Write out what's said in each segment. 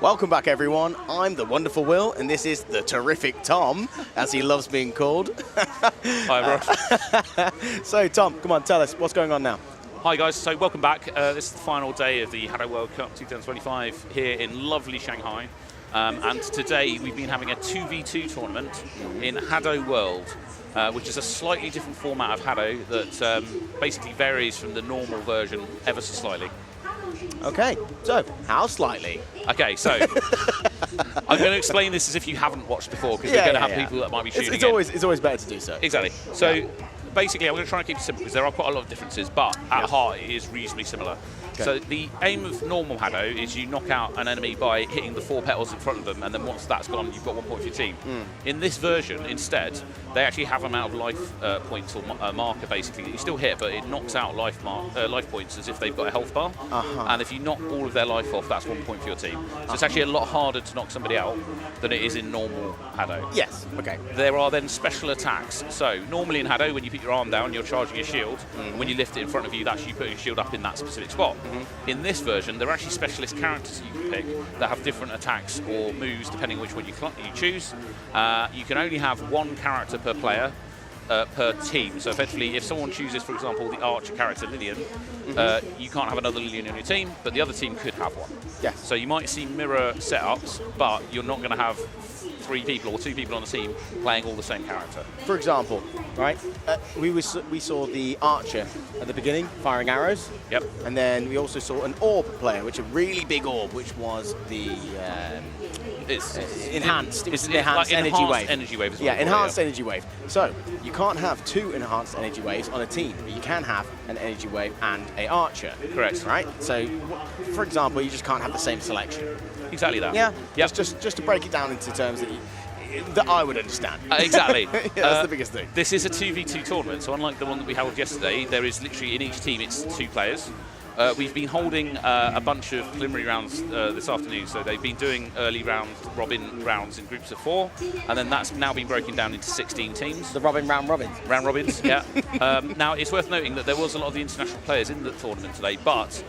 Welcome back, everyone. I'm the wonderful Will, and this is the terrific Tom, as he loves being called. Hi, Rob. So, Tom, come on, tell us, what's going on now? Hi, guys. So, welcome back. This is the final day of the HADO World Cup 2025 here in lovely Shanghai. And today we've been having a 2v2 tournament in HADO World, which is a slightly different format of HADO that basically varies from the normal version ever so slightly. Okay, so how slightly? Okay, so I'm going to explain this as if you haven't watched before, because we're going to have people that might be tuning in. It's always better to do so. Exactly. So basically, I'm going to try and keep it simple because there are quite a lot of differences, but at heart it is reasonably similar. Okay. So the aim of normal HADO is you knock out an enemy by hitting the 4 petals in front of them, and then once that's gone, you've got 1 point for your team. In this version, instead, they actually have an amount of life points or marker, basically, that you still hit, but it knocks out life points as if they've got a health bar. And if you knock all of their life off, that's 1 point for your team. So it's actually a lot harder to knock somebody out than it is in normal HADO. Yes, okay. There are then special attacks. So normally in HADO, when you put your arm down, you're charging your shield. And when you lift it in front of you, that's you putting your shield up in that specific spot. In this version, there are actually specialist characters you can pick that have different attacks or moves depending which one you choose. You can only have 1 character per player per team. So effectively, if someone chooses, for example, the archer character Lillian, you can't have another Lillian on your team, but the other team could have one. Yes. So you might see mirror setups, but you're not going to have 3 people or 2 people on the team playing all the same character. For example, right, we saw the archer at the beginning firing arrows. Yep. And then we also saw an orb player, which a really big orb, which was the it's enhanced. It was an enhanced energy wave. Energy wave. Yeah, enhanced energy wave. So you can't have 2 enhanced energy waves on a team, but you can have an energy wave and a archer. Correct. Right. So, for example, you just can't have the same selection. Exactly that. Yeah. Yep. Just to break it down into terms that I would understand. Exactly. That's the biggest thing. This is a 2v2 tournament, so unlike the one that we held yesterday, there is literally in each team it's 2 players. We've been holding a bunch of preliminary rounds this afternoon, so they've been doing early robin rounds in groups of 4, and then that's now been broken down into 16 teams. The round robins. Round robins, yeah. Now, it's worth noting that there was a lot of the international players in the tournament today, but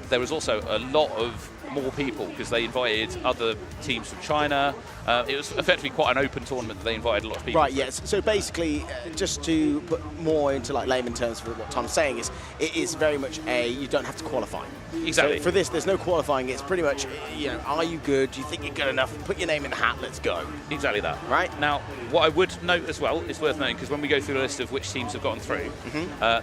there was also a lot of more people because they invited other teams from China. It was effectively quite an open tournament that they invited a lot of people. Right, yes. So basically, just to put more into like layman terms for what Tom's saying is, it is very much you don't have to qualify. Exactly. So for this, there's no qualifying. It's pretty much, are you good? Do you think you're good enough? Put your name in the hat. Let's go. Exactly that. Right. Now, what I would note as well, it's worth noting because when we go through the list of which teams have gotten through,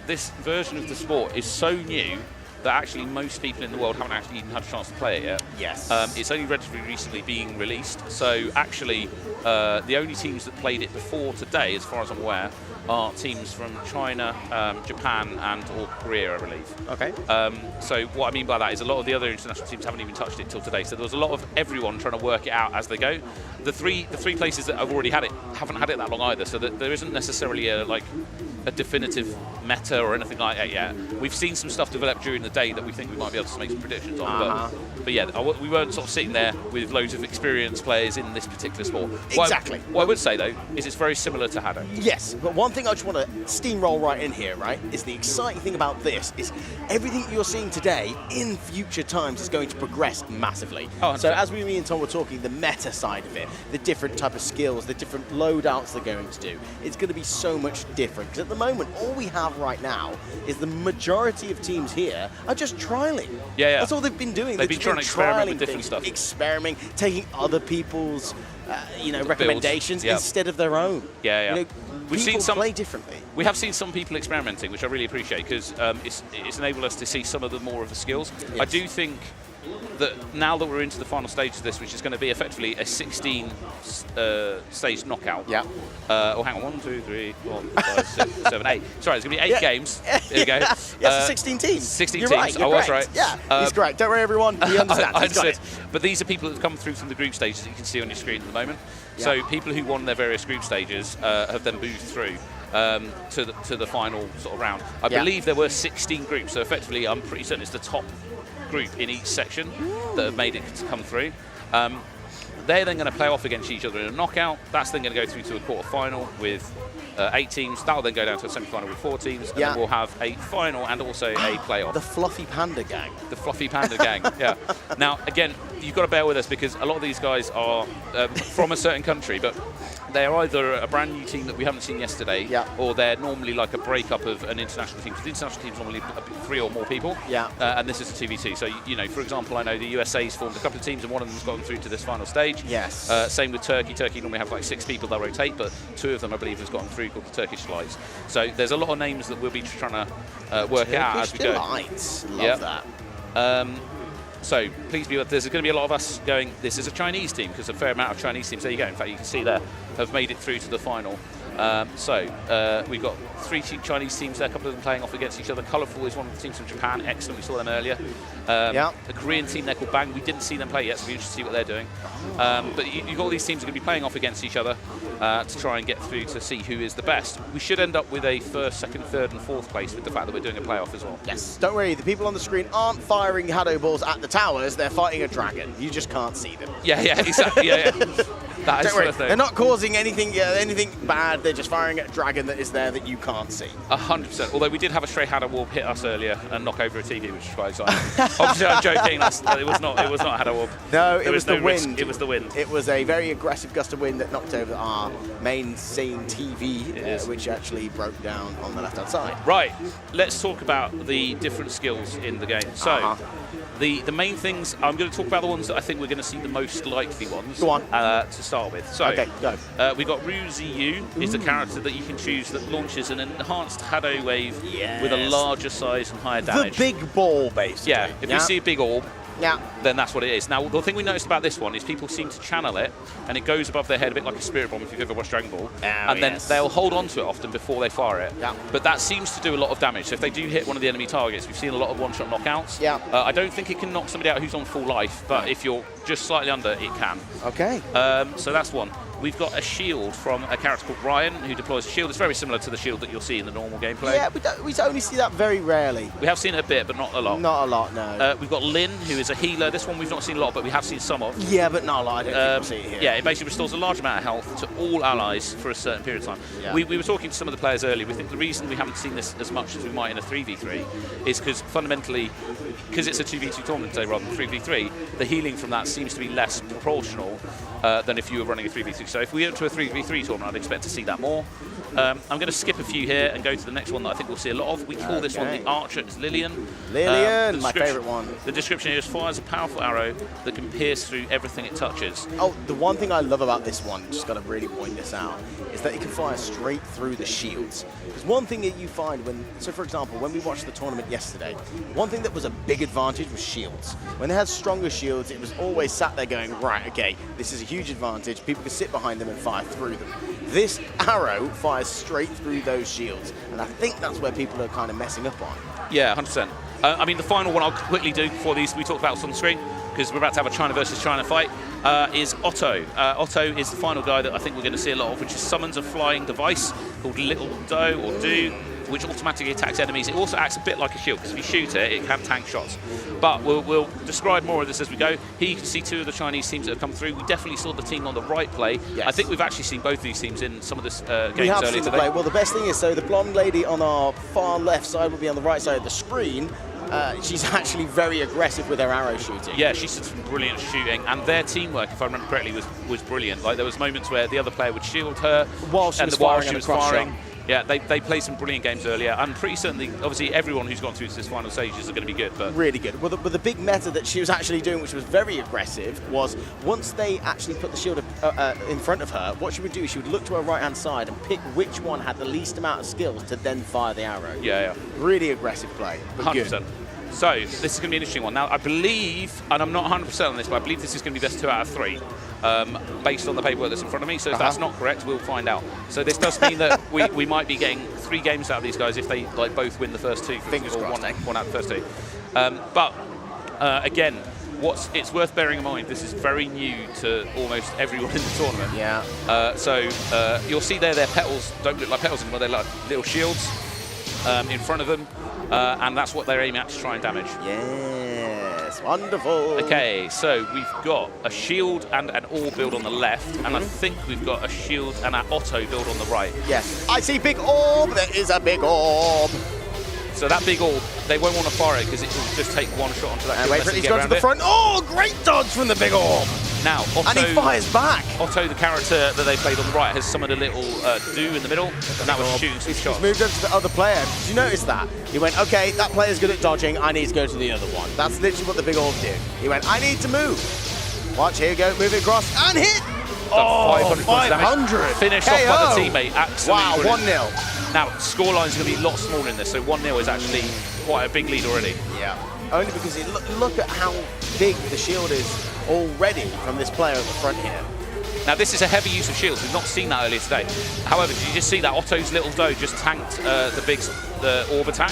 this version of the sport is so new that actually most people in the world haven't actually even had a chance to play it yet. Yes. It's only relatively recently being released, so actually the only teams that played it before today, as far as I'm aware, are teams from China, Japan and or Korea, I believe. Okay. So what I mean by that is a lot of the other international teams haven't even touched it till today, so there was a lot of everyone trying to work it out as they go. The three places that have already had it haven't had it that long either, so that there isn't necessarily a definitive meta or anything like that yet. We've seen some stuff develop during the day that we think we might be able to make some predictions on, but yeah, we weren't sort of sitting there with loads of experienced players in this particular sport. Exactly. What I would say though is it's very similar to HADO. Yes, but one thing I just want to steamroll right in here, right, is the exciting thing about this is everything you're seeing today in future times is going to progress massively. So as me and Tom were talking, the meta side of it, the different type of skills, the different loadouts they're going to do, it's going to be so much different. Because at the moment, all we have right now is the majority of teams here are just trialing. Yeah. That's all they've been doing. They've been trying to experiment with different stuff. Experimenting, taking other people's recommendations instead of their own. Yeah. We've seen some play differently. We have seen some people experimenting, which I really appreciate because it's enabled us to see some of the more of the skills. Yes. I do think that now that we're into the final stage of this, which is going to be effectively a 16 stage knockout. Yeah. Oh, hang on, 1, 2, 3, 4, 5, 6, 7, 8. Sorry, it's going to be 8 games. There we go. Yes, 16 teams. 16 You're teams. Right, I was right. Yeah, he's correct. Don't worry, everyone. He understands. I understood. But these are people that have come through from the group stages that you can see on your screen at the moment. Yeah. So people who won their various group stages have then moved through to the final sort of round. I believe there were 16 groups, so effectively I'm pretty certain it's the top group in each section that have made it to come through. They're then going to play off against each other in a knockout. That's then going to go through to a quarter-final with 8 teams. That'll then go down to a semi-final with 4 teams, and then we'll have a final and also a playoff. The Fluffy Panda Gang. The Fluffy Panda Gang, yeah. Now, again, you've got to bear with us because a lot of these guys are from a certain country, but they're either a brand new team that we haven't seen yesterday, or they're normally like a breakup of an international team. Because the international team's normally 3 or more people, and this is a 2v2. So, you know, for example, I know the USA's formed a couple of teams, and one of them's gotten through to this final stage. Yes. Same with Turkey. Turkey normally have like 6 people that rotate, but 2 of them, I believe, has gotten through, called the Turkish Lights. So there's a lot of names that we'll be trying to work out as we go. Lights. Love that. So please be. There's going to be a lot of us going. This is a Chinese team because a fair amount of Chinese teams. There you go. In fact, you can see there have made it through to the final. We've got 3 Chinese teams there. A couple of them playing off against each other. Colourful is one of the teams from Japan. Excellent. We saw them earlier. A Korean team there called Bang. We didn't see them play yet, so we're interested to see what they're doing. But you've got all these teams that are going to be playing off against each other to try and get through to see who is the best. We should end up with a 1st, 2nd, 3rd, and 4th place with the fact that we're doing a playoff as well. Yes. Don't worry. The people on the screen aren't firing HADO balls at the towers. They're fighting a dragon. You just can't see them. Yeah, exactly. Yeah. That is worth it. They're not causing anything bad. They're just firing at a dragon that is there that you can't see. 100%. Although we did have a stray HADO Warp hit us earlier and knock over a TV, which was quite exciting. Obviously, I'm joking. It was not a HADO Warp. No, it was the wind. It was the wind. It was a very aggressive gust of wind that knocked over our main scene TV, which actually broke down on the left-hand side. Right. Let's talk about the different skills in the game. So. The main things, I'm going to talk about the ones that I think we're going to see the most likely ones. Go on. To start with. So, okay, go. We've got Ru Ziyu, is a character that you can choose that launches an enhanced HADO wave with a larger size and higher damage. The big ball, basically. Yeah, if you see a big orb, Yeah. then that's what it is. Now, the thing we noticed about this one is people seem to channel it, and it goes above their head a bit like a spirit bomb if you've ever watched Dragon Ball. And then they'll hold on to it often before they fire it. Yeah. But that seems to do a lot of damage. So if they do hit one of the enemy targets, we've seen a lot of one-shot knockouts. Yeah. I don't think it can knock somebody out who's on full life, but if you're just slightly under, it can. Okay. So that's one. We've got a shield from a character called Ryan, who deploys a shield. It's very similar to the shield that you'll see in the normal gameplay. Yeah, we only see that very rarely. We have seen it a bit, but not a lot. Not a lot, no. We've got Lin, who is a healer. This one we've not seen a lot, but we have seen some of. Yeah, but not a lot. I don't think we'll see it here. Yeah, it basically restores a large amount of health to all allies for a certain period of time. Yeah. We were talking to some of the players earlier. We think the reason we haven't seen this as much as we might in a 3v3 is because fundamentally, because it's a 2v2 tournament today rather than 3v3, the healing from that seems to be less proportional than if you were running a 3v3. So if we went to a 3v3 tournament, I'd expect to see that more. I'm going to skip a few here and go to the next one that I think we'll see a lot of. We call this one the Archer. It's Lillian. Lillian, my favourite one. The description here is fires a powerful arrow that can pierce through everything it touches. Oh, the one thing I love about this one, just got to really point this out, is that it can fire straight through the shields. Because one thing that you find when, so for example, when we watched the tournament yesterday, one thing that was a big advantage was shields. When they had stronger shields, it was always sat there going, right, okay, this is a huge advantage. People can sit behind them and fire through them. This arrow fires straight through those shields, and I think that's where people are kind of messing up on. Yeah, 100%. I mean, the final one I'll quickly do before these we talk about what's on the screen, because we're about to have a China versus China fight, is Otto. Otto is the final guy that I think we're going to see a lot of, which is summons a flying device called Little Doe or Do, which automatically attacks enemies. It also acts a bit like a shield, because if you shoot it, it can tank shots. But we'll describe more of this as we go. Here you can see 2 of the Chinese teams that have come through. We definitely saw the team on the right play. Yes. I think we've actually seen both of these teams in some of this games earlier today. Play. Well, the best thing is, so the blonde lady on our far left side will be on the right side of the screen. She's actually very aggressive with her arrow shooting. Yeah, she's some brilliant shooting, and their teamwork, if I remember correctly, was brilliant. Like, there was moments where the other player would shield her while she was firing. Yeah, they played some brilliant games earlier. I'm pretty certain, obviously, everyone who's gone through to this final stages are going to be good. But really good. Well, the big meta that she was actually doing, which was very aggressive, was once they actually put the shield in front of her, what she would do is she would look to her right-hand side and pick which one had the least amount of skills to then fire the arrow. Yeah. Really aggressive play. 100%. Good. So, this is going to be an interesting one. Now, I believe, and I'm not 100% on this, but I believe this is going to be best 2 out of 3. Based on the paperwork that's in front of me. So if that's not correct, we'll find out. So this does mean that we might be getting 3 games out of these guys if they both win the first 2. Fingers crossed. One out of the first 2. But again, it's worth bearing in mind, this is very new to almost everyone in the tournament. Yeah. So you'll see there their petals don't look like petals anymore. They're like little shields in front of them. And that's what they're aiming at to try and damage. Yes, wonderful. Okay, so we've got a shield and an orb build on the left, and I think we've got a shield and an Otto build on the right. Yes, I see big orb. There is a big orb. So that big orb, they won't want to fire it because it will just take one shot onto that. And wait for it, he's gone to the front. Oh, great dodge from the big orb. Now, Otto, and he fires back. Otto, the character that they played on the right, has summoned a little do in the middle, and that was shooting some shots. He's moved over to the other player. Did you notice that? He went, okay, that player's good at dodging, I need to go to the other one. That's literally what the big orb did. He went, I need to move. Watch, here you go, move it across, and hit! Oh, 500! Finished off by the teammate, absolutely Wow, 1-0. Now, scoreline is going to be a lot smaller in this, so 1-0 is actually quite a big lead already. Yeah, only because look at how big the shield is already from this player at the front here. Now, this is a heavy use of shields. We've not seen that earlier today. However, did you just see that Otto's little doe just tanked the orb attack?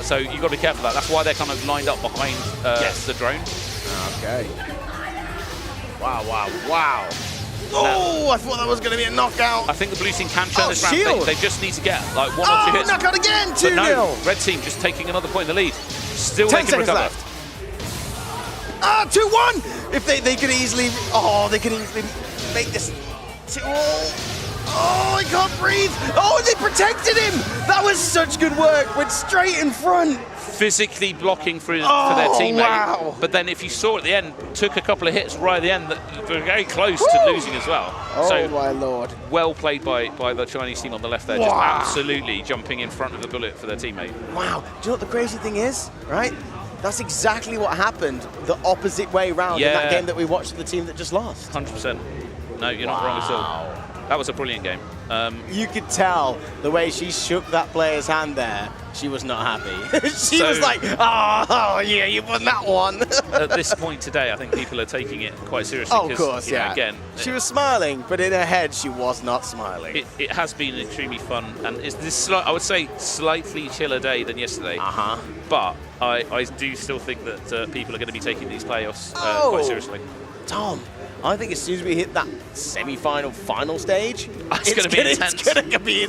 So you've got to be careful of that. That's why they're kind of lined up behind the drone. Okay. Wow, wow, wow. Oh, I thought that was going to be a knockout. I think the blue team can turn this round. They just need to get like 1 or 2 hits. Knockout again, 2-0. No, red team just taking another point in the lead. Still 10 they can seconds recover. left. 2-1. If they could easily, they could easily make this 2-all. Oh, he can't breathe. Oh, they protected him. That was such good work. Went straight in front. Physically blocking for their teammate. Wow. But then if you saw at the end, took a couple of hits right at the end that were very close to losing as well. Oh, so my Lord. Well played by the Chinese team on the left there, just absolutely jumping in front of the bullet for their teammate. Wow. Do you know what the crazy thing is, right? That's exactly what happened the opposite way round in that game that we watched for the team that just lost. 100%. No, you're not wrong at all. That was a brilliant game. You could tell the way she shook that player's hand there. She was not happy. She was like, oh, yeah, you won that one. At this point today, I think people are taking it quite seriously. Oh, of course, yeah. Again, she was smiling, but in her head, she was not smiling. It has been extremely fun, and it's this, I would say, slightly chiller day than yesterday. But I do still think that people are going to be taking these playoffs quite seriously. Tom, I think as soon as we hit that semi-final, final stage, it's going to be intense. It's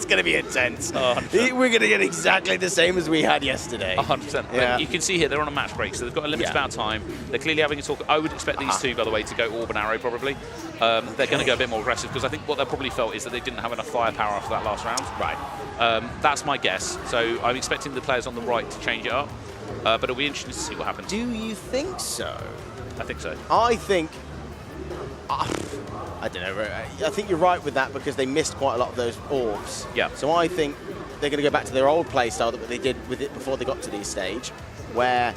going to be intense. We're going to get exactly the same as we had yesterday. 100%. Yeah. You can see here they're on a match break, so they've got a limited amount of time. They're clearly having a talk. I would expect these two, by the way, to go orb and arrow probably. They're going to go a bit more aggressive because I think what they probably felt is that they didn't have enough firepower after that last round. Right. That's my guess. So I'm expecting the players on the right to change it up, but it'll be interesting to see what happens. Do you think so? I think so. I think. I don't know. I think you're right with that because they missed quite a lot of those orbs. Yeah. So I think they're going to go back to their old play style that they did with it before they got to this stage, where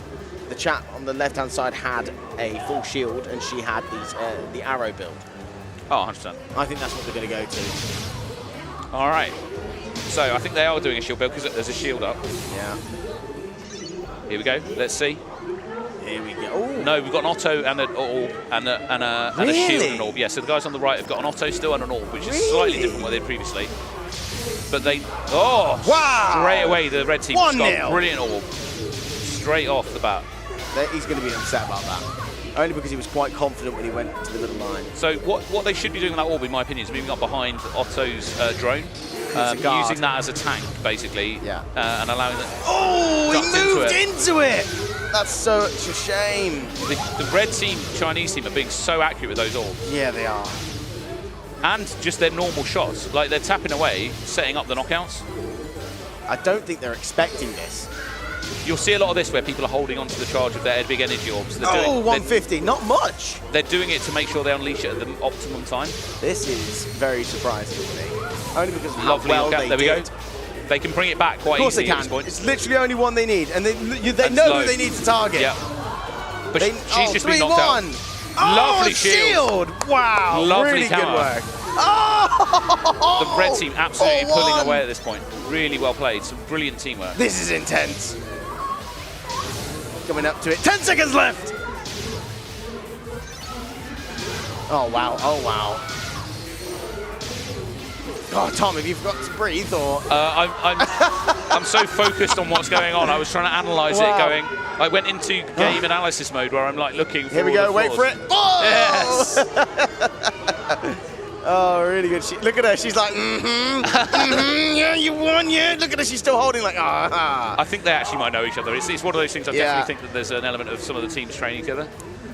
the chap on the left-hand side had a full shield and she had these the arrow build. Oh, 100%. I think that's what they're going to go to. All right. So I think they are doing a shield build because there's a shield up. Yeah. Here we go. Let's see. Here we go. Ooh. No, we've got an Otto and an orb and a shield and an orb. Yeah, so the guys on the right have got an Otto still and an orb, which is slightly different from what they did previously. But they, straight away the red team got a brilliant orb. Straight off the bat. He's going to be upset about that. Only because he was quite confident when he went to the middle line. So what they should be doing with that orb, in my opinion, is moving up behind Otto's drone. Using that as a tank, basically, and allowing them. Oh, he moved into it! That's such a shame. The red team, Chinese team, are being so accurate with those orbs. Yeah, they are. And just their normal shots. Like, they're tapping away, setting up the knockouts. I don't think they're expecting this. You'll see a lot of this where people are holding onto the charge of their big energy orbs. They're 150, not much. They're doing it to make sure they unleash it at the optimum time. This is very surprising to me. Only because of how well they did. They can bring it back quite easily at this point. It's literally only one they need, and they know who they need to target. Yeah. But she's just been knocked out. Lovely shield. Wow. Lovely really counter. Good work. Oh! The red team absolutely pulling away at this point. Really well played. Some brilliant teamwork. This is intense. Coming up to it. 10 seconds left. Oh, wow. Oh, wow. Oh, Tom, have you forgot to breathe, or? I'm so focused on what's going on. I was trying to analyse it. I went into game analysis mode where I'm like looking for. Here we go. Wait for it. Oh! Yes. Oh, really good. Look at her. She's like, yeah, you won, yeah. Look at her. She's still holding like, I think they actually might know each other. It's one of those things. I definitely think that there's an element of some of the teams training together.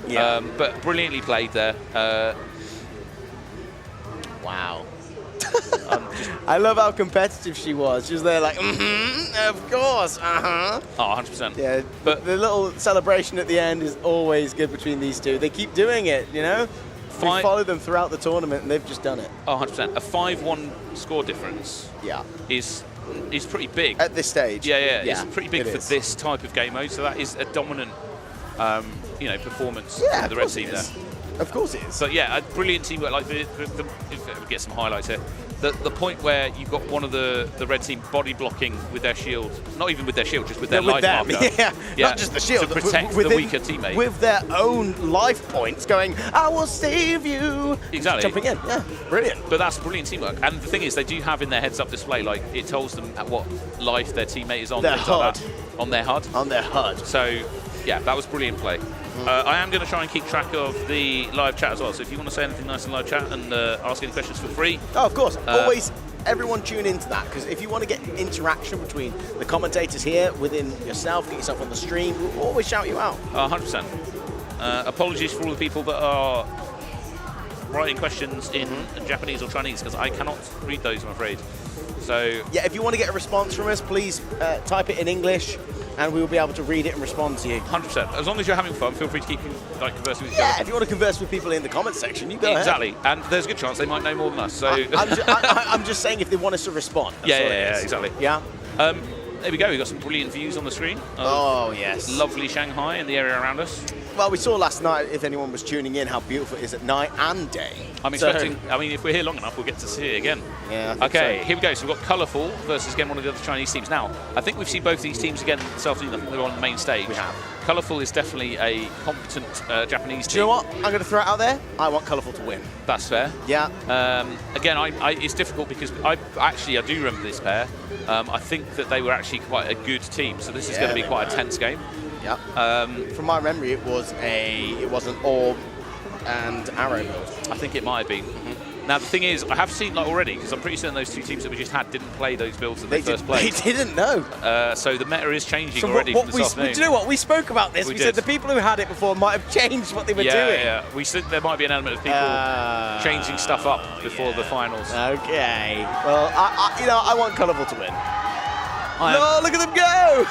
Yeah. But brilliantly played there. Wow. I love how competitive she was. She was there like, of course, Oh, 100%. Yeah, but the little celebration at the end is always good between these two. They keep doing it, you know? We follow them throughout the tournament, and they've just done it. Oh, 100%. A 5-1 score difference is pretty big. At this stage. Yeah. It's pretty big for this type of game mode, so that is a dominant performance from the red team there. Of course it is. But yeah, a brilliant teamwork. Like if we get some highlights here. The point where you've got one of the red team body blocking with their shield, not even with their shield, just with their life marker. Not just the shield. To protect the weaker teammate. With their own life points going, I will save you. Exactly. Jumping in, yeah, brilliant. But that's brilliant teamwork. And the thing is, they do have in their heads-up display, like, it tells them at what life their teammate is on. Their HUD. On their HUD. On their HUD. So, yeah, that was brilliant play. I am going to try and keep track of the live chat as well. So if you want to say anything nice in live chat and ask any questions for free. Oh, of course. Always, everyone tune into that, because if you want to get interaction between the commentators here, within yourself, get yourself on the stream, we'll always shout you out. 100%. Apologies for all the people that are writing questions in Japanese or Chinese, because I cannot read those, I'm afraid. So yeah, if you want to get a response from us, please type it in English, and we will be able to read it and respond to you. 100%. As long as you're having fun, feel free to keep conversing with each other. Yeah, if you want to converse with people in the comments section, you go ahead. Exactly, and there's a good chance they might know more than us. So I'm just saying if they want us to respond. Yeah, exactly. Yeah. There we go. We've got some brilliant views on the screen. Oh, yes. Lovely Shanghai and the area around us. Well, we saw last night, if anyone was tuning in, how beautiful it is at night and day. I'm expecting, I mean, if we're here long enough, we'll get to see it again. Yeah. Okay, here we go. So we've got Colourful versus, again, one of the other Chinese teams. Now, I think we've seen both these teams again this afternoon. I think they're on the main stage. We have. Colourful is definitely a competent Japanese team. Do you know what? I'm going to throw it out there. I want Colourful to win. That's fair. Yeah. Again, it's difficult because I do remember this pair. I think that they were actually quite a good team, so this is going to be quite a tense game. Yeah. From my memory, it was an orb and arrow build. I think it might have been. Now the thing is, I have seen already, because I'm pretty certain those two teams that we just had didn't play those builds that they first played. They didn't know. So the meta is changing already from this afternoon. Do you know what? We spoke about this. We said the people who had it before might have changed what they were doing. Yeah. We said there might be an element of people changing stuff up before the finals. Okay. Well, I want Colourful to win. No, look at them go!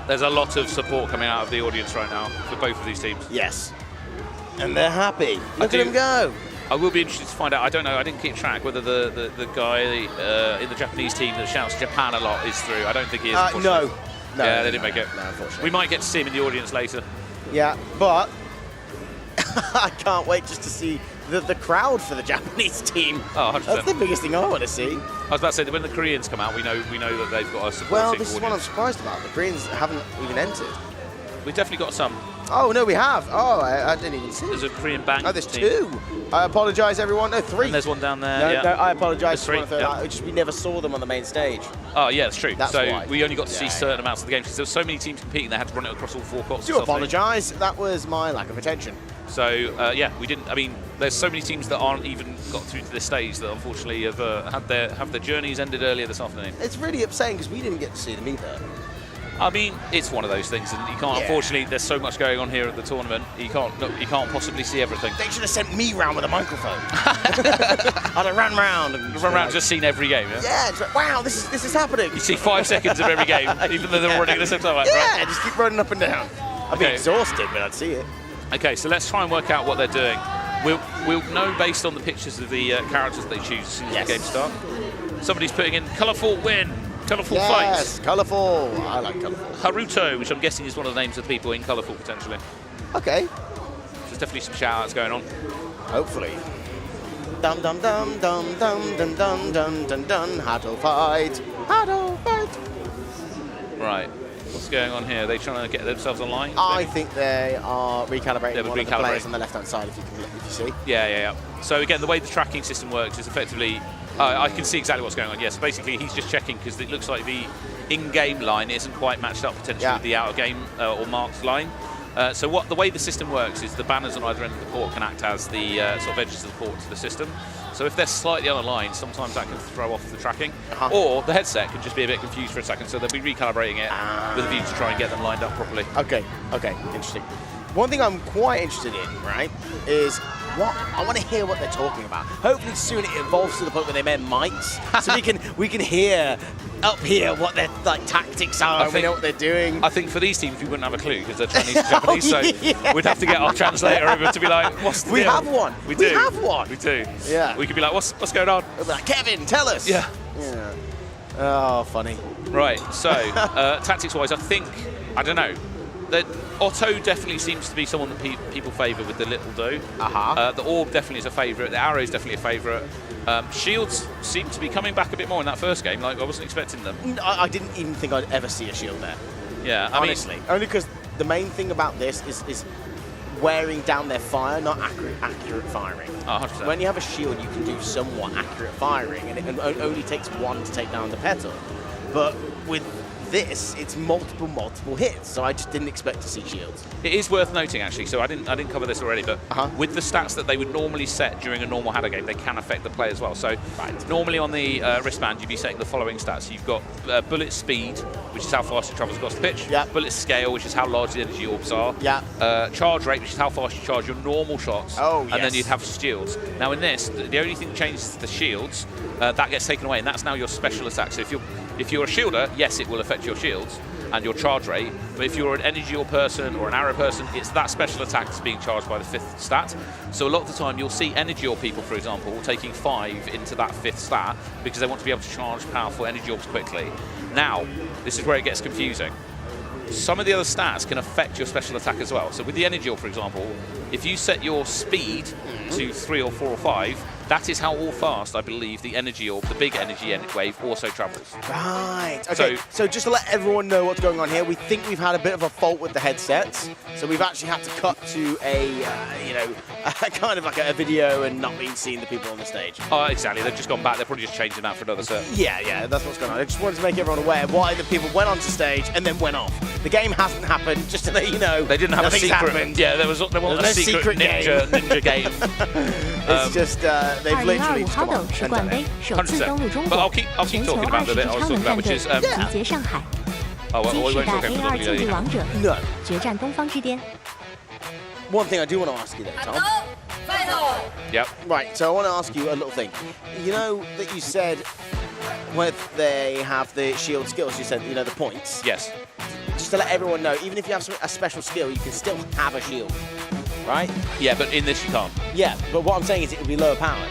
There's a lot of support coming out of the audience right now for both of these teams. Yes. And they're happy. Look at them go. I will be interested to find out. I don't know. I didn't keep track whether the guy in the Japanese team that shouts Japan a lot is through. I don't think he is. No. Yeah, they didn't make it. No, unfortunately. We might get to see him in the audience later. Yeah, but I can't wait just to see the crowd for the Japanese team. Oh, 100%. That's the biggest thing I want to see. I was about to say that when the Koreans come out, we know that they've got a supporting Well, this is audience. what I'm surprised about. The Koreans haven't even entered. We've definitely got some. Oh, no, we have. Oh, I didn't even see. There's a Korean bang. Oh, there's team. 2. I apologise, everyone. No, 3. And there's one down there. No, I apologise. There's 3. Yeah. We never saw them on the main stage. Oh, yeah, that's true. That's so why. we only got to see certain amounts of the game because there were so many teams competing, they had to run it across all 4 courts. Do apologise. That was my lack of attention. So, yeah, we didn't. I mean, there's so many teams that aren't even got through to this stage that unfortunately have had their journeys ended earlier this afternoon. It's really upsetting because we didn't get to see them either. I mean, it's one of those things, and you can't. Unfortunately, there's so much going on here at the tournament. You can't possibly see everything. They should have sent me round with a microphone. I'd have ran round and just seen every game. Yeah, it's like, wow, this is happening. You see 5 sequins of every game, even though they're running at the same time. Like, right? Just keep running up and down. I'd be exhausted, but I'd see it. Okay, so let's try and work out what they're doing. We'll know based on the pictures of the characters they choose as soon as the game starts. Somebody's putting in colourful win. Colourful fights. Yes, colourful. I like colourful. Haruto, which I'm guessing is one of the names of the people in colourful, potentially. Okay. There's definitely some shout-outs going on. Hopefully. Dum dum dum dum dum dum dum dum dum dum. HADO fight. HADO fight. Right. What's going on here? Are they trying to get themselves online? I think they are recalibrating one of the players on the left-hand side, if you see. Yeah. So again, the way the tracking system works is effectively. I can see exactly what's going on. Yes, basically he's just checking because it looks like the in-game line isn't quite matched up potentially with the out-of-game or marked line. So the way the system works is the banners on either end of the court can act as the sort of edges of the court to the system. So if they're slightly unaligned, sometimes that can throw off the tracking. Or the headset can just be a bit confused for a second, so they'll be recalibrating it with a view to try and get them lined up properly. Okay, interesting. One thing I'm quite interested in, right, is what? I want to hear what they're talking about. Hopefully soon it evolves to the point where they make mics, so we can hear up here what their like tactics are. And we know what they're doing. I think for these teams we wouldn't have a clue because they're Chinese and Japanese, so we'd have to get our translator over to be like, "What's the deal?" We have one. We do. We have one. We do. Yeah. We could be like, "What's going on?" We'll be like, Kevin, tell us. Yeah. Yeah. Oh, funny. Right. So tactics-wise, I don't know. That Otto definitely seems to be someone that people favour with the little do. The orb definitely is a favourite. The arrow is definitely a favourite. Shields seem to be coming back a bit more in that first game. Like I wasn't expecting them. I didn't even think I'd ever see a shield there. Yeah, honestly. Only because the main thing about this is wearing down their fire, not accurate firing. 100%. When you have a shield, you can do somewhat accurate firing, and it only takes one to take down the petal. But with this, it's multiple hits, so I just didn't expect to see shields. It is worth noting, actually, so I didn't cover this already, but with the stats that they would normally set during a normal HADO game, they can affect the play as well. So normally on the wristband, you'd be setting the following stats. You've got bullet speed, which is how fast it travels across the pitch. Bullet scale, which is how large the energy orbs are. Charge rate, which is how fast you charge your normal shots. And then you'd have shields. Now in this, the only thing that changes is the shields. That gets taken away, and that's now your special attack. So if you're a shielder, yes, it will affect your shields and your charge rate, but if you're an energy orb person or an arrow person, it's that special attack that's being charged by the 5th stat. So a lot of the time you'll see energy orb people, for example, taking 5 into that 5th stat because they want to be able to charge powerful energy orbs quickly. Now, this is where it gets confusing. Some of the other stats can affect your special attack as well. So with the energy orb, for example, if you set your speed to 3 or 4 or 5, that is how all fast, I believe, the energy orb, the big energy wave, also travels. Right. Okay. So just to let everyone know what's going on here, we think we've had a bit of a fault with the headsets. So we've actually had to cut to a, kind of like a video and not being seeing the people on the stage. Oh, exactly. They've just gone back. They're probably just changing that for another set. Yeah, that's what's going on. I just wanted to make everyone aware why the people went onto stage and then went off. The game hasn't happened, just to let you know. They didn't have a secret. Happened. Yeah, there wasn't a secret ninja game. It's just they've literally just come on and done it. 100%. But I'll keep talking about the bit I was talking about, which is we won't talk about the No. One thing I do want to ask you though, Tom. Yep. Right, so I want to ask you a little thing. You know that you said when they have the shield skills, you said, the points. Yes. Just to let everyone know, even if you have a special skill, you can still have a shield, right? Yeah, but in this you can't. Yeah, but what I'm saying is it will be lower powered.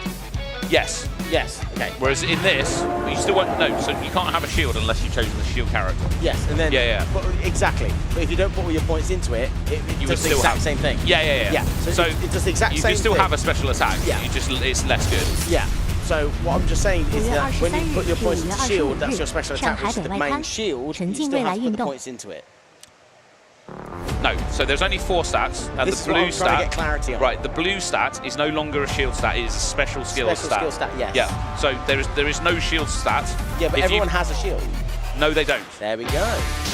Yes. Yes, okay. Whereas in this, you still won't know, so you can't have a shield unless you've chosen the shield character. Yes, and then... Yeah. But exactly. But if you don't put all your points into it, it does the exact same thing. Yeah. So it does the exact same thing. You can still have a special attack, it's less good. Yeah. So what I'm just saying is that when you put your points into shield, that's your special attack, which is the main shield, you still have to put the points into it. No, so there's only 4 stats, and this the blue is what I'm trying to get clarity on. Right, the blue stat is no longer a shield stat; it is a special skill stat. Special skill stat, yes. Yeah. So there is no shield stat. Yeah, but everyone has a shield. No, they don't. There we go.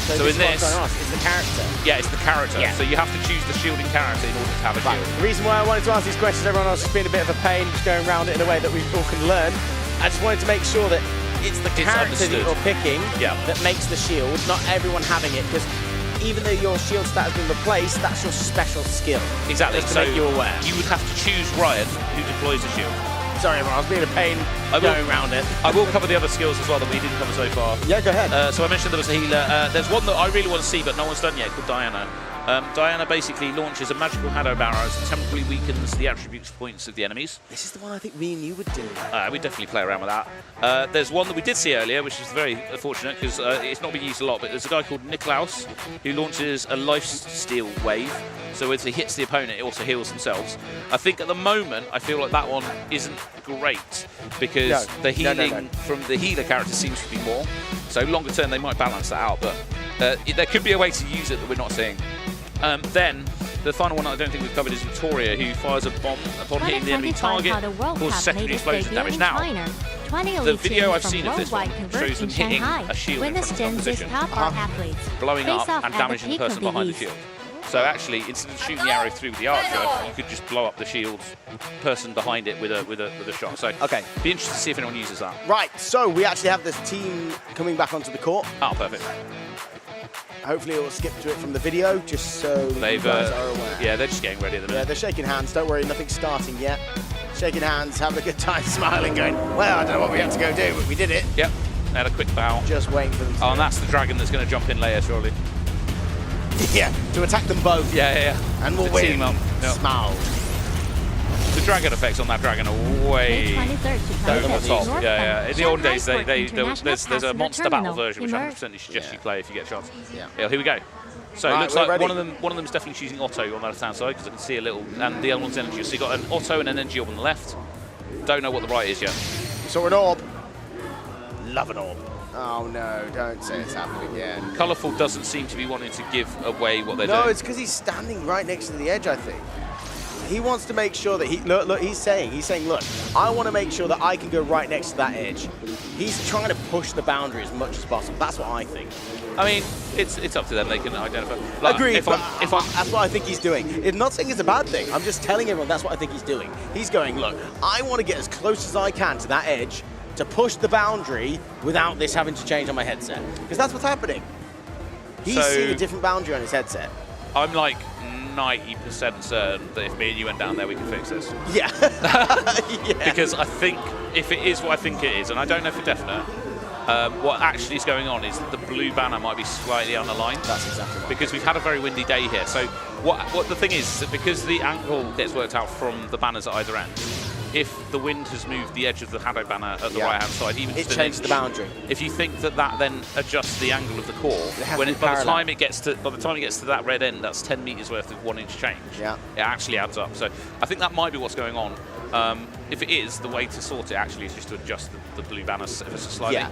So in this, it's the character. Yeah, it's the character. Yeah. So you have to choose the shielding character in order to have a shield. The reason why I wanted to ask these questions, everyone else has been a bit of a pain, just going around it in a way that we all can learn. I just wanted to make sure that it's the character that you're picking that makes the shield, not everyone having it, because even though your shield stat has been replaced, that's your special skill. Exactly. Just to make you aware. You would have to choose Ryan, who deploys a shield. Sorry, everyone, I was being a pain going around it. I will cover the other skills as well that we didn't cover so far. Yeah, go ahead. So I mentioned there was a healer. There's one that I really want to see, but no one's done yet, called Diana. Diana basically launches a magical HADO barrow that temporarily weakens the attributes points of the enemies. This is the one I think me and you would do. We'd definitely play around with that. There's one that we did see earlier, which is very fortunate because it's not being used a lot, but there's a guy called Niklaus who launches a lifesteal wave. So as he hits the opponent, it also heals themselves. I think at the moment, I feel like that one isn't great because the healing from the healer character seems to be more. So longer term, they might balance that out, but there could be a way to use it that we're not seeing. Then, the final one I don't think we've covered is Victoria, who fires a bomb upon hitting the enemy target, causes secondary explosion damage. Now, the video I've seen of this one shows them hitting a shield in front of the competition, blowing up and damaging the person behind the shield. So actually, instead of shooting the arrow through the archer, you could just blow up the shield person behind it with a shot. So be interested to see if anyone uses that. Right, so we actually have this team coming back onto the court. Oh, perfect. Hopefully it will skip to it from the video, just so you guys are aware. Yeah, they're just getting ready at the minute. Yeah, they're shaking hands. Don't worry, nothing's starting yet. Shaking hands, having a good time, smiling, going, well, I don't know what we have to go do, but we did it. Yep, they had a quick bow. Just waiting for them to and that's the dragon that's going to jump in later, surely. Yeah, to attack them both. Yeah. And we'll win. Smile. The dragon effects on that dragon are way over the top. Yeah. In the old days, there's a monster battle version, which I 100% suggest you play if you get a chance. Yeah, here we go. So it looks like one of them's definitely choosing Otto on that left-hand side, because I can see a little, and the other one's energy. So you've got an Otto and an energy orb on the left. Don't know what the right is yet. Saw an orb. Love an orb. Oh no, don't say it's happening again. Colourful doesn't seem to be wanting to give away what they're doing. No, it's because he's standing right next to the edge, I think. He wants to make sure that look, he's saying, look, I want to make sure that I can go right next to that edge. He's trying to push the boundary as much as possible. That's what I think. I mean, it's up to them. They can identify. Like, agreed, that's what I think he's doing. I'm not saying it's a bad thing. I'm just telling everyone that's what I think he's doing. He's going, look, I want to get as close as I can to that edge to push the boundary without this having to change on my headset. Because that's what's happening. He's seeing a different boundary on his headset. I'm like 90% certain that if me and you went down there, we can fix this. Yeah. Because I think if it is what I think it is, and I don't know for definite, what actually is going on is that the blue banner might be slightly unaligned. That's exactly right. Because we've had a very windy day here. So what the thing is that because the angle gets worked out from the banners at either end, if the wind has moved the edge of the HADO banner at the right-hand side, even it changes the boundary. If you think that then adjusts the angle of the core, by the time it gets to that red end, that's 10 meters worth of 1 inch change. Yeah, it actually adds up. So I think that might be what's going on. If it is, the way to sort it actually is just to adjust the blue banner ever so slightly. Yeah.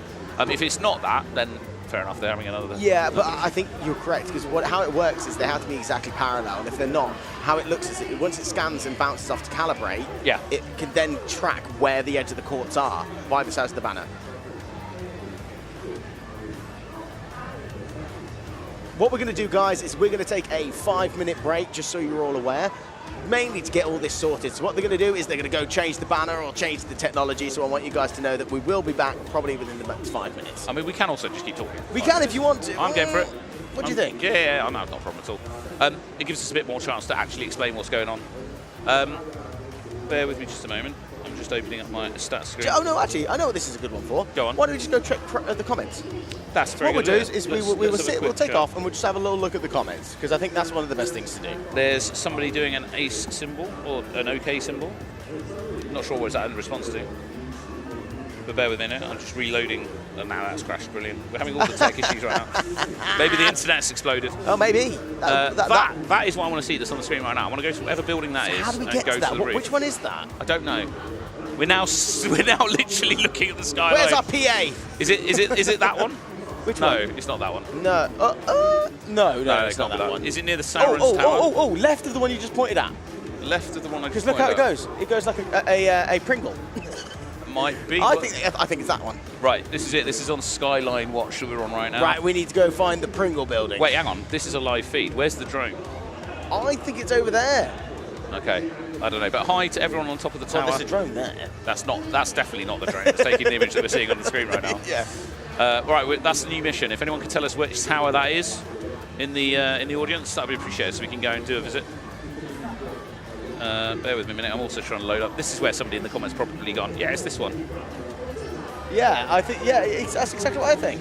If it's not that, then fair enough, they're having another. Yeah, but I think you're correct, because how it works is they have to be exactly parallel, and if they're not, how it looks is once it scans and bounces off to calibrate, it can then track where the edge of the courts are by the size of the banner. What we're going to do, guys, is we're going to take a 5-minute break, just so you're all aware, mainly to get all this sorted. So what they're going to do is they're going to go change the banner or change the technology, so I want you guys to know that we will be back probably within the next 5 minutes. I mean, we can also just keep talking. We can if you want to. I'm game for it. What do you think? Yeah, no, not a problem at all. It gives us a bit more chance to actually explain what's going on. Bear with me just a moment. I'm just opening up my stats screen. Oh, no, actually, I know what this is a good one for. Go on. Why don't we just go check the comments? That's very good. What we'll do is we'll take show. off and we'll just have a little look at the comments, because I think that's one of the best things to do. There's somebody doing an ace symbol, or an OK symbol. Not sure what is that in response to. But bear with me a minute, I'm just reloading. Oh, now that's crashed, brilliant. We're having all the tech issues right now. Maybe the internet's exploded. Oh, maybe. That is what I want to see that's on the screen right now. I want to go to whatever building that is. How do we get to that? Which one is that? I don't know. We're now literally looking at the skyline. Where's our PA? Is it that one? Which one? No, it's not that one. No. No, it's not that one. Is it near the Siren's Tower? Oh, left of the one you just pointed at. Left of the one I just pointed at. Because look how it goes. It goes like a Pringle. Might be. I think it's that one. Right, this is it. This is on Skyline Watch that we're on right now. Right, we need to go find the Pringle building. Wait, hang on. This is a live feed. Where's the drone? I think it's over there. Okay, I don't know. But hi to everyone on top of the tower. Well, there's a drone there. That's definitely not the drone. It's taking the image that we're seeing on the screen right now. Yeah. Right, that's the new mission. If anyone can tell us which tower that is in the audience, that'd be appreciated, so we can go and do a visit. Bear with me a minute. I'm also trying to load up. This is where somebody in the comments probably gone, yeah, it's this one. Yeah, I think, that's exactly what I think.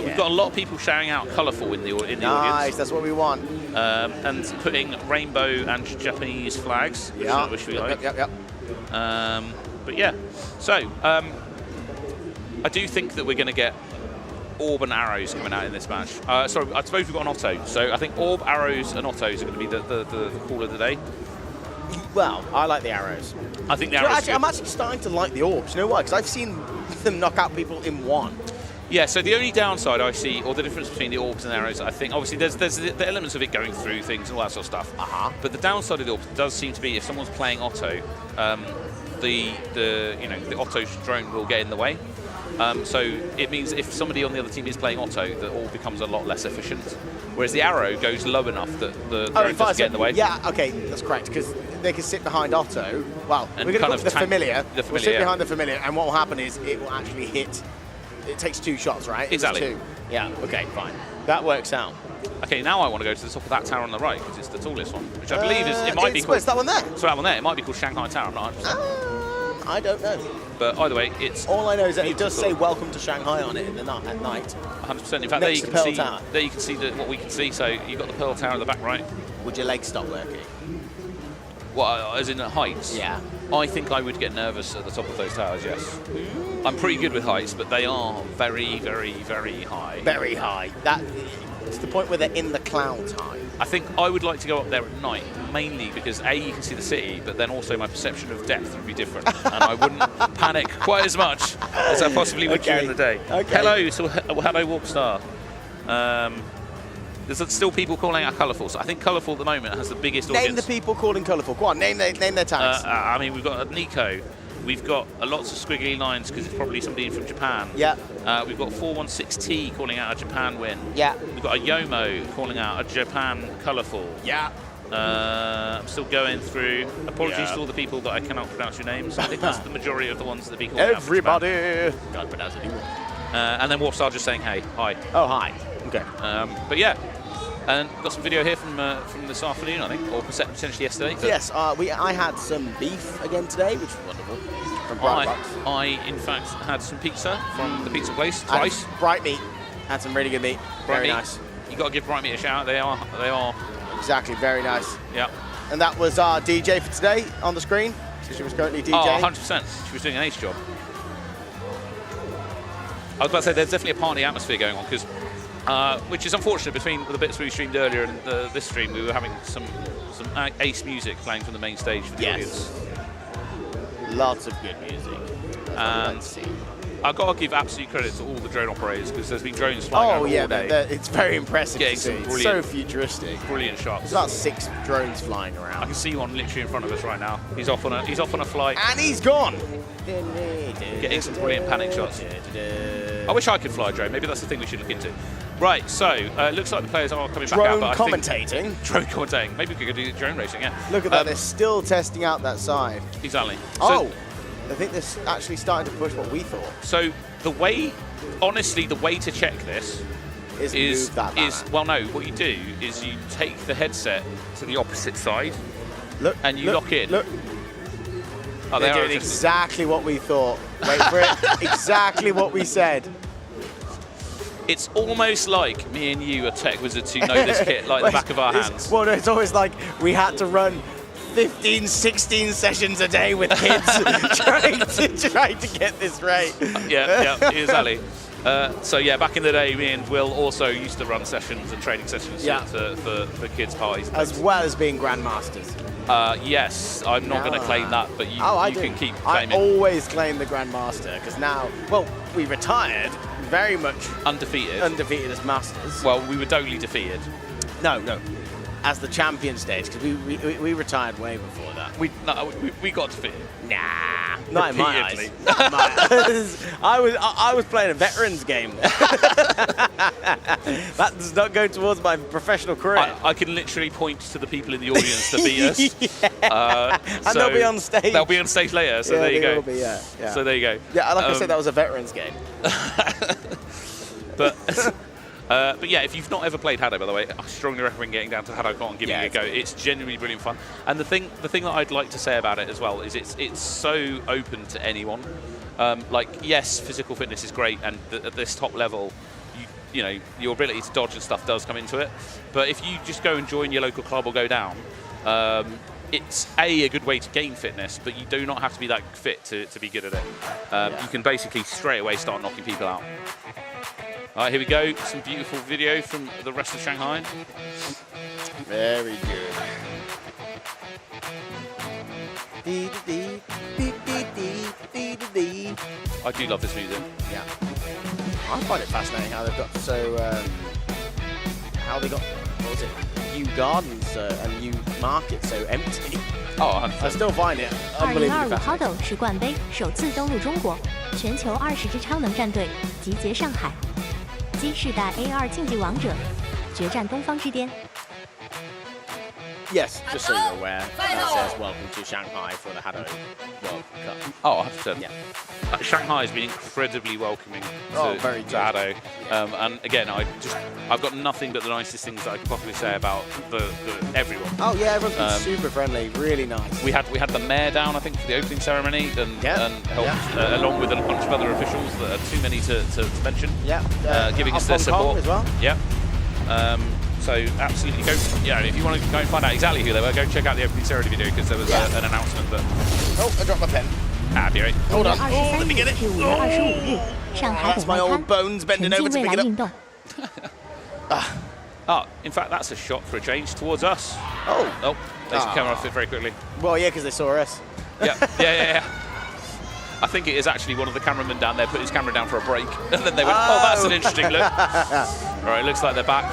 We've got a lot of people shouting out colourful in the audience. Nice, that's what we want. And putting rainbow and Japanese flags, which we like. Yep. But yeah, so I do think that we're going to get orb and arrows coming out in this match. Sorry, I suppose we've got an Otto. So I think orb, arrows, and Ottos are going to be the call of the day. Well, I like the arrows. I think the arrows. I'm actually starting to like the orbs. You know why? Because I've seen them knock out people in one. Yeah, so the only downside I see, or the difference between the orbs and the arrows, I think, obviously there's the elements of it going through things and all that sort of stuff. But the downside of the orbs does seem to be if someone's playing Otto, the Otto's drone will get in the way. So it means if somebody on the other team is playing Otto, the orb becomes a lot less efficient. Whereas the arrow goes low enough that the drone doesn't get in the way. Yeah, okay, that's correct, because they can sit behind Otto. Well, we're going to go for the familiar. We'll sit behind the familiar, and what will happen is it will actually hit it takes 2 shots, right? Exactly. 2. Yeah. Okay. Fine. That works out. Okay, now I want to go to the top of that tower on the right because it's the tallest one, which I believe it might be called. It's that one there. So that one there, it might be called Shanghai Tower. I'm not 100%. I don't know. But either way, it's all I know is that it does say "Welcome to Shanghai" on it at night. 100%. In fact, there you can see what we can see. So you've got the Pearl Tower at the back right. Would your legs stop working? What, as in at heights? Yeah. I think I would get nervous at the top of those towers. Yes. I'm pretty good with heights, but they are very, very, very high. Very high. It's the point where they're in the clouds high. I think I would like to go up there at night, mainly because A, you can see the city, but then also my perception of depth would be different, and I wouldn't panic quite as much as I possibly would during the day. Okay. Hello, so HADO Warpstar. There's still people calling out colourful, so I think colourful at the moment has the biggest audience. Name the people calling colourful. Go on, name their tags. I mean, we've got Nico. We've got lots of squiggly lines because it's probably somebody from Japan. Yeah. We've got 416T calling out a Japan win. Yeah. We've got a Yomo calling out a Japan colourful. Yeah. I'm still going through. Apologies to all the people that I cannot pronounce your names. I think that's the majority of the ones that be calling Everybody. out. Can't pronounce it anymore. And then Warpstar just saying, hey, hi. Oh, hi. Okay. But yeah. And got some video here from this afternoon, I think, or potentially yesterday. Yes, I had some beef again today, which was wonderful. From I in fact had some pizza from the pizza place twice. Bright Meat had some really good meat. Very nice. You got to give Bright Meat a shout. They are. Exactly, very nice. Yeah. And that was our DJ for today on the screen. So she was currently DJing. Oh, 100%. She was doing an ace job. I was about to say there's definitely a party atmosphere going on because. Which is unfortunate between the bits we streamed earlier and this stream. We were having some ace music playing from the main stage for the audience. Lots of good music. And I've got to give absolute credit to all the drone operators because there's been drones flying over all day. It's very impressive Getting to see. some It's so futuristic. Brilliant shots. There's about 6 drones flying around. I can see one literally in front of us right now. He's off on a flight. And he's gone. Getting some brilliant panic shots. I wish I could fly a drone. Maybe that's the thing we should look into. Right, so it looks like the players are coming back out. Drone commentating. Drone commentating. Maybe we could do drone racing, yeah. Look at that, they're still testing out that side. Exactly. So, I think they're actually starting to push what we thought. So honestly, the way to check this is well, no, what you do is you take the headset to the opposite side and you lock in. Look. Oh, they're doing exactly what we thought. Wait for it. Exactly what we said. It's almost like me and you are tech wizards who know this kit like the back of our hands. Well, no, it's always like we had to run 15, 16 sessions a day with kids trying to get this right. Yeah, exactly. So yeah, back in the day, me and Will also used to run sessions and training sessions for kids' parties. As well as being grandmasters. Yes, I'm not going to claim that, but you can keep claiming. I always claim the grandmaster because now, well, we retired very much undefeated as masters. Well, we were totally defeated. No, as the champion stage because we retired way before that. We got defeated. Nah, not in my eyes. Not in my eyes. I was playing a veterans game. That does not go towards my professional career. I can literally point to the people in the audience to beat us. And they'll be on stage. They'll be on stage later, so there you go. Will be, yeah. So there you go. Yeah, like I said, that was a veterans game. But yeah, if you've not ever played HADO, by the way, I strongly recommend getting down to HADO and giving it a go. It's genuinely brilliant fun. And the thing that I'd like to say about it as well is it's so open to anyone. Like, yes, physical fitness is great, and at this top level, you know, your ability to dodge and stuff does come into it. But if you just go and join your local club or go down, it's a good way to gain fitness, but you do not have to be that fit to be good at it. You can basically straight away start knocking people out. All right, here we go. Some beautiful video from the rest of Shanghai. Very good. I do love this music. Yeah. I find it fascinating how they've got what was it, new gardens and new markets so empty. Oh, I still find it unbelievably 2025 HADO 世冠杯首次登陆中国，全球20支超能战队集结上海。基世代 A2 竞技王者决战东方之巅。Yes, just so you're aware, it says welcome to Shanghai for the HADO World Cup. Oh, 100%. Yeah. Shanghai has been incredibly welcoming to HADO. And again, I've got nothing but the nicest things that I could possibly say about everyone. Oh yeah, everyone's been super friendly, really nice. We had the mayor down, I think, for the opening ceremony, and helped along with a bunch of other officials that are too many to mention. Yeah. Giving us their support as well. Yeah. So absolutely go. Yeah, if you want to go and find out exactly who they were, go check out the opening ceremony video because there was an announcement that. Oh, I dropped my pen. Be right. Hold on. Oh, let me get it. That's my old bones bending over to pick it up. In fact, that's a shot for a change towards us. Oh, they should come off it very quickly. Well, yeah, because they saw us. Yeah. I think it is actually one of the cameramen down there put his camera down for a break, and then they went, "Oh, that's an interesting look." All right, looks like they're back.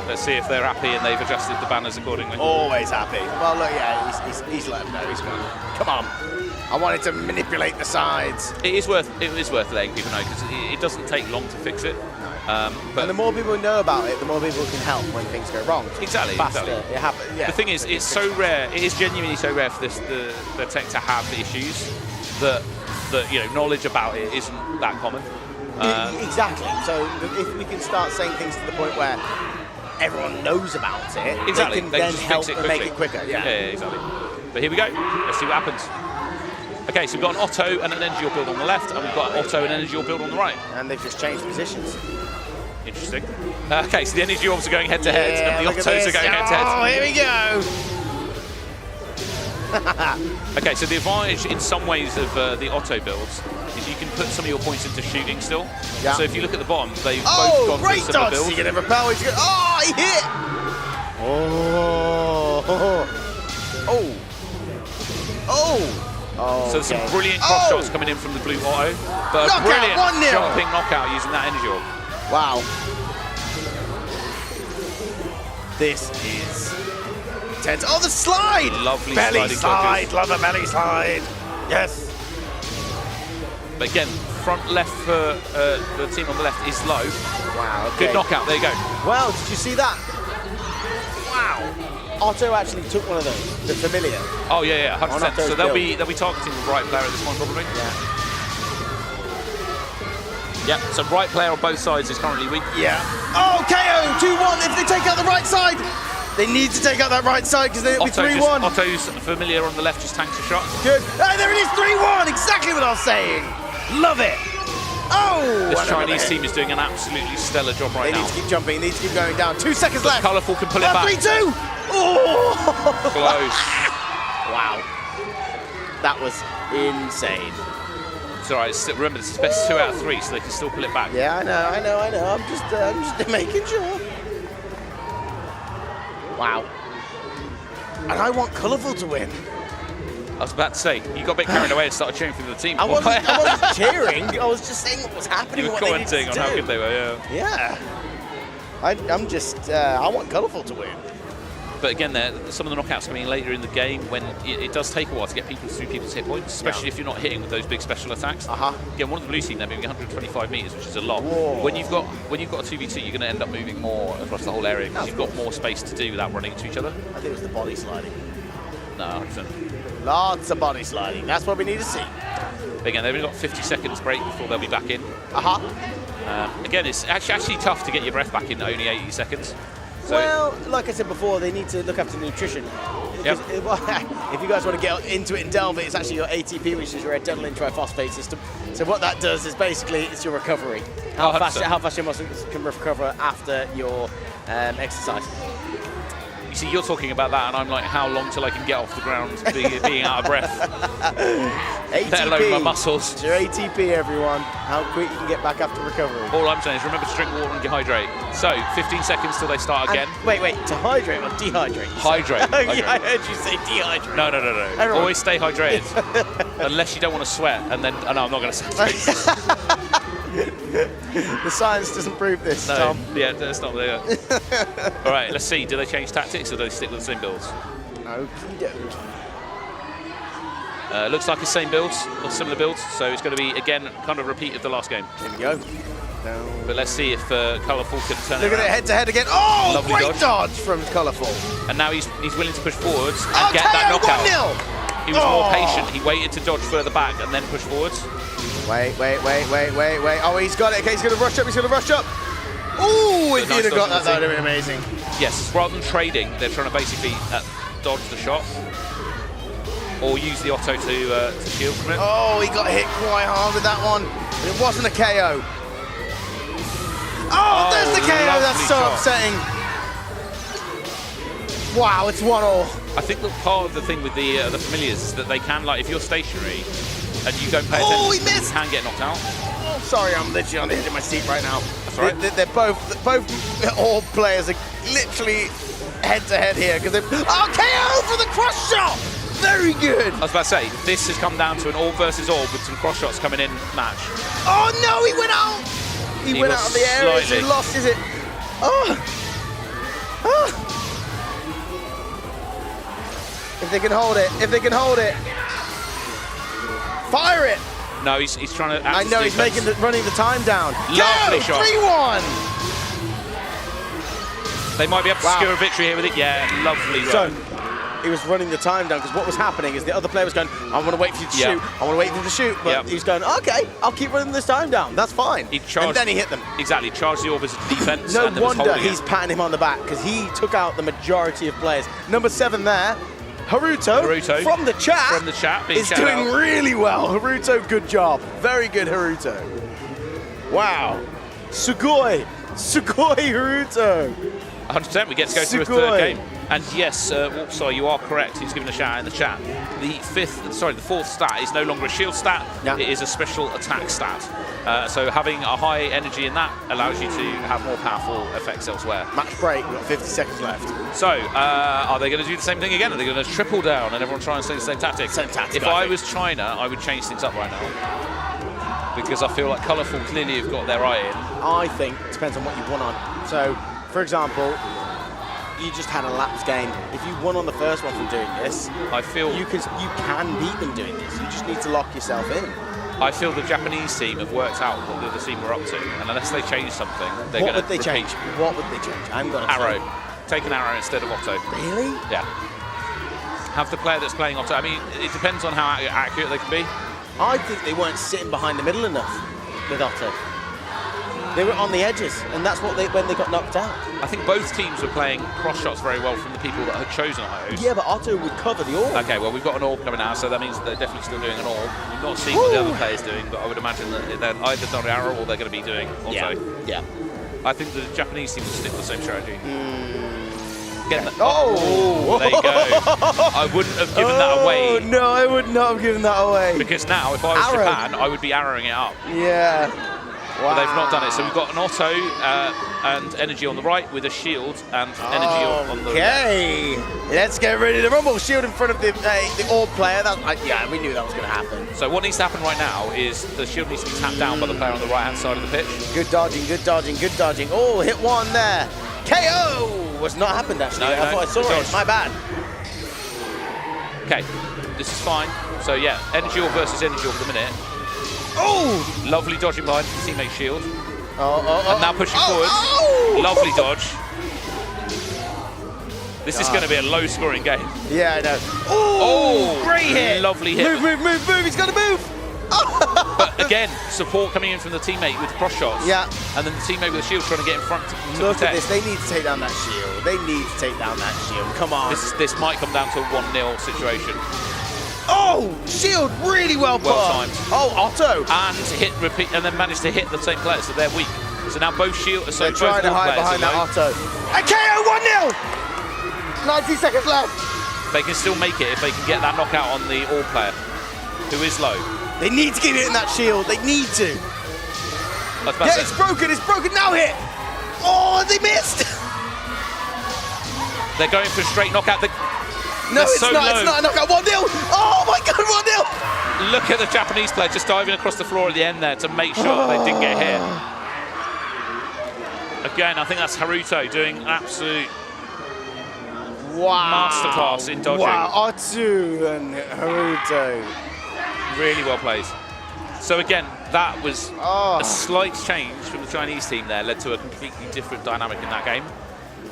Let's see if they're happy and they've adjusted the banners accordingly. Always happy. Well, look, yeah, he's let them know. He's gone. Come on. I wanted to manipulate the sides. It is worth letting people know because it doesn't take long to fix it. No. But the more people know about it, the more people can help when things go wrong. Exactly. It happens. Yeah. The thing is, it's so rare. It is genuinely so rare for the tech to have issues that knowledge about it isn't that common. Exactly. So if we can start saying things to the point where everyone knows about it, exactly. they can then help and make it quicker. Yeah, exactly. But here we go. Let's see what happens. Okay, so we've got an Otto and an energy ore build on the left, and we've got an Otto and energy ore build on the right. And they've just changed positions. Interesting. Okay, so the energy orbs are going head to head, and the Ottos are going head to head. Oh, here we go. Okay, so the advantage in some ways of the Otto builds is you can put some of your points into shooting still. Yeah. So if you look at the bottom, they've both gone great for similar dodge. builds. You can have a power. Oh, he hit! Oh. So there's some brilliant cross shots coming in from the blue Otto, but a brilliant jumping knockout using that energy orb. Wow. This is intense. Oh, the slide! Lovely belly slide. dodges. Love a belly slide. Yes. But again, front left for the team on the left is low. Wow. Okay. Good knockout. There you go. Wow. Did you see that? Wow. Otto actually took one of those, the familiar. Oh yeah, 100%. So they'll be targeting the right player at this point probably. Yeah. So right player on both sides is currently weak. Yeah. Oh, KO 2-1 if they take out the right side. They need to take out that right side because they'll be 3-1. Otto's familiar on the left just tanks a shot. Good. Oh, there it is, 3-1. Exactly what I was saying. Love it. Oh! This Chinese team is doing an absolutely stellar job right now. They need to keep jumping. They need to keep going down. 2 seconds left. Colourful can pull it back. 3-2. Oh! Close. Wow. That was insane. It's all right. Remember, this is best 2 out of 3, so they can still pull it back. Yeah, I know. I'm just making sure. Wow. And I want Colourful to win. I was about to say, you got a bit carried away and started cheering for the team. I wasn't cheering. I was just saying what was happening. You were commenting on how good they were, Yeah. I'm just, I want Colourful to win. But again, some of the knockouts coming in later in the game when it does take a while to get people through people's hit points, especially if you're not hitting with those big special attacks. Again, one of the blue team, they're moving 125 meters, which is a lot. Whoa. When you've got a 2v2, you're going to end up moving more across the whole area because you've got more space to do without running into each other. I think it was the body sliding. No, 100%. Lots of body sliding. That's what we need to see. Again, they've only got 50 seconds break before they'll be back in. Again, it's actually tough to get your breath back in only 80 seconds. So well, like I said before, they need to look after nutrition. Yep. If you guys want to get into it and delve it, it's actually your ATP, which is your adrenaline triphosphate system. So what that does is basically it's your recovery. How fast your muscles can recover after your exercise. You see, you're talking about that, and I'm like, how long till I can get off the ground being out of breath? ATP. Let alone my muscles. It's your ATP, everyone. How quick you can get back after recovery. All I'm saying is remember to drink water and dehydrate. So, 15 seconds till they start again. Wait, to hydrate or dehydrate? Hydrate. Yeah, I heard you say dehydrate. No. Everyone. Always stay hydrated. Unless you don't want to sweat, and then, no, I'm not going to say The science doesn't prove this, Tom. Yeah, that's not there. All right, let's see. Do they change tactics or do they stick with the same builds? Okie doke. Looks like the same builds or similar builds, so it's going to be again kind of a repeat of the last game. Here we go. But let's see if Colourful can turn Look it at it, around. head-to-head again. Oh, Lovely great dodge from Colourful. And now he's willing to push forwards and get that knockout. 1-0. He was more patient. He waited to dodge further back and then push forwards. Wait. Oh, he's got it. Okay, he's going to rush up. Oh, if you'd have got that, that would have been amazing. Yes, rather than trading, they're trying to basically dodge the shot or use the auto to shield from it. Oh, he got hit quite hard with that one. But it wasn't a KO. Oh, there's the KO. That's so upsetting. Wow, it's 1-1. I think that part of the thing with the familiars is that they can, like, if you're stationary and you don't pay attention, he missed. you can get knocked out. Oh, sorry, I'm literally on the edge of my seat right now. That's all right. They're both all players are literally head-to-head here because they're... Oh, KO for the cross shot! Very good. I was about to say, this has come down to an orb versus orb with some cross shots coming in match. Oh no, he went out! He went out of the area, so he lost his... If they can hold it, fire it! No, he's trying to... I know, he's running the time down. Lovely shot. 3-1! They might be able to secure a victory here with it. Yeah, lovely run. So, he was running the time down because what was happening is the other player was going, I want to wait for you to shoot, I want to wait for you to shoot, but he was going, okay, I'll keep running this time down, that's fine. And then he hit them. Exactly, charged the orb as a defense. No and wonder he's patting him on the back because he took out the majority of players. Number 7 there, Haruto from the chat, is doing really well. Haruto, good job. Very good, Haruto. Wow. Sugoi Haruto. 100%, we get to go to a third game. And yes, Warpstar, you are correct. He's given a shout out in the chat. The fourth stat is no longer a shield stat. It is a special attack stat. So having a high energy in that allows you to have more powerful effects elsewhere. Match break, we've got 50 seconds left. So, are they going to do the same thing again? Are they going to triple down and everyone try and say the same tactic? Same tactic. If I was China, I would change things up right now. Because I feel like Colourful clearly have got their eye in. I think it depends on what you won on. So, for example, you just had a laps game. If you won on the first one from doing this, I feel you can beat them doing this. You just need to lock yourself in. I feel the Japanese team have worked out what the other team were up to, and unless they change something, they're going to repeat. What would they change? I'm going to Arrow. Take an arrow instead of Otto. Really? Yeah. Have the player that's playing Otto. I mean, it depends on how accurate they can be. I think they weren't sitting behind the middle enough with Otto. They were on the edges, and that's what when they got knocked out. I think both teams were playing cross shots very well from the people that had chosen Otto. Yeah, but Otto would cover the orb. Okay, well, we've got an orb coming out, so that means that they're definitely still doing an orb. We've not seen what the other player's doing, but I would imagine that they're either done arrow or they're going to be doing Otto. Yeah. I think the Japanese team will stick with the same strategy. There you go. I wouldn't have given that away. No, I would not have given that away. Because now, if I was Japan, I would be arrowing it up. Yeah. Wow. But they've not done it. So we've got an Otto and energy on the right with a shield and energy on the left. Okay, let's get ready to rumble. Shield in front of the orb player. Yeah, we knew that was going to happen. So what needs to happen right now is the shield needs to be tapped down by the player on the right-hand side of the pitch. Good dodging, good dodging, good dodging. Oh, hit one there. KO was not happened, actually. I thought I saw it. My bad. Okay, this is fine. So yeah, energy orb versus energy orb for the minute. Oh! Lovely dodging behind the teammate shield. And now pushing forwards. Lovely dodge. This is going to be a low-scoring game. Yeah, I know. Oh, great hit. Lovely hit. Move. He's got to move. But again, support coming in from the teammate with cross shots. Yeah. And then the teammate with the shield trying to get in front to Look at this. They need to take down that shield. Come on. This might come down to a 1-0 situation. Oh, shield really well timed. Oh, Otto. And hit repeat, and then managed to hit the same player, so they're weak. So now both shield. So they're trying to hide behind that Otto. And KO 1-0. 90 seconds left. They can still make it if they can get that knockout on the orb player, who is low. They need to keep hitting that shield. They need to. Yeah, it's broken. It's broken. Now hit. Oh, they missed. They're going for a straight knockout. No, it's not a knockout. 1-0. Oh my God, 1-0. Look at the Japanese player just diving across the floor at the end there to make sure that they didn't get hit. Again, I think that's Haruto doing an absolute masterclass in dodging. Wow, Otto and Haruto. Really well played. So again, that was a slight change from the Chinese team there, led to a completely different dynamic in that game.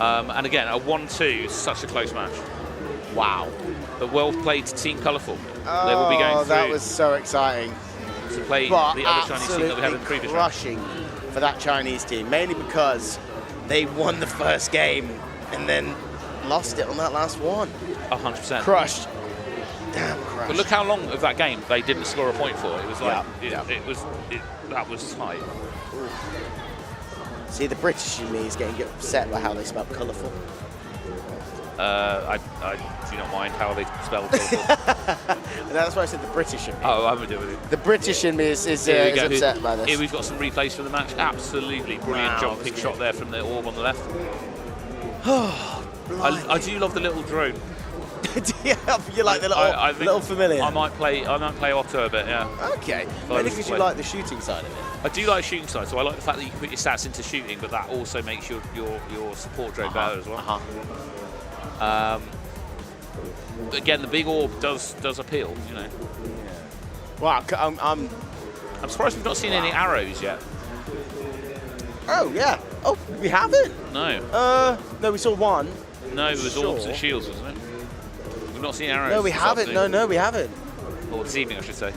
And again, a 1-2, such a close match. Wow. But well played to Team Colourful. They will be going through. That was so exciting. To play the other Chinese team that we had in the previous round. Crushing for that Chinese team, mainly because they won the first game and then lost it on that last one. 100%. Crushed. Damn crushed. But look how long of that game they didn't score a point for. It was like, that was tight. See, the British in me is getting upset by how they spell colourful. I do not mind how they spell colourful. That's why I said the British in me. Oh, I'm doing it. The British in me is upset by this. Here we've got some replays from the match. Absolutely brilliant jumping shot there from the orb on the left. I do love the little drone. You like the little familiar? I might play Otto a bit, yeah. Okay. Maybe because you like the shooting side of it. I do like shooting side, so I like the fact that you can put your stats into shooting, but that also makes your support drone better as well. Again, the big orb does appeal, you know. Wow, I'm surprised we've not seen any arrows yet. Oh yeah. Oh, we haven't. No. No, we saw one. No, it was orbs and shields, wasn't it? We've not seen arrows. No, we haven't. No, we haven't. Or this evening, I should say.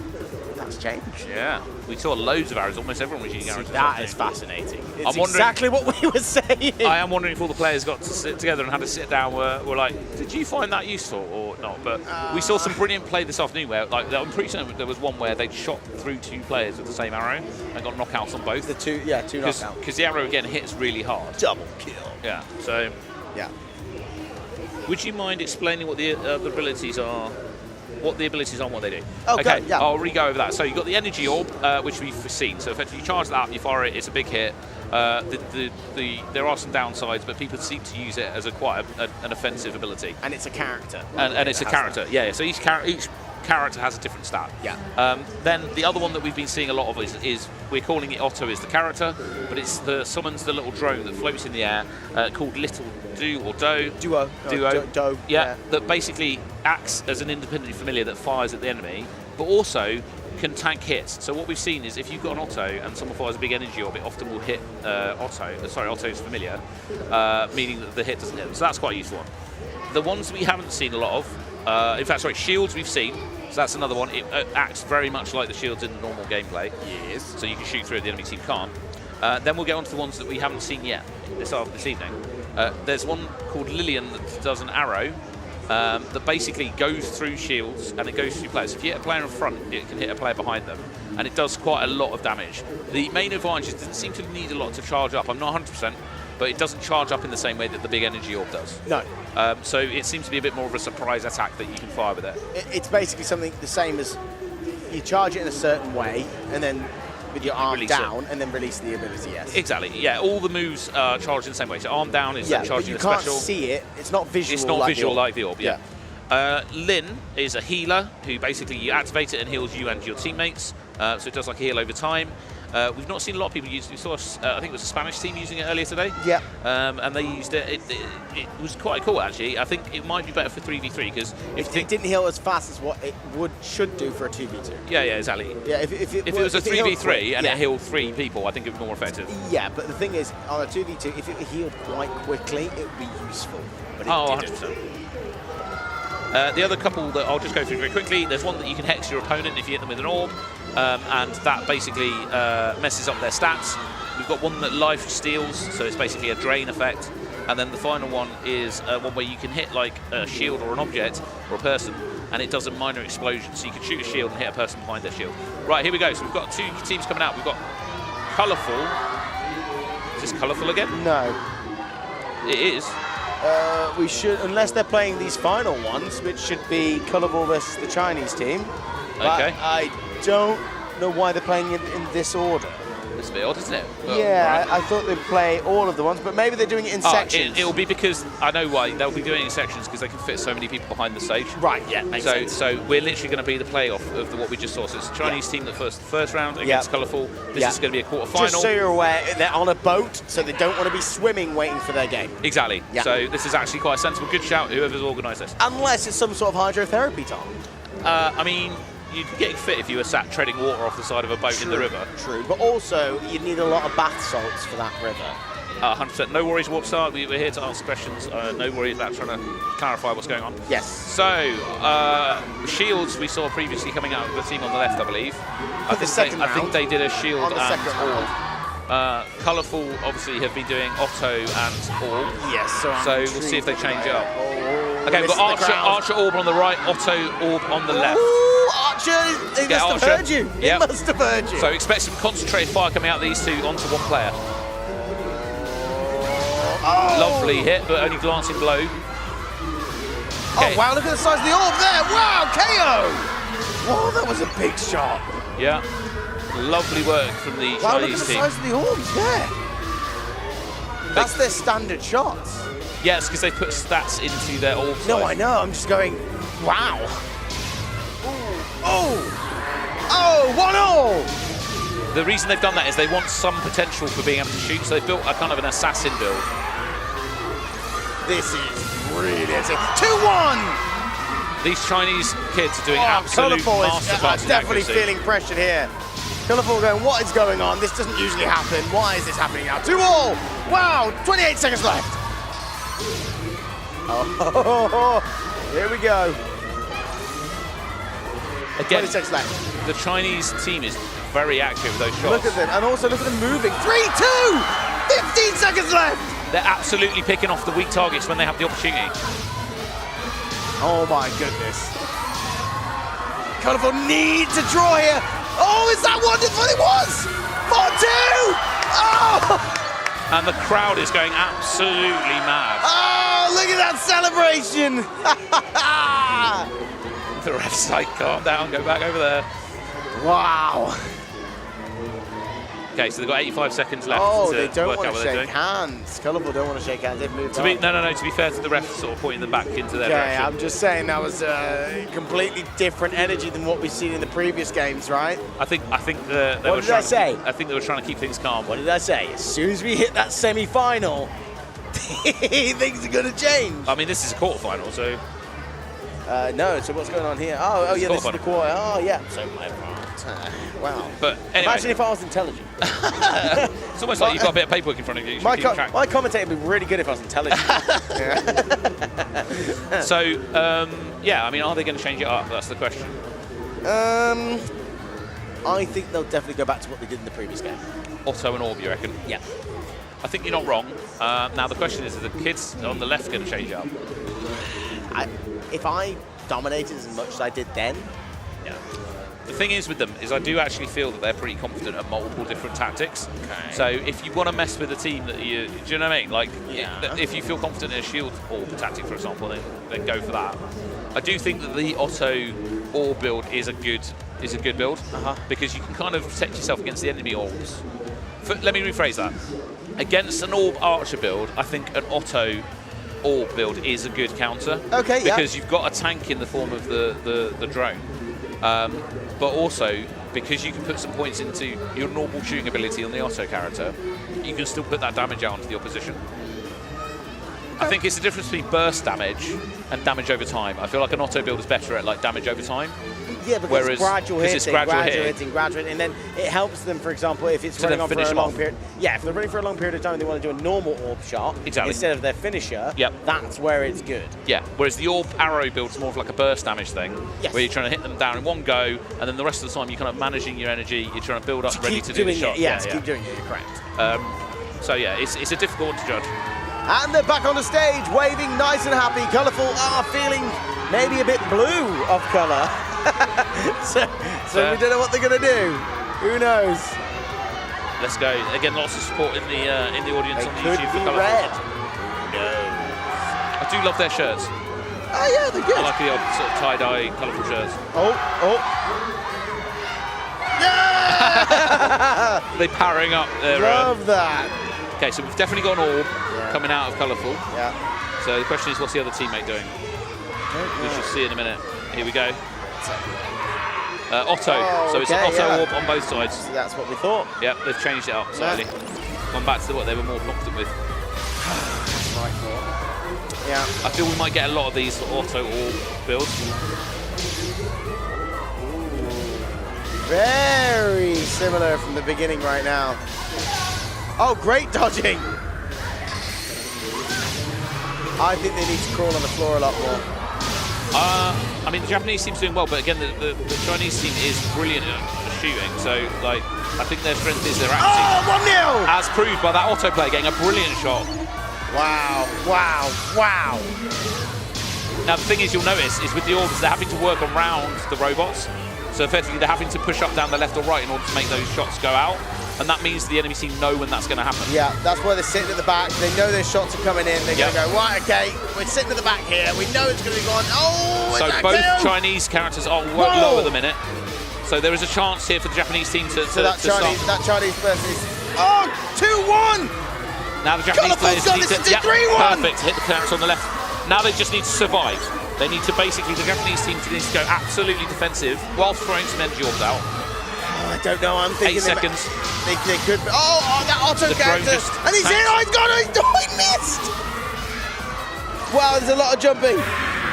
That's changed. Yeah, we saw loads of arrows. Almost everyone was using arrows. That is fascinating. It's I'm exactly what we were saying. I am wondering if all the players got to sit together and had to sit down. Were like, did you find that useful or not? But we saw some brilliant play this afternoon where, like, I'm pretty certain there was one where they shot through 2 players with the same arrow and got knockouts on both. Two knockouts. Because the arrow again hits really hard. Double kill. Yeah. So. Yeah. Would you mind explaining what the abilities are? What the abilities are and what they do? Okay, yeah. I'll re-go over that. So you've got the energy orb, which we've seen. So effectively you charge that up, you fire it, it's a big hit. There are some downsides, but people seem to use it as quite an offensive ability. And it's a character. And it's a character, yeah. So each character has a different stat. Yeah. Then the other one that we've been seeing a lot of is we're calling it Otto is the character, but it's summons the little drone that floats in the air called Little Do or Do. Duo. Duo. Yeah, that basically acts as an independent familiar that fires at the enemy, but also can tank hits. So what we've seen is if you've got an Otto and someone fires a big energy orb, it often will hit Otto's familiar, meaning that the hit doesn't hit them. So that's quite a useful one. The ones we haven't seen a lot of, in fact, shields we've seen. So that's another one. It acts very much like the shields in the normal gameplay. Yes. So you can shoot through it, the enemy team can't. Then we'll get on to the ones that we haven't seen yet this evening. There's one called Lillian that does an arrow that basically goes through shields and it goes through players. If you hit a player in front, it can hit a player behind them, and it does quite a lot of damage. The main advantage is it doesn't seem to need a lot to charge up. I'm not 100%, but it doesn't charge up in the same way that the big energy orb does. No. So it seems to be a bit more of a surprise attack that you can fire with it. It's basically something the same as you charge it in a certain way, and then with your arm down, and then release the ability, yes. Exactly, yeah. All the moves are charged in the same way. So arm down is charging a special. you can't see it. It's not visual. It's not visual like the orb, yeah. Lin is a healer who basically you activate it and heals you and your teammates. So it does like a heal over time. We've not seen a lot of people use it. We saw, I think it was a Spanish team using it earlier today. Yeah. And they used it. It was quite cool, actually. I think it might be better for 3v3 because if it didn't heal as fast as what it should do for a 2v2. Yeah, exactly. Yeah, if it was a 3v3 and it healed 3 people, I think it would be more effective. Yeah, but the thing is, on a 2v2, if it healed quite quickly, it would be useful. But it didn't. 100%. The other couple that I'll just go through very quickly, there's one that you can hex your opponent if you hit them with an orb, and that basically messes up their stats. We've got one that life steals, so it's basically a drain effect. And then the final one is one where you can hit like a shield or an object or a person, and it does a minor explosion. So you can shoot a shield and hit a person behind their shield. Right, here we go. So we've got 2 teams coming out. We've got Colourful. Is this Colourful again? No. It is. We should, unless they're playing these final ones, which should be Colourful versus the Chinese team. But okay. I don't know why they're playing in this order. It's a bit odd, isn't it? But, yeah, right. I thought they'd play all of the ones, but maybe they're doing it in sections. It'll be because, I know why, they'll be doing it in sections because they can fit so many people behind the stage. Right, yeah, makes sense. So we're literally going to be the playoff of what we just saw. So it's the Chinese team that first round against Colourful. This is going to be a quarterfinal. Just so you're aware, they're on a boat, so they don't want to be swimming waiting for their game. Exactly. Yeah. So this is actually quite a sensible. Good shout, whoever's organised this. Unless it's some sort of hydrotherapy, Tom. I mean, you'd be getting fit if you were sat treading water off the side of a boat in the river. True, but also you'd need a lot of bath salts for that river. 100%. No worries, Warp Star. We're here to answer questions. No worries about trying to clarify what's going on. Yes. So, shields we saw previously coming out of the team on the left, I believe. I think they did a shield and orb. Colourful obviously have been doing Otto and orb. Yes. So we'll see if they change it up. Okay, we've got Archer orb on the right, Otto orb on the left. Ooh, Archer! He must have heard you. Yep. He must have heard you. So expect some concentrated fire coming out of these two onto one player. Oh. Lovely hit, but only glancing blow. Okay. Oh, wow, look at the size of the orb there. Wow, KO! Whoa, that was a big shot. Yeah. Lovely work from the Chinese team. Wow, look at the size of the orbs there. That's their standard shots. Yes, because they put stats into their orb size. No, I know. I'm just going, wow. Oh! Oh, 1-0! The reason they've done that is they want some potential for being able to shoot, so they've built a kind of an assassin build. This is really exciting. 2-1! These Chinese kids are doing absolute masterclass. Definitely feeling pressure here. Colourful going, what is going on? This doesn't usually happen. Why is this happening now? 2-all! Wow, 28 seconds left. Oh, here we go. Again, 20 seconds left. The Chinese team is very accurate with those shots. Look at them, and also look at them moving. 3-2! 15 seconds left! They're absolutely picking off the weak targets when they have the opportunity. Oh my goodness. Colourful need to draw here. Oh, is that what it was? 4-2! Oh! And the crowd is going absolutely mad. Oh, look at that celebration! The ref's like, calm down, go back over there. Wow. Okay, so they've got 85 seconds left. Oh, to they don't work want out to what they're shake doing. hands. Colourful don't want to shake hands. They've moved on. No, to be fair to the ref, sort of pointing them back into their direction. I'm just saying that was a completely different energy than what we've seen in the previous games, right? I think they What were did I trying say? I think they were trying to keep things calm. What did I say? As soon as we hit that semi-final, things are going to change. I mean, this is a quarterfinal, so... No, so what's going on here? Oh yeah, this is the quarter. Oh, yeah. So my part. Wow. But anyway. Imagine if I was intelligent. It's almost like you've got a bit of paperwork in front of you. My commentator would be really good if I was intelligent. So, yeah, I mean, are they going to change it up? That's the question. I think they'll definitely go back to what they did in the previous game. Otto and Orb, you reckon? Yeah. I think you're not wrong. Now, the question is, are the kids on the left going to change it up? If I dominated as much as I did then, yeah. The thing is with them is I do actually feel that they're pretty confident at multiple different tactics. Okay. So if you want to mess with a team that do you know what I mean? Like, if you feel confident in a shield orb tactic, for example, then go for that. I do think that the Otto orb build is a good build because you can kind of protect yourself against the enemy orbs. Let me rephrase that. Against an orb archer build, I think an Otto orb build is a good counter. Okay, because you've got a tank in the form of the drone. But also, because you can put some points into your normal shooting ability on the Otto character, you can still put that damage out onto the opposition. I think it's the difference between burst damage and damage over time. I feel like an Otto build is better at like damage over time. Yeah, because it's gradual hitting, and then it helps them, for example, if it's running on for a long period. Yeah, if they're running for a long period of time and they want to do a normal orb shot instead of their finisher, that's where it's good. Yeah, whereas the orb arrow build is more of like a burst damage thing, where you're trying to hit them down in one go, and then the rest of the time you're kind of managing your energy, you're trying to build up ready to do the shot. Keep doing it, you're correct. So yeah, it's a difficult one to judge. And they're back on the stage, waving nice and happy. Colourful are feeling maybe a bit blue of colour. so we don't know what they're going to do. Who knows? Let's go. Again, lots of support in the audience on the YouTube for Colourful. Red. No. I do love their shirts. Oh yeah, they're good. I like the old sort of tie-dye colourful shirts. Oh. Yeah! They're powering up their... Love that. Okay, so we've definitely got an orb coming out of Colourful. Yeah. So the question is, what's the other teammate doing? We shall see in a minute. Here we go. Otto. So it's an Otto orb on both sides. So that's what we thought. Yep, they've changed it up slightly. Gone back to what they were more confident with. That's what I thought. Yeah. I feel we might get a lot of these Otto orb builds. Very similar from the beginning right now. Oh, great dodging. I think they need to crawl on the floor a lot more. I mean, the Japanese team's doing well, but again, the Chinese team is brilliant at shooting. So, like, I think their strength is their accuracy. Oh, 1-0! As proved by that autoplay getting a brilliant shot. Wow, wow, wow. Now, the thing is, you'll notice, is with the orbs, they're having to work around the robots. So, effectively, they're having to push up, down the left or right in order to make those shots go out. And that means the enemy team know when that's going to happen. Yeah, that's why they're sitting at the back. They know their shots are coming in. They're going to go, right, okay, we're sitting at the back here. We know it's going to be gone. Oh, so both Chinese characters are low at the minute. So there is a chance here for the Japanese team to that Chinese person is... Oh, 2-1! Now the Japanese players need to... Yeah, 3-1! Perfect, hit the clearance on the left. Now they just need to survive. They need to basically, the Japanese team needs to go absolutely defensive whilst throwing some energy orbs out. I don't know, I'm thinking... 8 seconds. They could... Oh, that auto character! And he's in! Oh, he's got it! Oh, he missed! Wow, there's a lot of jumping.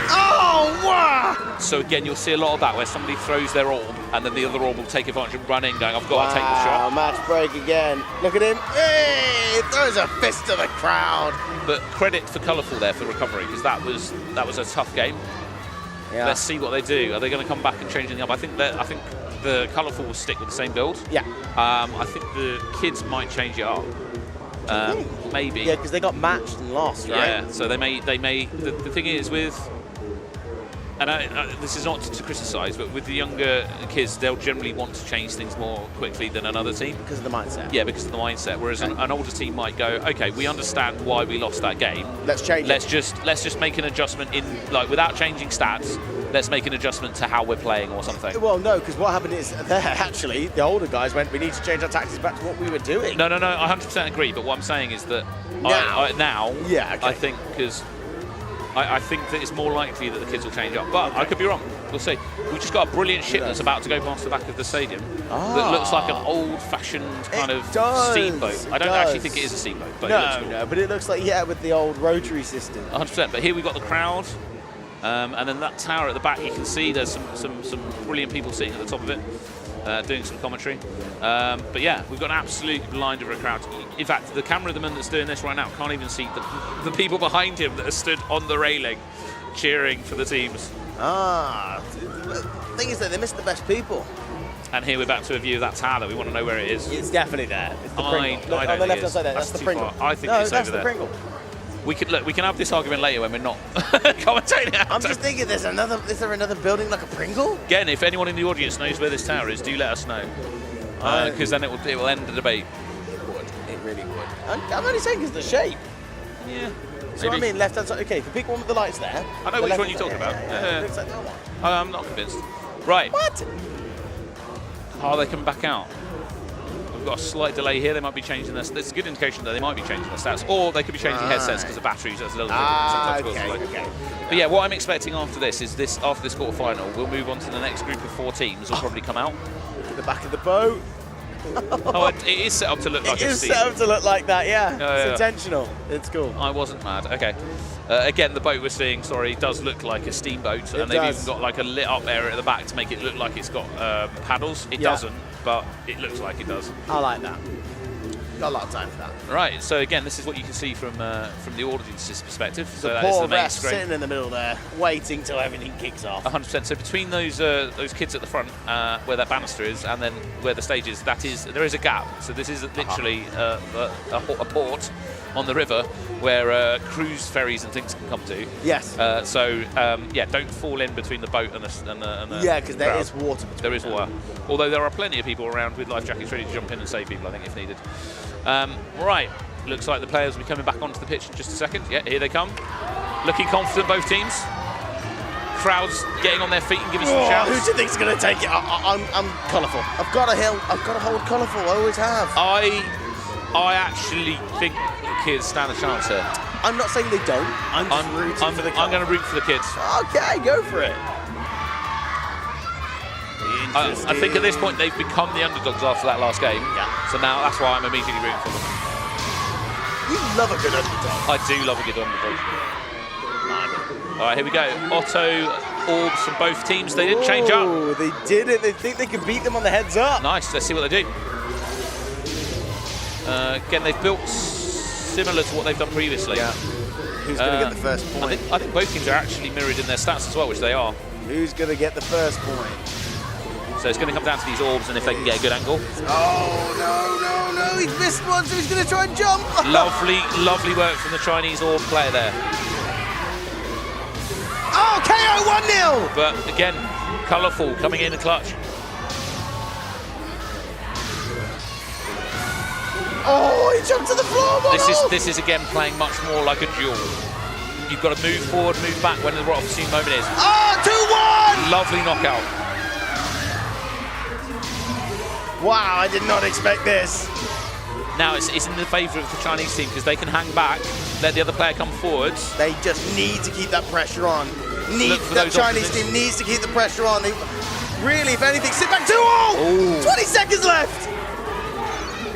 Oh, wow! So again, you'll see a lot of that where somebody throws their orb and then the other orb will take advantage and run in going, I've got to take the shot. Match break again. Look at him. Hey, throws a fist to the crowd. But credit for Colourful there for recovery, because that was a tough game. Yeah. Let's see what they do. Are they going to come back and change anything up? I think the Colourful will stick with the same build. Yeah. I think the kids might change it up. Maybe. Yeah, because they got matched and lost, right? Yeah. So they may. The thing is with. And this is not to criticise, but with the younger kids, they'll generally want to change things more quickly than another team. Because of the mindset. Yeah, because of the mindset. Whereas an older team might go, okay, we understand why we lost that game. Let's change it. Let's just make an adjustment in, like, without changing stats. Let's make an adjustment to how we're playing or something. Well, no, because what happened is actually the older guys went, we need to change our tactics back to what we were doing. No, I 100% agree. But what I'm saying is that now, yeah, okay. I think because. I think that it's more likely that the kids will change up, but I could be wrong. We'll see. We've just got a brilliant ship that's about to go past the back of the stadium that looks like an old-fashioned kind of steamboat. I don't actually think it is a steamboat, but but it looks like with the old rotary system. 100%. But here we've got the crowd, and then that tower at the back. You can see there's some brilliant people sitting at the top of it. Doing some commentary. But yeah, we've got an absolute blind of a crowd. In fact, the cameraman that's doing this right now can't even see the people behind him that are stood on the railing cheering for the teams. The thing is that they missed the best people. And here we're back to a view of that tower. We want to know where it is. It's definitely there. It's the Pringle. Look, on the left-hand side there, that's the Pringle. I think it's over there. That's the Pringle. We can have this argument later when we're not commentating. I'm just thinking, is there another building like a Pringle? Again, if anyone in the audience knows where this tower is, do let us know, because then it will end the debate. It really would. I'm only saying because of the shape. Yeah. So I mean, left hand side. Okay, the big one with the lights there. I know which one you're talking about. Yeah. Looks like that one. I'm not convinced. Right. What? Are they coming back out? We've got a slight delay here. They might be changing this. There's a good indication that they might be changing their stats, or they could be changing headsets because the batteries. That's a little different. Okay. But yeah, what I'm expecting after this is after this quarter-final, we'll move on to the next group of 4 teams. Will probably come out. Look at the back of the boat. It is set up to look like it is set up to look like that, it's intentional. It's cool. I wasn't mad. Okay. Again, the boat we're seeing, does look like a steamboat, and they've even got like a lit up area at the back to make it look like it's got paddles. It doesn't, but it looks like it does. I like that. Got a lot of time for that. Right, so again, this is what you can see from the audience's perspective. So that poor is the main rest screen. Sitting in the middle there, waiting till everything kicks off. 100%. So between those kids at the front, where that banister is, and then where the stage is, there is a gap. So this is literally a port on the river where cruise ferries and things can come to. Yes. Don't fall in between the boat and the yeah, because there crowd. is water between There is water. Although there are plenty of people around with life jackets ready to jump in and save people, I think, if needed. Right, looks like the players will be coming back onto the pitch in just a second. Yeah, here they come. Looking confident, both teams. Crowds getting on their feet and giving some shouts. Who do you think's going to take it? I'm colourful. I've got to hold colourful. I always have. I actually think the kids stand a chance here. I'm not saying they don't. I'm rooting for the kids. I'm going to root for the kids. Okay, go for it. I think at this point they've become the underdogs after that last game. Yeah. So now that's why I'm immediately rooting for them. You love a good underdog. I do love a good underdog. All right, here we go. Otto orbs from both teams. They didn't change up. Oh, they did it. They think they can beat them on the heads up. Nice. Let's see what they do. Again, they've built similar to what they've done previously. Yeah. Who's going to get the first point? I think both teams are actually mirrored in their stats as well, which they are. Who's going to get the first point? So it's going to come down to these orbs and if they can get a good angle. Oh, no. He's missed one, so he's going to try and jump. Lovely work from the Chinese orb player there. Oh, KO 1-0. But again, colourful coming in the clutch. Oh, he jumped to the floor. This is again playing much more like a duel. You've got to move forward, move back when the right opportune moment is. Oh, 2-1. Lovely knockout. Wow, I did not expect this. Now it's in the favour of the Chinese team because they can hang back, let the other player come forwards. They just need to keep that pressure on. The Chinese team needs to keep the pressure on. They really, if anything, sit back 2-0. 20 seconds left.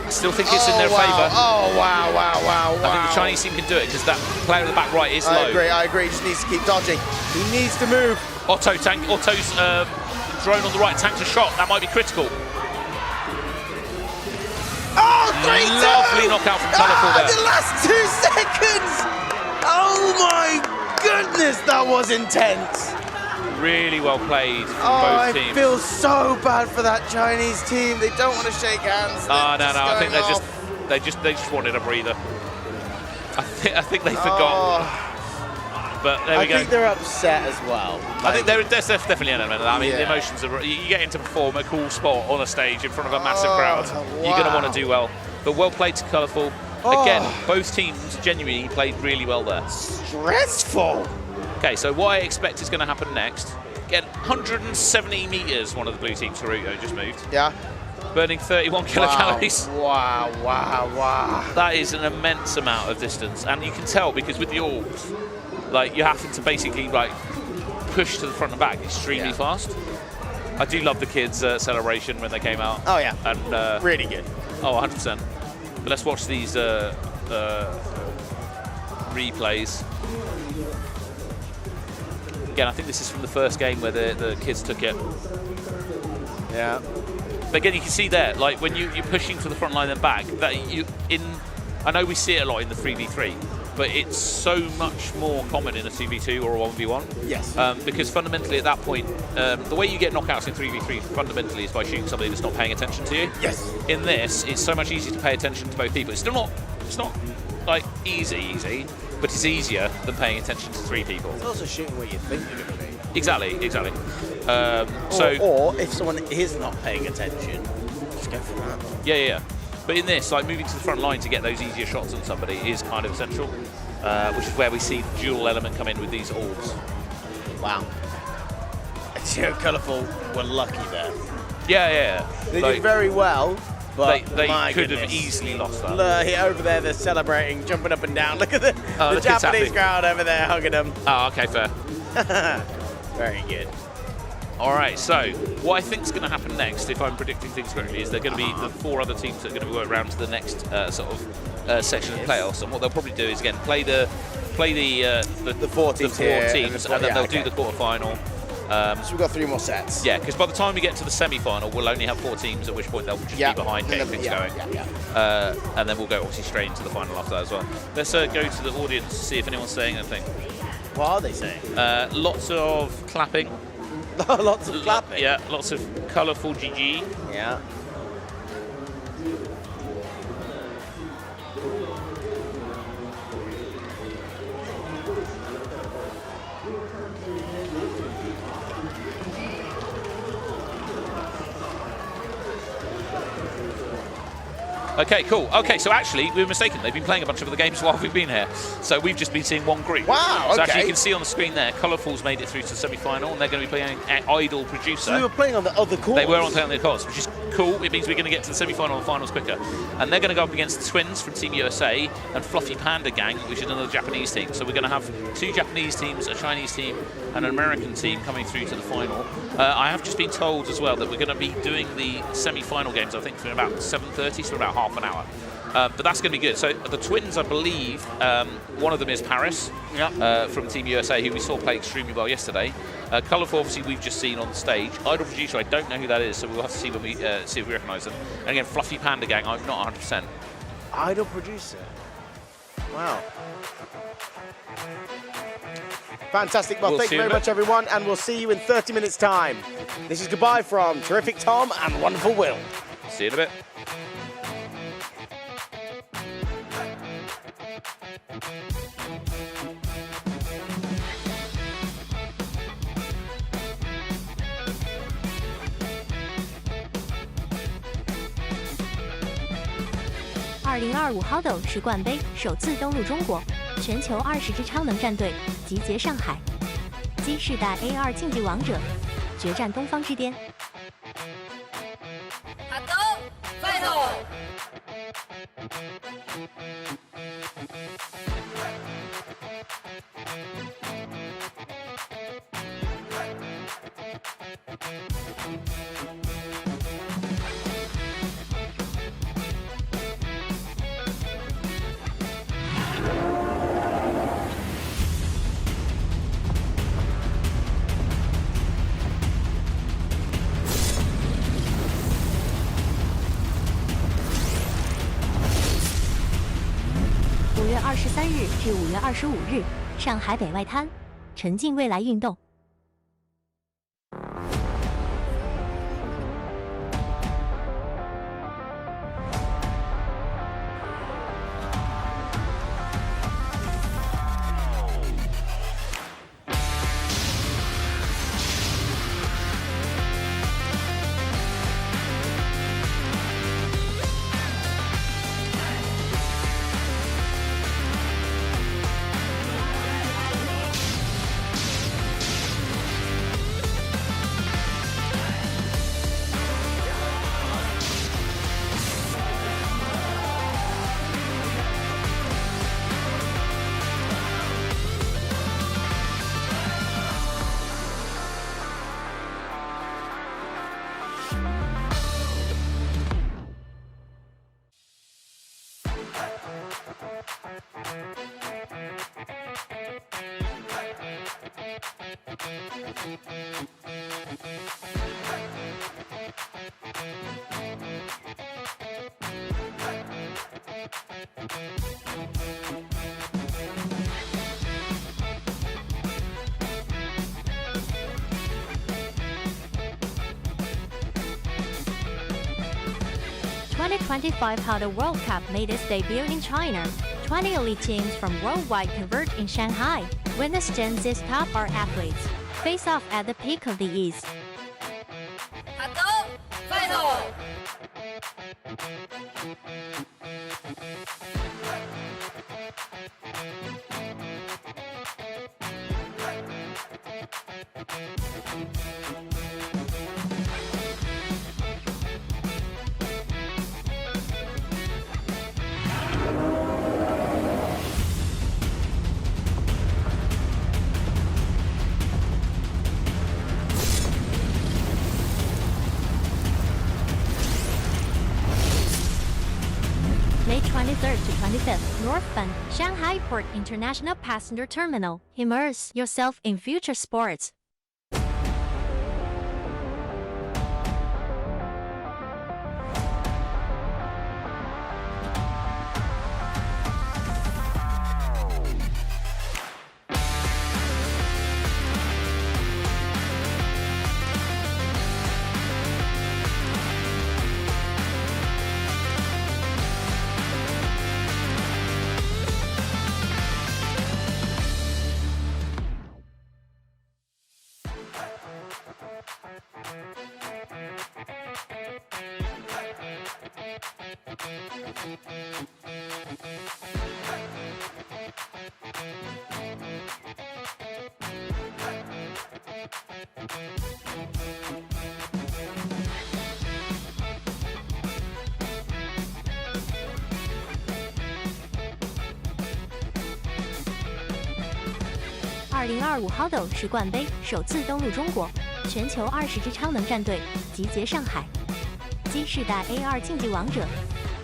I still think it's in their favour. Oh, wow. I think the Chinese team can do it because that player at the back right is low. I agree. He just needs to keep dodging. He needs to move. Otto's drone on the right tanks a shot. That might be critical. Oh, 3-2! Lovely knockout from Colourful there. The last 2 seconds! Oh my goodness, that was intense. Really well played from both teams. I feel so bad for that Chinese team. They don't want to shake hands. No. I think they just wanted a breather. I think they forgot. But there we go. I think they're upset as well. I think there's definitely an element of that. I mean, the emotions are. You get in to perform a cool spot on a stage in front of a massive crowd. Wow. You're going to want to do well. But well played to Colourful. Again, both teams genuinely played really well there. Stressful. Okay, so what I expect is going to happen next. Again, 170 meters. One of the blue teams, Haruto, just moved. Yeah. Burning 31 kilocalories. Wow. That is an immense amount of distance, and you can tell because with the orbs, like you're having to basically like push to the front and back extremely fast. I do love the kids' celebration when they came out. Oh yeah, and really good. Oh, 100%. But let's watch these replays. Again, I think this is from the first game where the kids took it. Yeah. But again, you can see there, like when you're pushing to the front line and back, that I know we see it a lot in the 3v3, but it's so much more common in a 2v2 or a 1v1. Yes. Because fundamentally at that point, the way you get knockouts in 3v3 fundamentally is by shooting somebody that's not paying attention to you. Yes. In this, it's so much easier to pay attention to both people. It's not like easy, but it's easier than paying attention to 3 people. It's also shooting where you think you're going to be. Exactly. Or if someone is not paying attention, just go for that. Yeah. But in this, like moving to the front line to get those easier shots on somebody is kind of essential, which is where we see the dual element come in with these orbs. Wow. Colourful were lucky there. Yeah. They did very well, but they could have easily lost that. Look, over there, they're celebrating, jumping up and down. Look at the Japanese crowd over there hugging them. Oh, okay, fair. Very good. All right, so what I think is going to happen next, if I'm predicting things correctly, is they're going to be the 4 other teams that are going to go around to the next section of playoffs. And what they'll probably do is again play the 4 teams, and then they'll do the quarterfinal. So we've got 3 more sets. Yeah, because by the time we get to the semi-final, we'll only have 4 teams, at which point they'll just be behind getting things going. And then we'll go obviously straight into the final after that as well. Let's go to the audience to see if anyone's saying anything. What are they saying? Lots of clapping. Lots of clapping? Yeah, lots of colourful GG. Yeah. Okay, cool. Okay, so actually, we were mistaken. They've been playing a bunch of other games while we've been here. So we've just been seeing one group. Wow, okay. So actually, you can see on the screen there, Colourful's made it through to the semi-final, and they're going to be playing Idol Producer. So they were playing on the other course? They were playing on the course, which is Cool, it means we're going to get to the semi-final and finals quicker. And they're going to go up against the Twins from Team USA and Fluffy Panda Gang, which is another Japanese team. So we're going to have 2 Japanese teams, a Chinese team, and an American team coming through to the final. I have just been told as well that we're going to be doing the semi-final games, I think, for about 7:30, so about half an hour. But that's going to be good. So the Twins, I believe, one of them is Paris from Team USA, who we saw play extremely well yesterday. Colourful, obviously, we've just seen on stage. Idol Producer, I don't know who that is, so we'll have to see when we see if we recognise them. And again, Fluffy Panda Gang, I'm not 100%. Idol Producer. Wow. Fantastic. Well, thank you very much, everyone, and we'll see you in 30 minutes' time. This is goodbye from Terrific Tom and Wonderful Will. See you in a bit.2025 HADO 世冠杯首次登陆中国，全球20支超能战队集结上海。Z世代 A2 竞技王者决战东方之巅。HADO Final。5月23日至5月25日，上海北外滩，沉浸未来运动。The 2025 HADO World Cup made its debut in China. 20 elite teams from worldwide converged in Shanghai. Witness Gen Z's top art athletes face off at the peak of the East. HADO Final。May 23rd to 25th, northbound Shanghai Port International Passenger Terminal. Immerse yourself in future sports. 2025 HADO 世冠杯首次登陆中国，全球20支超能战队集结上海。新世代 AR 竞技王者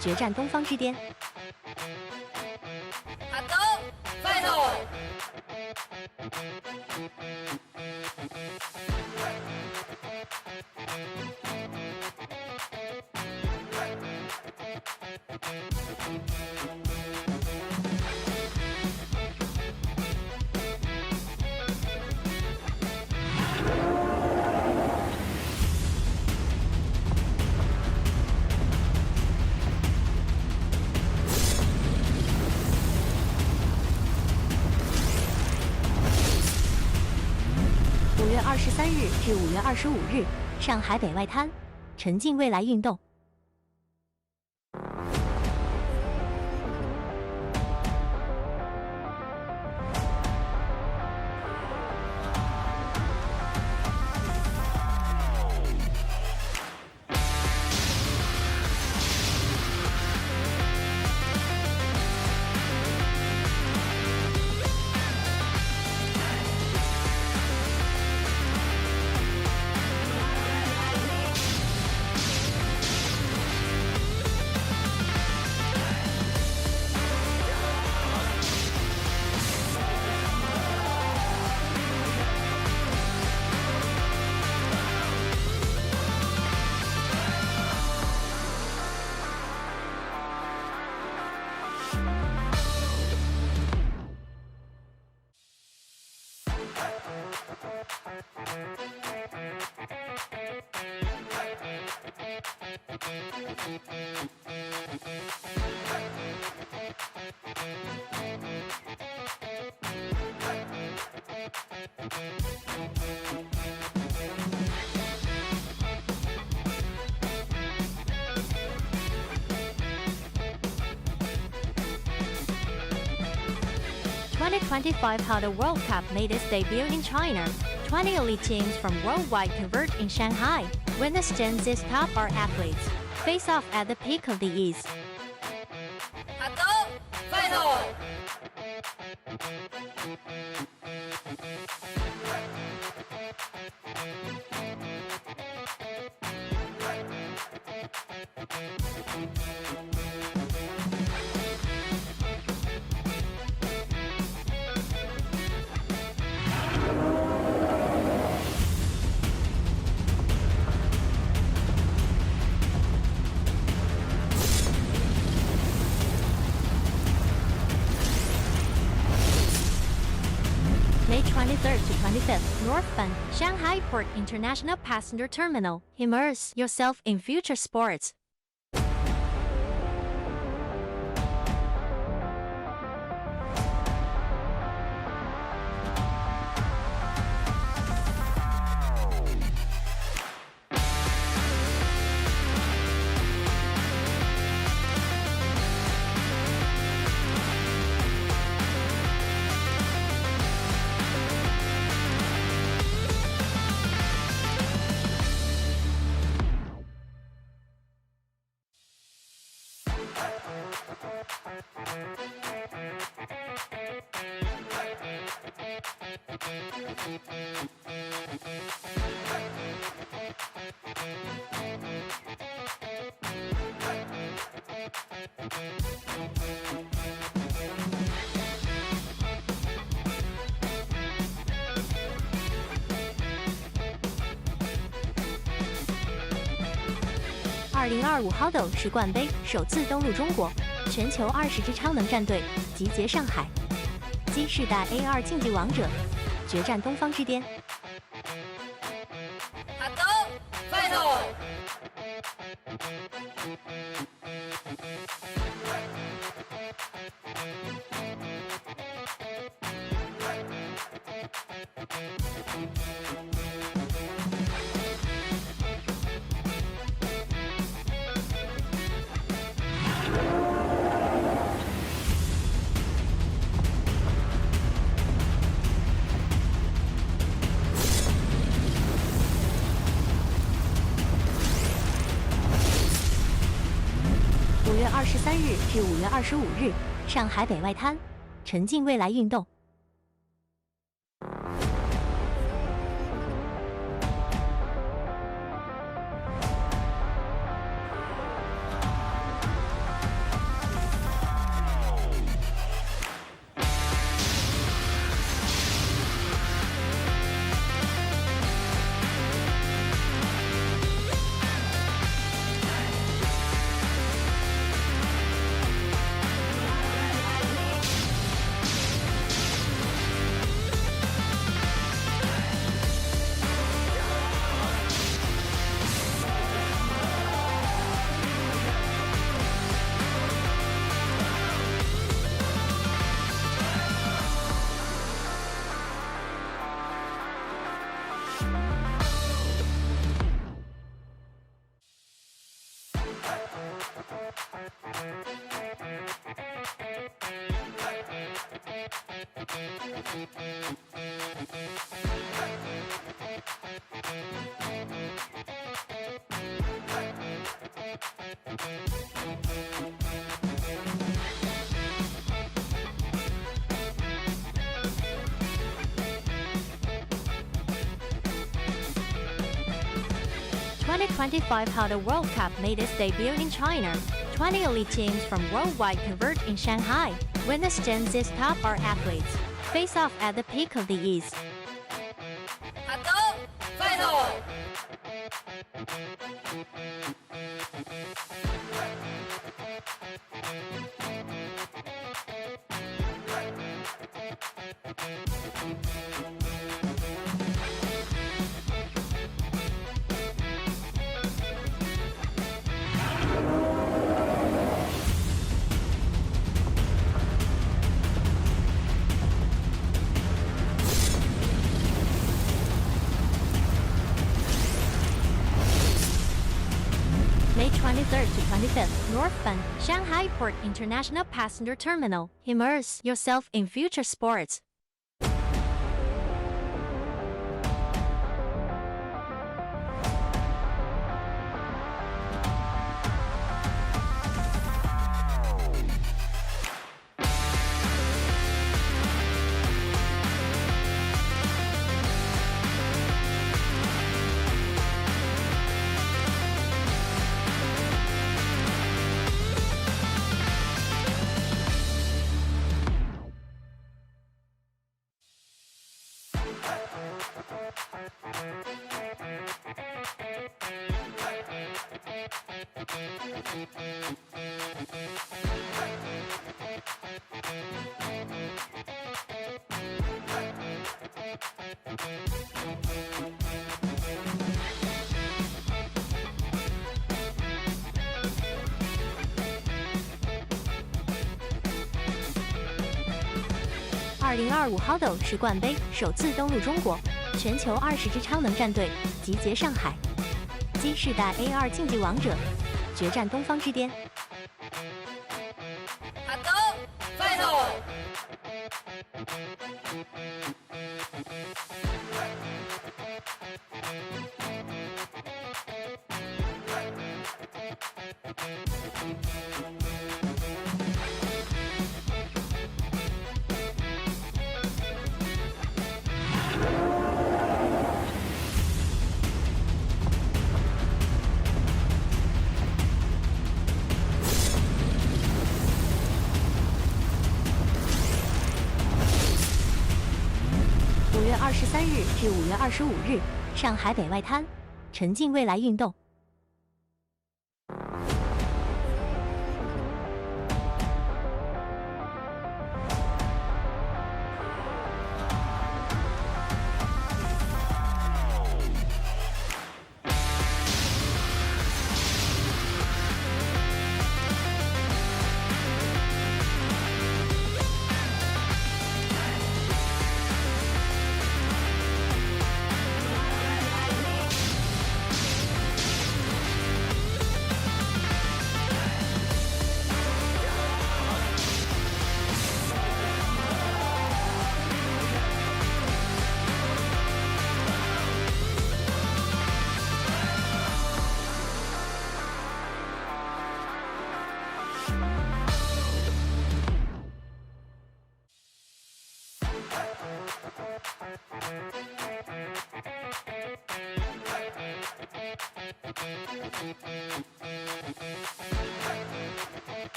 决战东方之巅。HADO Final。5月23日至5月25日，上海北外滩，沉浸未来运动。2025 HADO World Cup made its debut in China. 20 elite teams from worldwide converge in Shanghai. Winners Gen Z's top art athletes face off at the peak of the East. HADO Final。May 23rd to 25th, northbound Shanghai Port International Passenger Terminal. Immerse yourself in future sports.2025 HADO 世冠杯首次登陆中国，全球20支超能战队集结上海。新世代 AR 竞技王者决战东方之巅。HADO Final。5月23日至5月25日，上海北外滩，沉浸未来运动。2025 HADO World Cup made its debut in China. 20 elite teams from worldwide converge in Shanghai. Witness Gen Z's top art athletes face off at the peak of the East. HADO Final. May 23rd to 25th, Northbound, Shanghai Port International Passenger Terminal. Immerse yourself in future sports.2025 HADO 世冠杯首次登陆中国，全球20支超能战队集结上海。G 世代 AR 竞技王者决战东方之巅。HADO Final.5月23日至5月25日，上海北外滩，沉浸未来运动。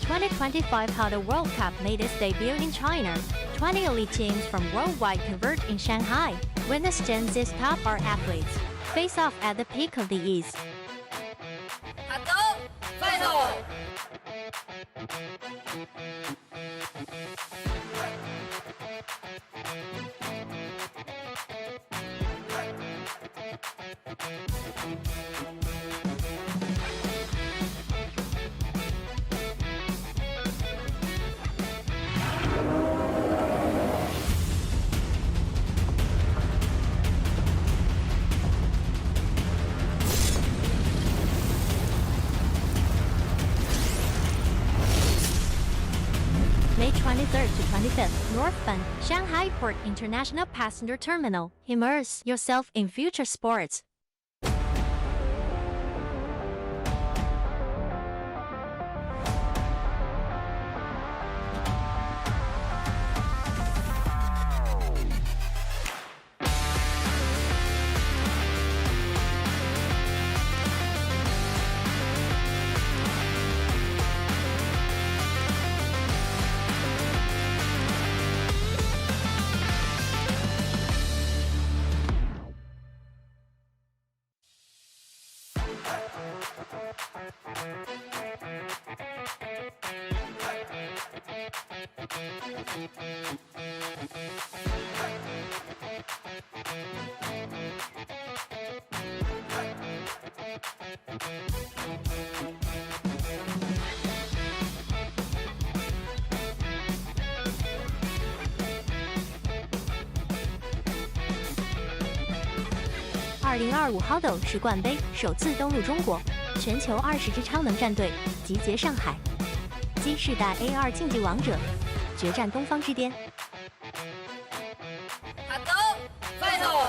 2025 HADO World Cup made its debut in China. 20 elite teams from worldwide converge in Shanghai. Witness Gen Z's top art athletes face off at the peak of the East. HADO Final. 23rd to 25th, northbound, Shanghai Port International Passenger Terminal. Immerse yourself in future sports.2025 HADO 世冠杯首次登陆中国，全球20支超能战队集结上海，基世代 A2 竞技王者决战东方之巅。HADO Final。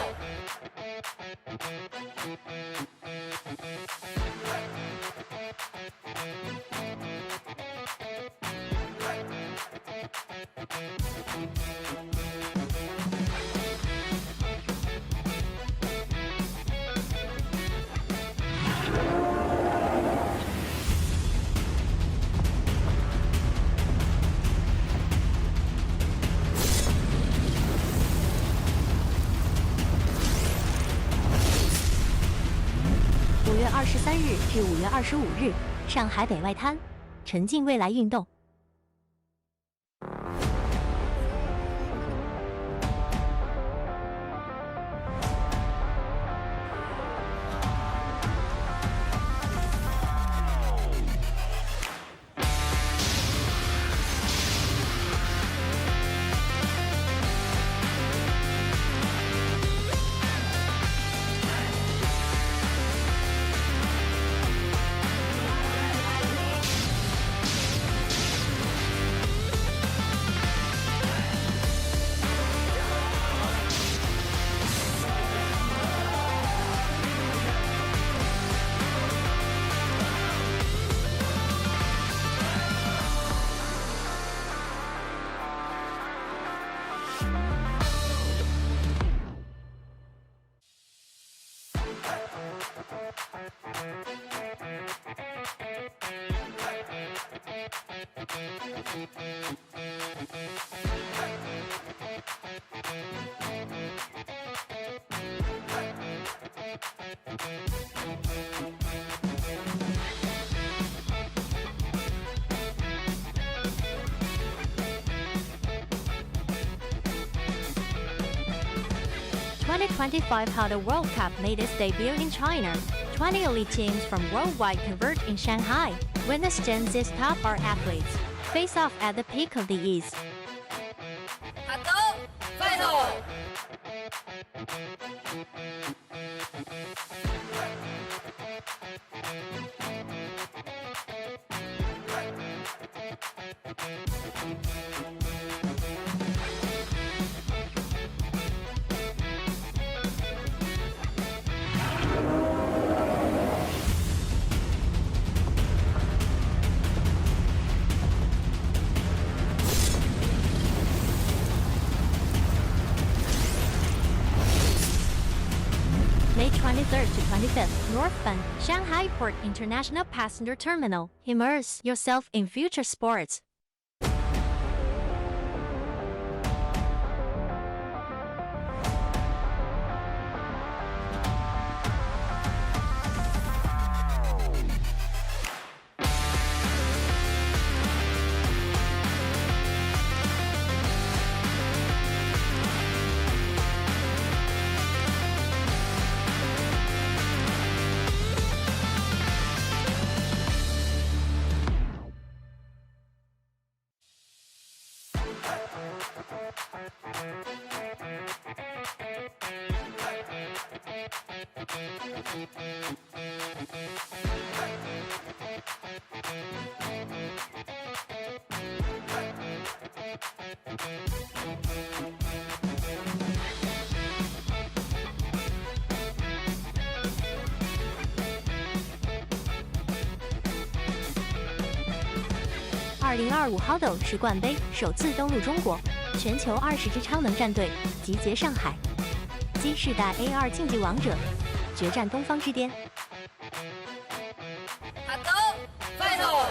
5月23日至5月25日，上海北外滩，沉浸未来运动。2025 HADO World Cup made its debut in China. 20 elite teams from worldwide converge in Shanghai. Witness Gen Z's top art athletes face off at the peak of the East. HADO Final。May 23rd to 25th, northbound, Shanghai Port International Passenger Terminal. Immerse yourself in future sports. 2025 HADO 世冠杯首次登陆中国，全球20支超能战队集结上海，新世代 AR 竞技王者决战东方之巅。HADO Final。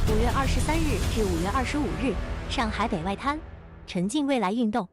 5月23日至5月25日，上海北外滩，沉浸未来运动。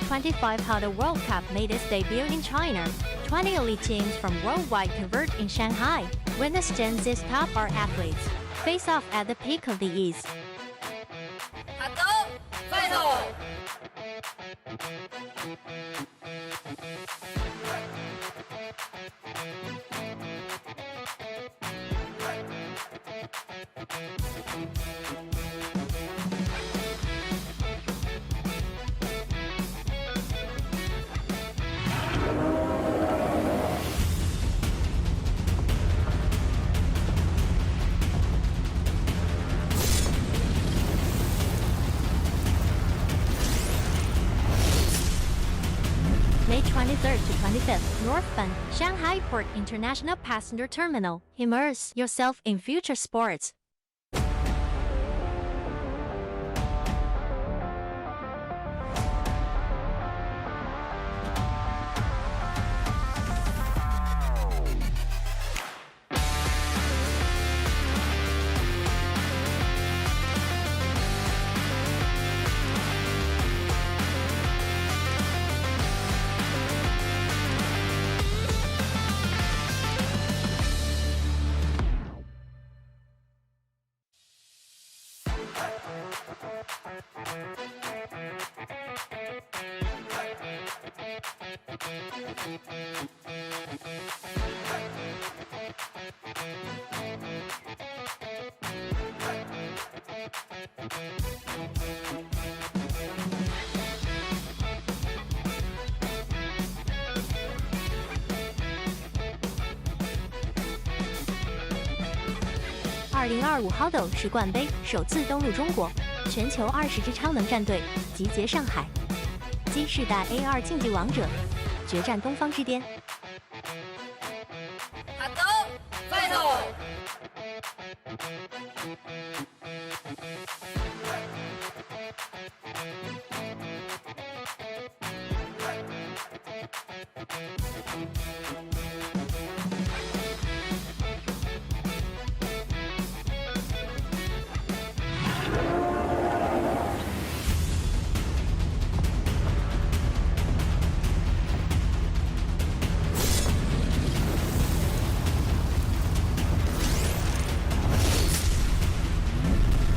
2025 HADO World Cup made its debut in China. 20 elite teams from worldwide converge in Shanghai. Witness Gen Z's top art athletes face off at the peak of the East. HADO Final。May 23rd to 25th, northbound Shanghai Port International Passenger Terminal. Immerse yourself in future sports.2025 HADO 世冠杯首次登陆中国，全球20支超能战队集结上海，新世代 AR 竞技王者决战东方之巅。HADO Final。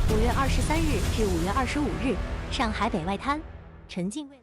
5月23日至5月25日，上海北外滩，沉浸未来。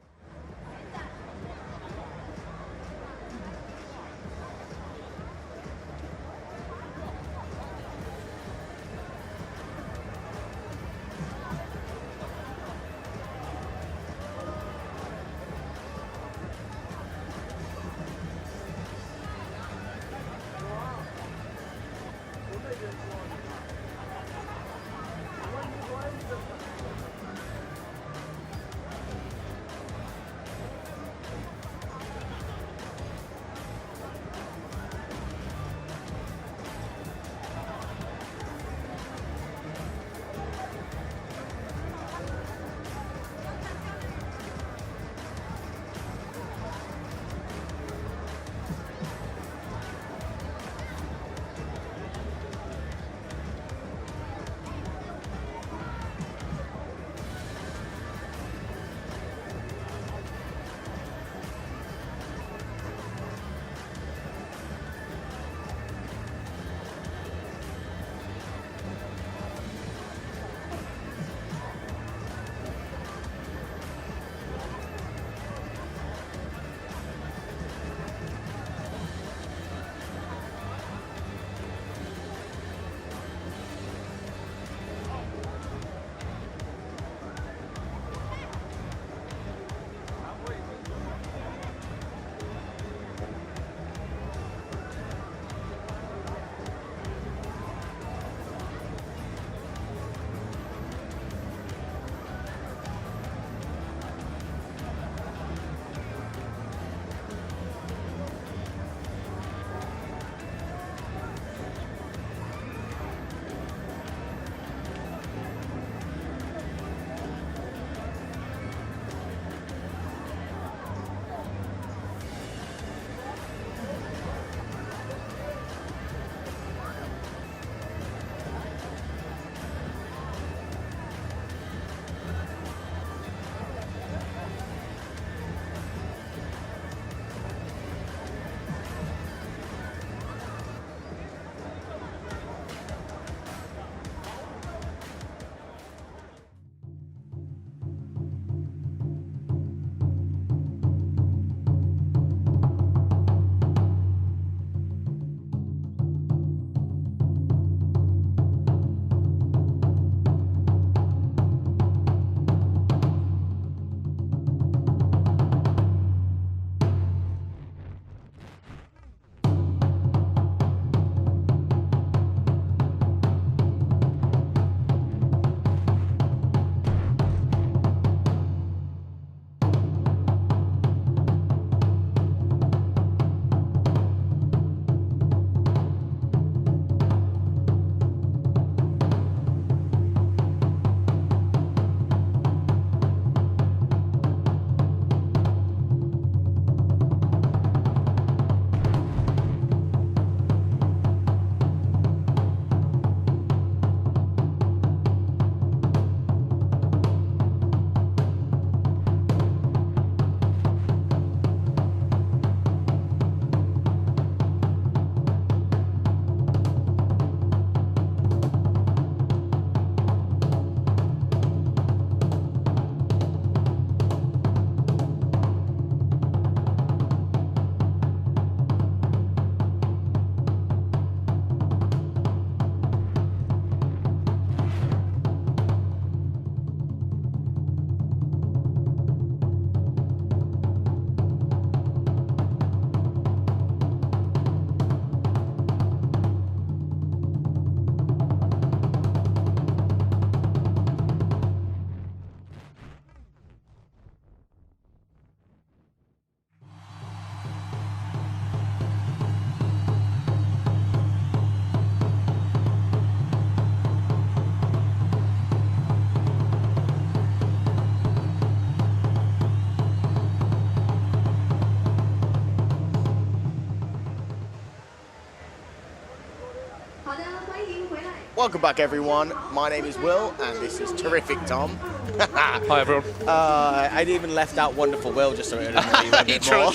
Welcome back, everyone. My name is Will, and this is Terrific Tom. Hi, everyone. I'd even left out Wonderful Will just so it would a bit more.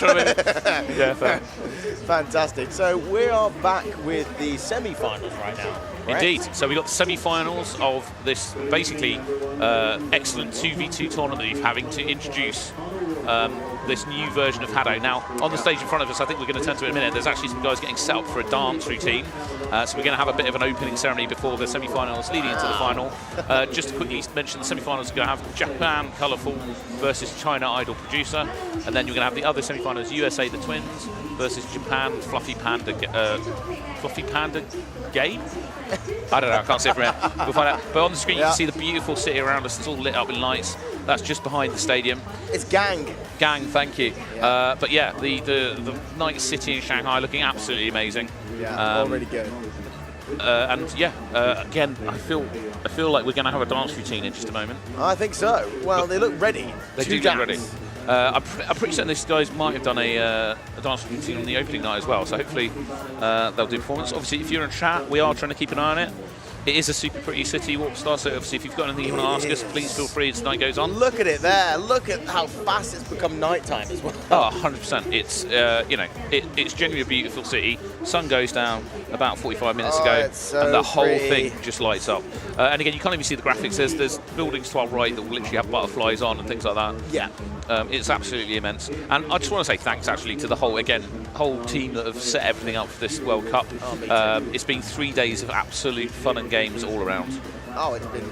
Yeah, fair. Fantastic. So we are back with the semi-finals right now. Correct? Indeed. So we got the semi-finals of this basically excellent 2v2 tournament that you're having to introduce this new version of HADO. Now, on the stage in front of us, I think we're going to turn to it in a minute, there's actually some guys getting set up for a dance routine. So we're going to have a bit of an opening ceremony before the semi-finals leading into the final. Just to quickly mention, the semi-finals are going to have Japan Colourful versus China Idol Producer. And then you're going to have the other semi-finals, USA the Twins versus Japan Fluffy Panda Game? I don't know, I can't see it from here. We'll find out. But on the screen, you can see the beautiful city around us. It's all lit up in lights. That's just behind the stadium. It's Gang. Gang, thank you. Yeah. But yeah, the night city in Shanghai looking absolutely amazing. Yeah, already good. And yeah, again, I feel like we're going to have a dance routine in just a moment. I think so. Well, they look ready. They do look ready. I'm pretty certain these guys might have done a dance routine on the opening night as well, so hopefully they'll do performance. Obviously, if you're in chat, we are trying to keep an eye on it. It is a super pretty city, Warpstar, so obviously if you've got anything you want to ask us, please feel free as the night goes on. Look at it there. Look at how fast it's become nighttime as well. Oh, 100%. It's, you know, it's genuinely a beautiful city. Sun goes down about 45 minutes ago, so and the whole pretty. thing just lights up. And again, you can't even see the graphics. There's buildings to our right that will literally have butterflies on and things like that. Yeah. It's absolutely immense. And I just want to say thanks, actually, to the whole team that have set everything up for this World Cup. It's been 3 days of absolute fun and games all around. Oh, it's been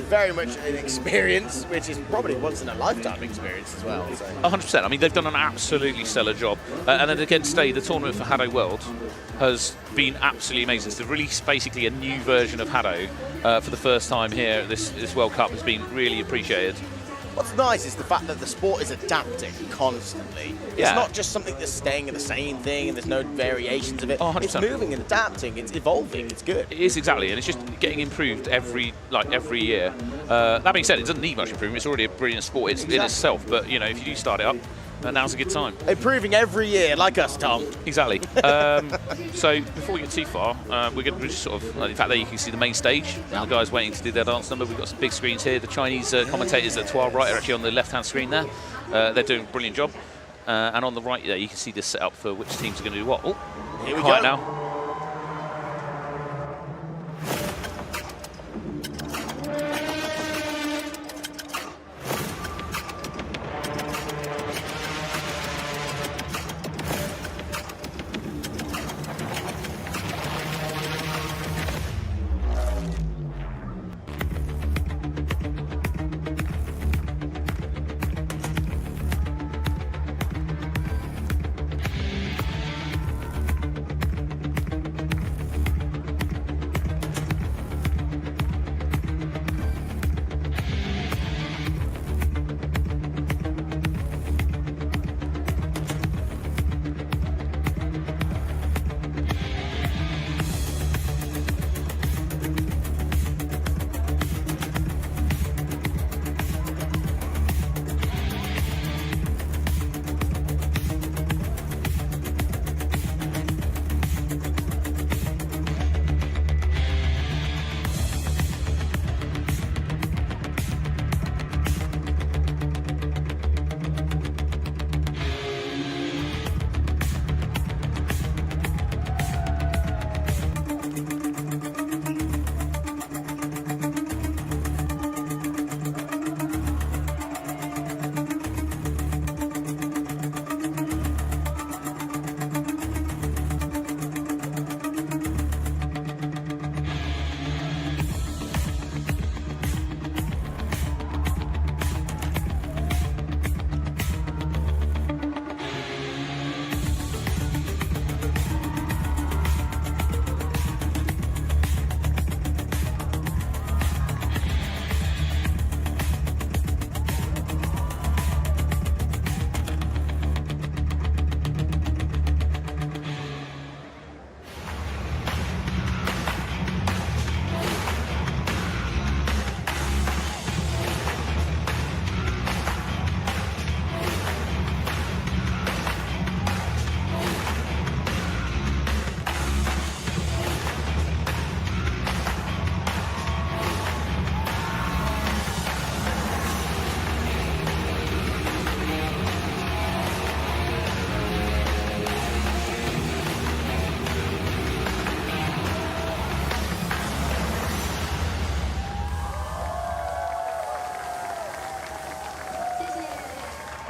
very much an experience, which is probably once in a lifetime experience as well. So. 100%. I mean, they've done an absolutely stellar job. And then again today, the tournament for HADO World has been absolutely amazing. It's released basically a new version of HADO for the first time here at this World Cup. Has been really appreciated. What's nice is the fact that the sport is adapting constantly. It's not just something that's staying in the same thing and there's no variations of it. Oh, 100%. It's moving and adapting. It's evolving. It's good. It is, exactly, and it's just getting improved every year. That being said, it doesn't need much improvement. It's already a brilliant sport in itself. But you know, if you do start it up, now's a good time. Improving every year, like us, Tom. Exactly. So before we get too far, we're just sort of, in fact, there you can see the main stage. The guys waiting to do their dance number. We've got some big screens here. The Chinese commentators to our right are actually on the left-hand screen there. They're doing a brilliant job. And on the right there, you can see the setup for which teams are going to do what. Oh, here we go. Now.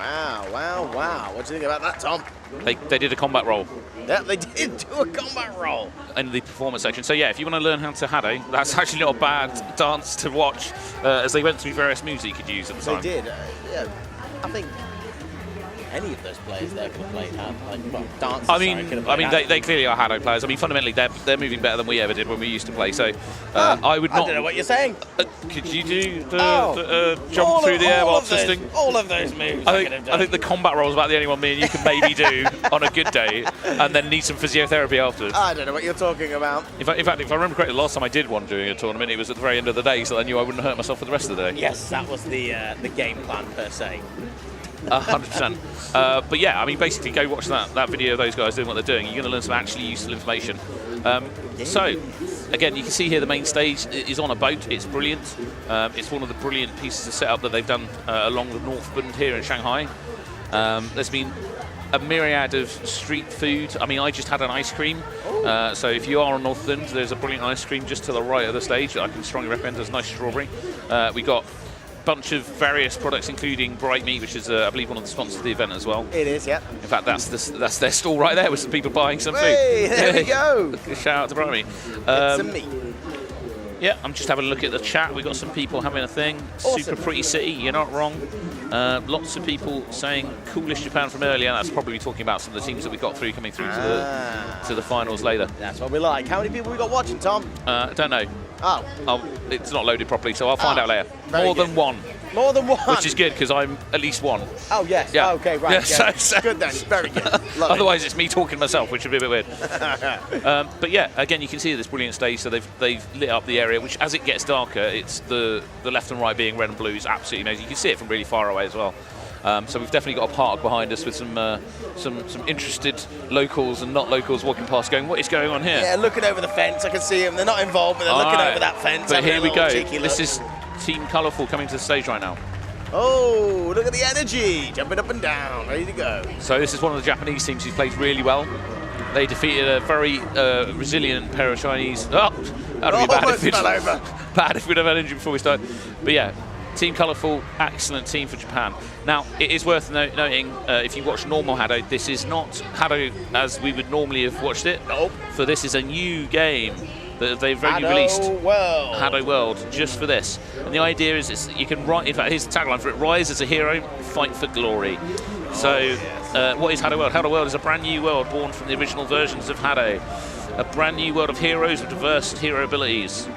Wow, wow, wow. What do you think about that, Tom? They did a combat roll. Yeah, they did do a combat roll. In the performance section. So yeah, if you want to learn how to HADO, that's actually not a bad dance to watch, as they went through various moves that you could use at the time. They did. Yeah, I think any of those players there could have played well, dancers. I mean, they clearly are HADO players. I mean, fundamentally, they're moving better than we ever did when we used to play. So I would not. I don't know what you're saying. Could you do the jump through the air while twisting? All of those moves. I think the combat roll is about the only one me and you can maybe do on a good day, and then need some physiotherapy afterwards. I don't know what you're talking about. In fact, if I remember correctly, the last time I did one during a tournament, it was at the very end of the day, so I knew I wouldn't hurt myself for the rest of the day. Yes, that was the game plan per se. 100%. But yeah, I mean, basically, go watch that video of those guys doing what they're doing. You're going to learn some actually useful information. So, again, you can see here the main stage is on a boat. It's brilliant. It's one of the brilliant pieces of setup that they've done along the North Bund here in Shanghai. There's been a myriad of street food. I mean, I just had an ice cream. So if you are on North Bund, there's a brilliant ice cream just to the right of the stage that I can strongly recommend. There's a nice strawberry. We got bunch of various products, including Bright Meat, which is, I believe, one of the sponsors of the event as well. It is, yeah. In fact, that's their stall right there with some people buying some food. Hey, there we go. Shout out to Bright Meat. It's a meat. Yeah, I'm just having a look at the chat. We've got some people having a thing. Awesome. Super pretty city, you're not wrong. Lots of people saying coolest Japan from earlier. That's probably talking about some of the teams that we got through coming through to the finals later. That's what we like. How many people we got watching, Tom? Don't know. Oh. It's not loaded properly, so I'll find out later. More than one. More than one. Which is good, because I'm at least one. Oh, yes. Yeah. Okay, right. Yeah, Yeah. so good then. Very good. Otherwise, it's me talking to myself, which would be a bit weird. But yeah, again, you can see this brilliant stage. So they've lit up the area, which as it gets darker, it's the left and right being red and blue is absolutely amazing. You can see it from really far away as well. So we've definitely got a park behind us with some interested locals and not locals walking past going, what is going on here? Yeah, looking over the fence. I can see them. They're not involved, but they're looking over that fence. But here we go. This is Team Colourful coming to the stage right now. Oh, look at the energy. Jumping up and down. Ready to go. So this is one of the Japanese teams who's played really well. They defeated a very resilient pair of Chinese. Oh, that would be bad if we'd have had injury before we started. But yeah, Team Colourful, excellent team for Japan. Now, it is worth noting, if you watch normal HADO, this is not HADO as we would normally have watched it. Nope. For this is a new game that they've only HADO released. World. HADO World, just for this. And the idea is you can in fact, here's the tagline for it: rise as a hero, fight for glory. So, what is HADO World? HADO World is a brand new world born from the original versions of HADO. A brand new world of heroes with diverse hero abilities.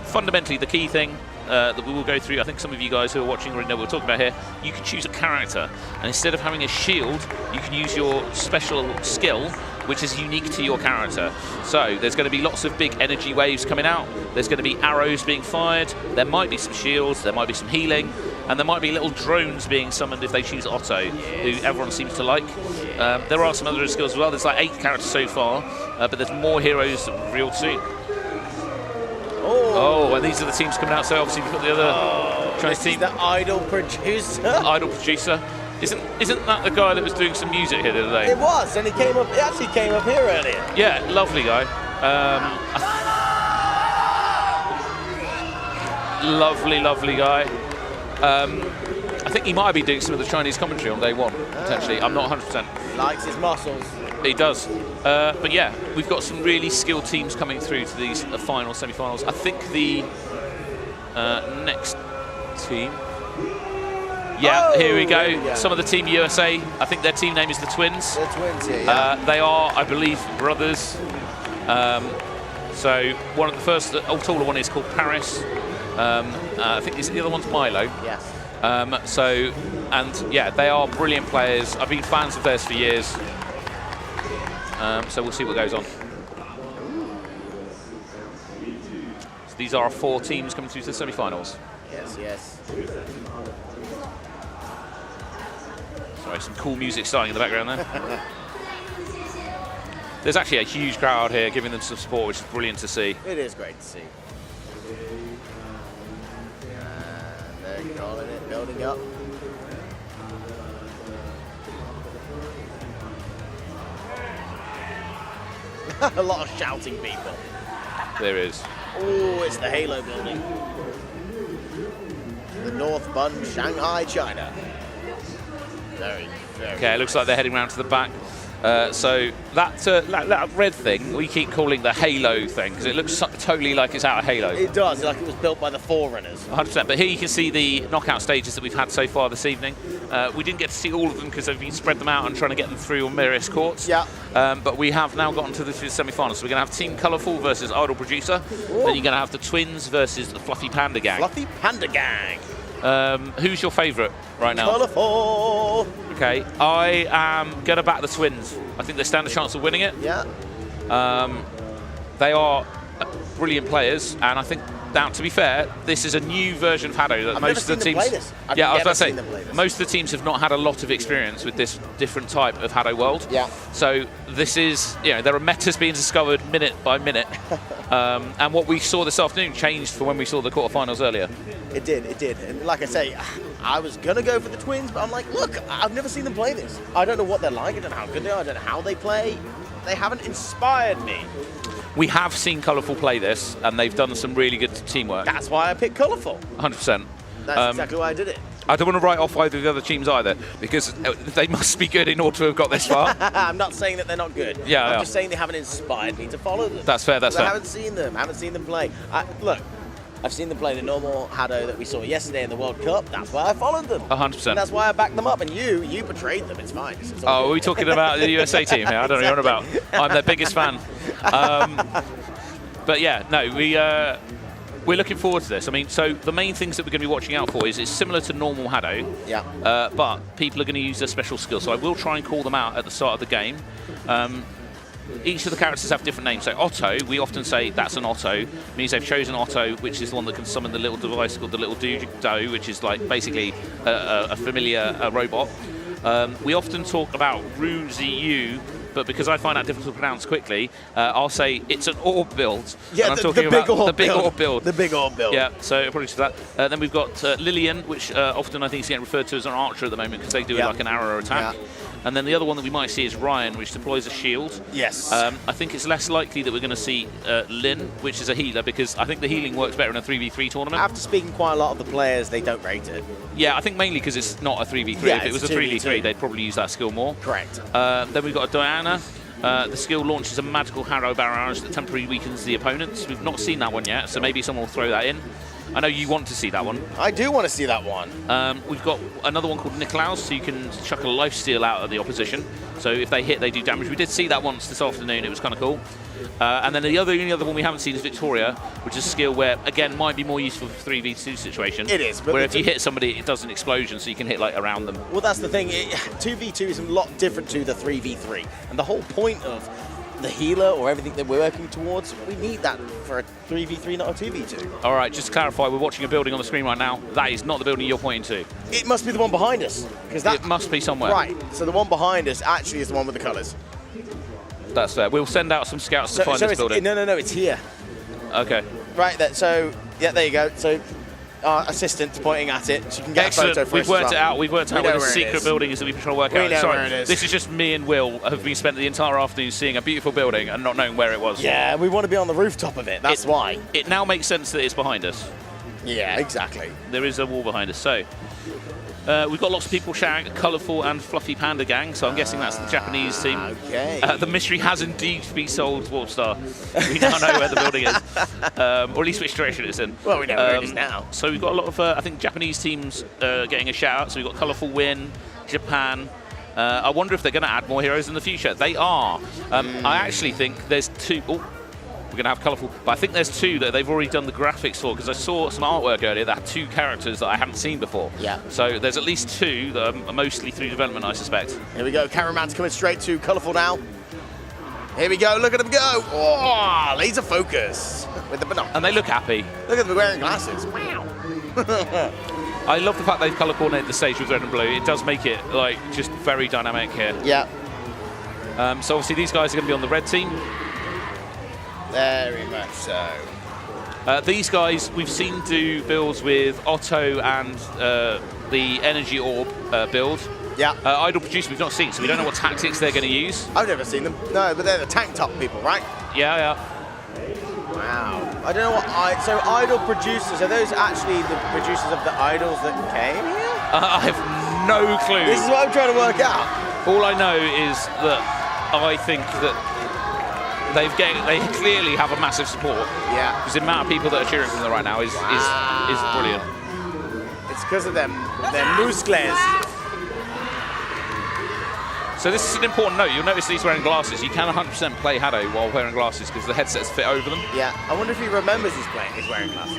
Fundamentally, the key thing that we will go through, I think some of you guys who are watching already know what we're talking about here, you can choose a character, and instead of having a shield, you can use your special skill, which is unique to your character. So there's going to be lots of big energy waves coming out, there's going to be arrows being fired, there might be some shields, there might be some healing, and there might be little drones being summoned if they choose Otto, who everyone seems to like. There are some other skills as well. There's like 8 characters so far, but there's more heroes revealed soon. Oh, and these are the teams coming out. So obviously we've got the other Chinese team. The idol producer. Idol producer. Isn't that the guy that was doing some music here the other day? It was, and he actually came up here earlier. Yeah, lovely guy. Lovely guy. I think he might be doing some of the Chinese commentary on day one, potentially. I'm not 100%. Likes his muscles. He does. But yeah, we've got some really skilled teams coming through to these finals, semi-finals. I think the next team... Yeah, here we go. Some of the Team USA. I think their team name is the Twins. The Twins, yeah. They are, I believe, brothers. So one of the first, the taller one is called Paris. I think the other one's Milo. Yes. And yeah, they are brilliant players. I've been fans of theirs for years. So we'll see what goes on. So these are our 4 teams coming through to the semi-finals. Yes. Sorry, some cool music starting in the background there. There's actually a huge crowd here giving them some support, which is brilliant to see. It is great to see. And they're calling it, building up. A lot of shouting people. There is. Oh, it's the Halo building. The North Bund, Shanghai, China. Very, very Okay, it looks like they're heading round to the back. So that red thing, we keep calling the Halo thing, because it looks totally like it's out of Halo. It does, like it was built by the Forerunners. 100%, but here you can see the knockout stages that we've had so far this evening. We didn't get to see all of them because they've been spread them out and trying to get them through on various courts. Yeah. But we have now gotten to the semi-finals. So we're going to have Team Colourful versus Idol Producer. Ooh. Then you're going to have the Twins versus the Fluffy Panda Gang. Fluffy Panda Gang. Who's your favourite right now? Colourful. Okay, I am going to back the Twins. I think they stand a chance of winning it. Yeah. They are brilliant players, and I think, now to be fair, this is a new version of HADO that most of the teams. Yeah, I was about to say, most of the teams have not had a lot of experience with this different type of HADO World. Yeah. So this is, there are metas being discovered minute by minute, and what we saw this afternoon changed from when we saw the quarterfinals earlier. It did, it did. And like I say, I was going to go for the Twins, but I'm like, look, I've never seen them play this. I don't know what they're like. I don't know how good they are. I don't know how they play. They haven't inspired me. We have seen Colourful play this, and they've done some really good teamwork. That's why I picked Colourful. 100%. That's exactly why I did it. I don't want to write off either of the other teams either, because they must be good in order to have got this far. I'm not saying that they're not good. Yeah, I'm just saying they haven't inspired me to follow them. That's fair, that's fair. I haven't seen them play. Look, I've seen them play the normal HADO that we saw yesterday in the World Cup. That's why I followed them. 100%. And that's why I backed them up. And you betrayed them. It's fine. It's are we talking about the USA team here? I don't know what you're on about. I'm their biggest fan. But yeah, no, we're looking forward to this. I mean, so the main things that we're going to be watching out for is it's similar to normal HADO, but people are going to use their special skills. So I will try and call them out at the start of the game. Each of the characters have different names. So Otto, we often say that's an Otto, means they've chosen Otto, which is the one that can summon the little device called the little Dodo, which is like basically a familiar robot. We often talk about Ruziu, but because I find that difficult to pronounce quickly, I'll say it's an orb build. Yeah, I'm talking about the big orb build. The big orb build. Yeah, so apologies for that. Then we've got Lillian, which often I think is getting referred to as an archer at the moment because they do like an arrow attack. Yeah. And then the other one that we might see is Ryan, which deploys a shield. Yes. I think it's less likely that we're going to see Lin, which is a healer, because I think the healing works better in a 3v3 tournament. After speaking to quite a lot of the players, they don't rate it. Yeah, I think mainly because it's not a 3v3. Yeah, if it was a 3v3, they'd probably use that skill more. Correct. Then we've got a Diana. The skill launches a magical HADO barrage that temporarily weakens the opponents. We've not seen that one yet, so maybe someone will throw that in. I know you want to see that one. I do want to see that one. We've got another one called Nikolaus, so you can chuck a lifesteal out at the opposition. So if they hit, they do damage. We did see that once this afternoon. It was kind of cool. And then the only other one we haven't seen is Victoria, which is a skill where, again, might be more useful for 3v2 situation. It is. But where if you hit somebody, it does an explosion, so you can hit like around them. Well, that's the thing. 2v2 is a lot different to the 3v3. And the whole point of the healer or everything that we're working towards, we need that for a 3v3, not a 2v2. All right, just to clarify, we're watching a building on the screen right now. That is not the building you're pointing to. It must be the one behind us. It must be somewhere. Right, so the one behind us actually is the one with the colours. That's fair. We'll send out some scouts to find this building. No, it's here. Okay. Right, so, yeah, there you go. So our assistant's pointing at it. She can get Excellent. a photo for We've worked it out. We've worked out where the secret building is that we're trying to work out. We know where it is. This is just me and Will have been spent the entire afternoon seeing a beautiful building and not knowing where it was. Yeah, we want to be on the rooftop of it. That's why. It now makes sense that it's behind us. Yeah, exactly. There is a wall behind us. So we've got lots of people shouting Colourful and Fluffy Panda Gang, so I'm guessing that's the Japanese team. Okay. The mystery has indeed been solved, Warpstar. We now know where the building is, or at least which direction it's in. Well, we know where it is now. So we've got a lot of, I think, Japanese teams getting a shout out. So we've got Colourful Win, Japan. I wonder if they're going to add more heroes in the future. They are. I actually think there's two. We're going to have Colourful, but I think there's two that they've already done the graphics for, because I saw some artwork earlier that had two characters that I haven't seen before. Yeah. So there's at least two that are mostly through development, I suspect. Here we go. Cameraman's coming straight to Colourful now. Here we go. Look at them go. Oh, laser focus with the binoculars. And they look happy. Look at them wearing glasses. Wow. I love the fact they've colour coordinated the stage with red and blue. It does make it like just very dynamic here. Yeah. So obviously these guys are going to be on the red team. Very much so. These guys we've seen do builds with Otto and the energy orb build. Yeah. Idol Producer we've not seen, so we don't know what tactics they're going to use. I've never seen them. No, but they're the tank top people, right? Yeah. Wow. I don't know what so Idol Producers, are those actually the producers of the idols that came here? I have no clue. This is what I'm trying to work out. All I know is that I think that they clearly have a massive support. Yeah. Because the amount of people that are cheering for them right now is brilliant. It's because of them muscles. So this is an important note. You'll notice he's wearing glasses. You can 100% play HADO while wearing glasses because the headsets fit over them. Yeah. I wonder if he remembers he's wearing glasses.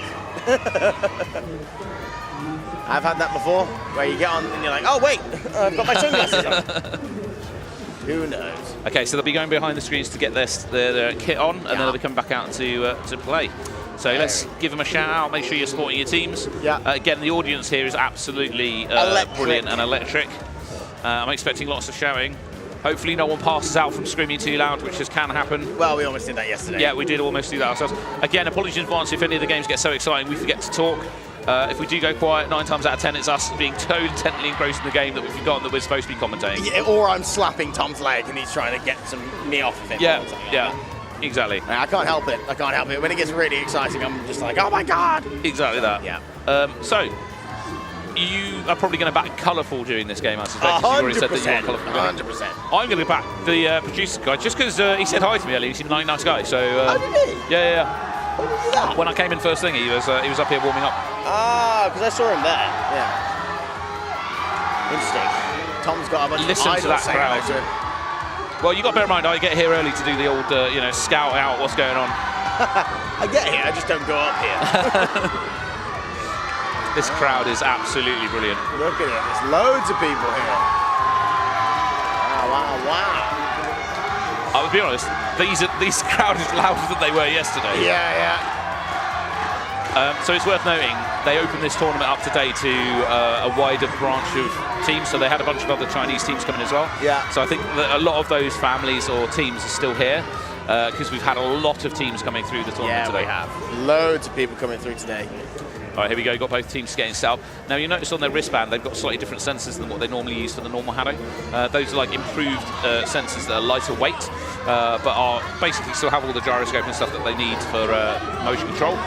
I've had that before, where you get on and you're like, oh wait, I've got my sunglasses on. Who knows? Okay, so they'll be going behind the screens to get their kit on, and then they'll be coming back out to play. So let's give them a shout out. Make sure you're supporting your teams. Yeah. Again, the audience here is absolutely brilliant and electric. I'm expecting lots of shouting. Hopefully no one passes out from screaming too loud, which just can happen. Well, we almost did that yesterday. Yeah, we did almost do that ourselves. Again, apologies in advance if any of the games get so exciting we forget to talk. If we do go quiet, 9 times out of 10, it's us being so intently engrossed in the game that we've forgotten that we're supposed to be commentating. Yeah, or I'm slapping Tom's leg and he's trying to get me off of him. Yeah, exactly. I can't help it. I can't help it. When it gets really exciting, I'm just like, oh my God. Exactly that. Yeah. So, you are probably going to back colourful during this game, I suspect. 100%. 100%. I'm going to back the producer guy just because he said hi to me earlier. He seemed like a nice guy. So, oh, did he? Yeah. When did you do that? When I came in first thing, he was up here warming up. Ah, because I saw him there. Yeah. Interesting. Tom's got a bunch Listen of to that crowd. Well, you got to bear in mind, I get here early to do the old, scout out what's going on. I get here, I just don't go up here. This crowd is absolutely brilliant. Look at it, there's loads of people here. Wow. I would be honest, these crowd is louder than they were yesterday. Yeah. So it's worth noting, they opened this tournament up today to a wider branch of teams, so they had a bunch of other Chinese teams coming as well. Yeah. So I think that a lot of those families or teams are still here, because we've had a lot of teams coming through the tournament today. Yeah, we have. Loads of people coming through today. All right, here we go. Got both teams getting set up. Now, you notice on their wristband, they've got slightly different sensors than what they normally use for the normal HADO. Those are like improved sensors that are lighter weight, but are basically still have all the gyroscope and stuff that they need for motion control.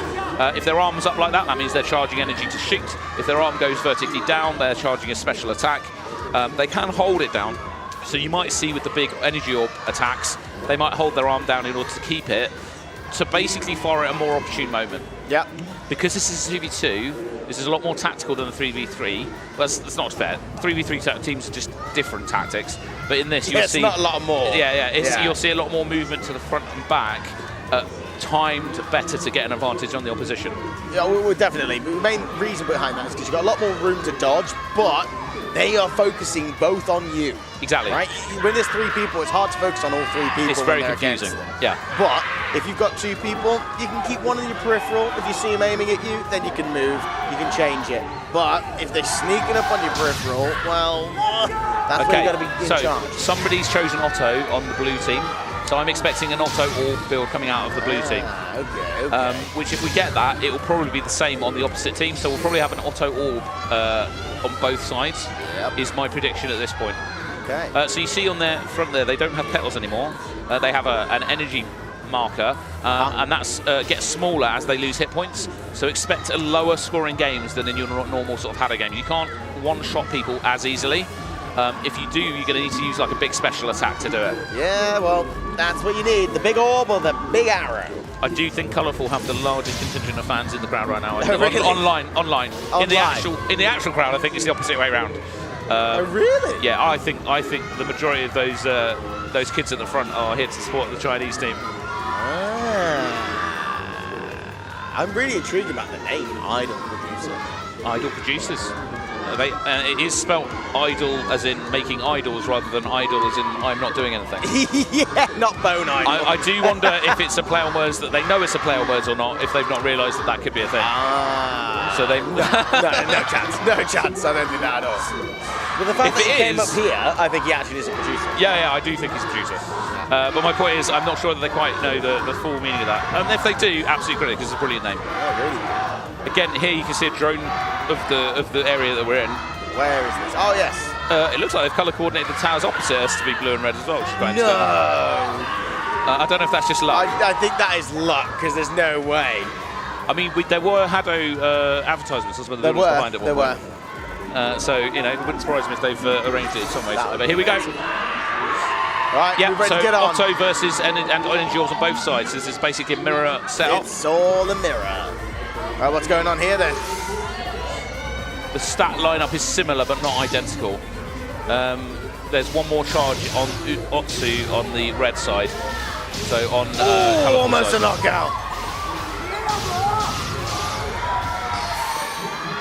If their arm's up like that, that means they're charging energy to shoot. If their arm goes vertically down, they're charging a special attack. They can hold it down. So you might see with the big energy orb attacks, they might hold their arm down in order to keep it, to basically fire at a more opportune moment. Yep. Because this is a 2v2, this is a lot more tactical than a 3v3. Well, that's not fair. 3v3 teams are just different tactics. But in this, you'll see... it's not a lot more. You'll see a lot more movement to the front and back, timed better to get an advantage on the opposition. Yeah, well, definitely. The main reason behind that is because you've got a lot more room to dodge, but they are focusing both on you. Exactly. Right? When there's 3 people, it's hard to focus on all 3 people. It's very confusing. Yeah. But if you've got 2 people, you can keep one in your peripheral. If you see them aiming at you, then you can move, you can change it. But if they're sneaking up on your peripheral, well, that's where you've got to be in charge. Somebody's chosen Otto on the blue team. So I'm expecting an Otto orb build coming out of the blue team. Okay. Which, if we get that, it will probably be the same on the opposite team. So we'll probably have an Otto orb on both sides, is my prediction at this point. Okay. So you see on their front there, they don't have petals anymore. They have an energy marker, and that gets smaller as they lose hit points. So expect a lower scoring games than in your normal sort of HADO game. You can't one-shot people as easily. If you do, you're going to need to use like a big special attack to do it. Yeah, well, that's what you need. The big orb or the big arrow. I do think Colourful have the largest contingent of fans in the crowd right now. Really? Online. In the actual crowd, I think it's the opposite way around. Really? Yeah, I think the majority of those kids at the front are here to support the Chinese team. I'm really intrigued about the name, Idol Producer. Idol Producers. It is spelt idol as in making idols rather than idol as in I'm not doing anything. Yeah, not bone idol. I do wonder if it's a play on words that they know it's a play on words or not, if they've not realised that could be a thing. So they no chance. I don't think that at all. But the fact that he came up here, I think he actually is a producer. Yeah, I do think he's a producer. But my point is, I'm not sure that they quite know the full meaning of that. And if they do, absolutely credit, because it's a brilliant name. Oh, really? Again, here you can see a drone of the area that we're in. Where is this? Oh, yes. It looks like they've colour coordinated the towers opposite us to be blue and red as well. Which is quite No. I don't know if that's just luck. I think that is luck, because there's no way. I mean, there were HADO advertisements as well. There were. So, you know, it wouldn't surprise me if they've arranged it in some ways. But here we go. Right, yeah, we're ready so to get on. Otto versus and energy orbs on both sides. This is basically a mirror setup. It's all a mirror. All right, what's going on here then? The stat lineup is similar but not identical. There's one more charge on Otsu on the red side. So on almost a knockout.